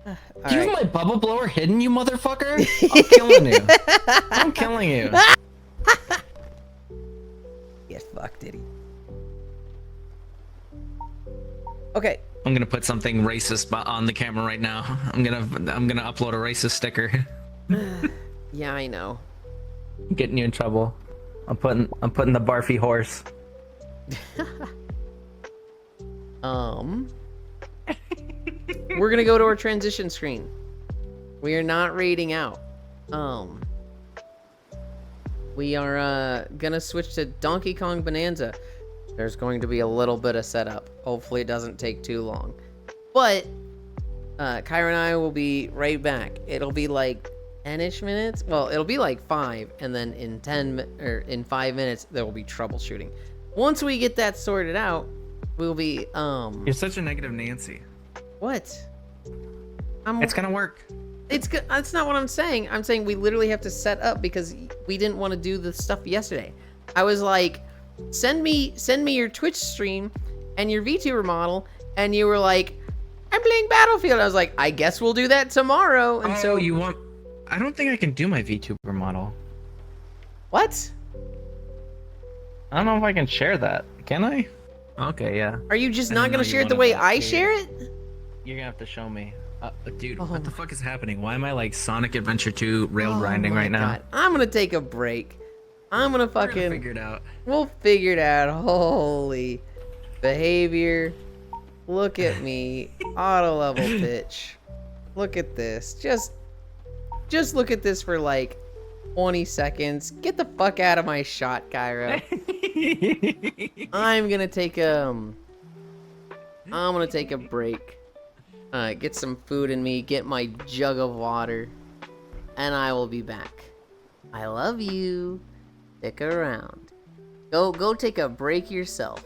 [SPEAKER 1] All
[SPEAKER 3] Do you
[SPEAKER 1] right.
[SPEAKER 3] have my bubble blower hidden, you motherfucker? I'm killing you. I'm killing you.
[SPEAKER 1] Get fucked, did he? Okay.
[SPEAKER 3] I'm gonna put something racist on the camera right now. I'm gonna upload a racist sticker.
[SPEAKER 1] Yeah, I know.
[SPEAKER 3] I'm getting you in trouble. I'm putting the barfy horse.
[SPEAKER 1] We're gonna go to our transition screen. We are not raiding out. We are gonna switch to Donkey Kong Bonanza. There's going to be a little bit of setup. Hopefully it doesn't take too long. But Kyra and I will be right back. It'll be like 10-ish minutes. Well, it'll be like 5, and then in 5 minutes there will be troubleshooting. Once we get that sorted out, we'll be
[SPEAKER 3] You're such a negative Nancy.
[SPEAKER 1] What?
[SPEAKER 3] It's gonna work.
[SPEAKER 1] It's good. That's not what I'm saying. I'm saying we literally have to set up because we didn't want to do the stuff yesterday. I was like, send me your Twitch stream and your VTuber model, and you were like, I'm playing Battlefield. I was like, I guess we'll do that tomorrow. And so
[SPEAKER 3] you want? I don't think I can do my VTuber model.
[SPEAKER 1] What?
[SPEAKER 3] I don't know if I can share that. Can I? Okay, yeah.
[SPEAKER 1] Are you just
[SPEAKER 3] I
[SPEAKER 1] not
[SPEAKER 3] didn't
[SPEAKER 1] gonna
[SPEAKER 3] know you
[SPEAKER 1] share it the
[SPEAKER 3] wanted
[SPEAKER 1] way
[SPEAKER 3] that
[SPEAKER 1] I
[SPEAKER 3] creative.
[SPEAKER 1] share it?
[SPEAKER 3] You're gonna have to show me. Dude,
[SPEAKER 1] Oh
[SPEAKER 3] what the fuck is happening? Why am I like Sonic Adventure 2 rail grinding
[SPEAKER 1] Oh my
[SPEAKER 3] right now?
[SPEAKER 1] God. I'm gonna take a break. I'm gonna
[SPEAKER 3] We're gonna
[SPEAKER 1] fucking
[SPEAKER 3] figure it out.
[SPEAKER 1] We'll figure it out. Holy behavior. Look at me. Auto level pitch. Look at this. Just look at this for like 20 seconds. Get the fuck out of my shot, Cairo. I'm gonna take I'm gonna take a break. Get some food in me, get my jug of water, and I will be back. I love you. Stick around. Go take a break yourself.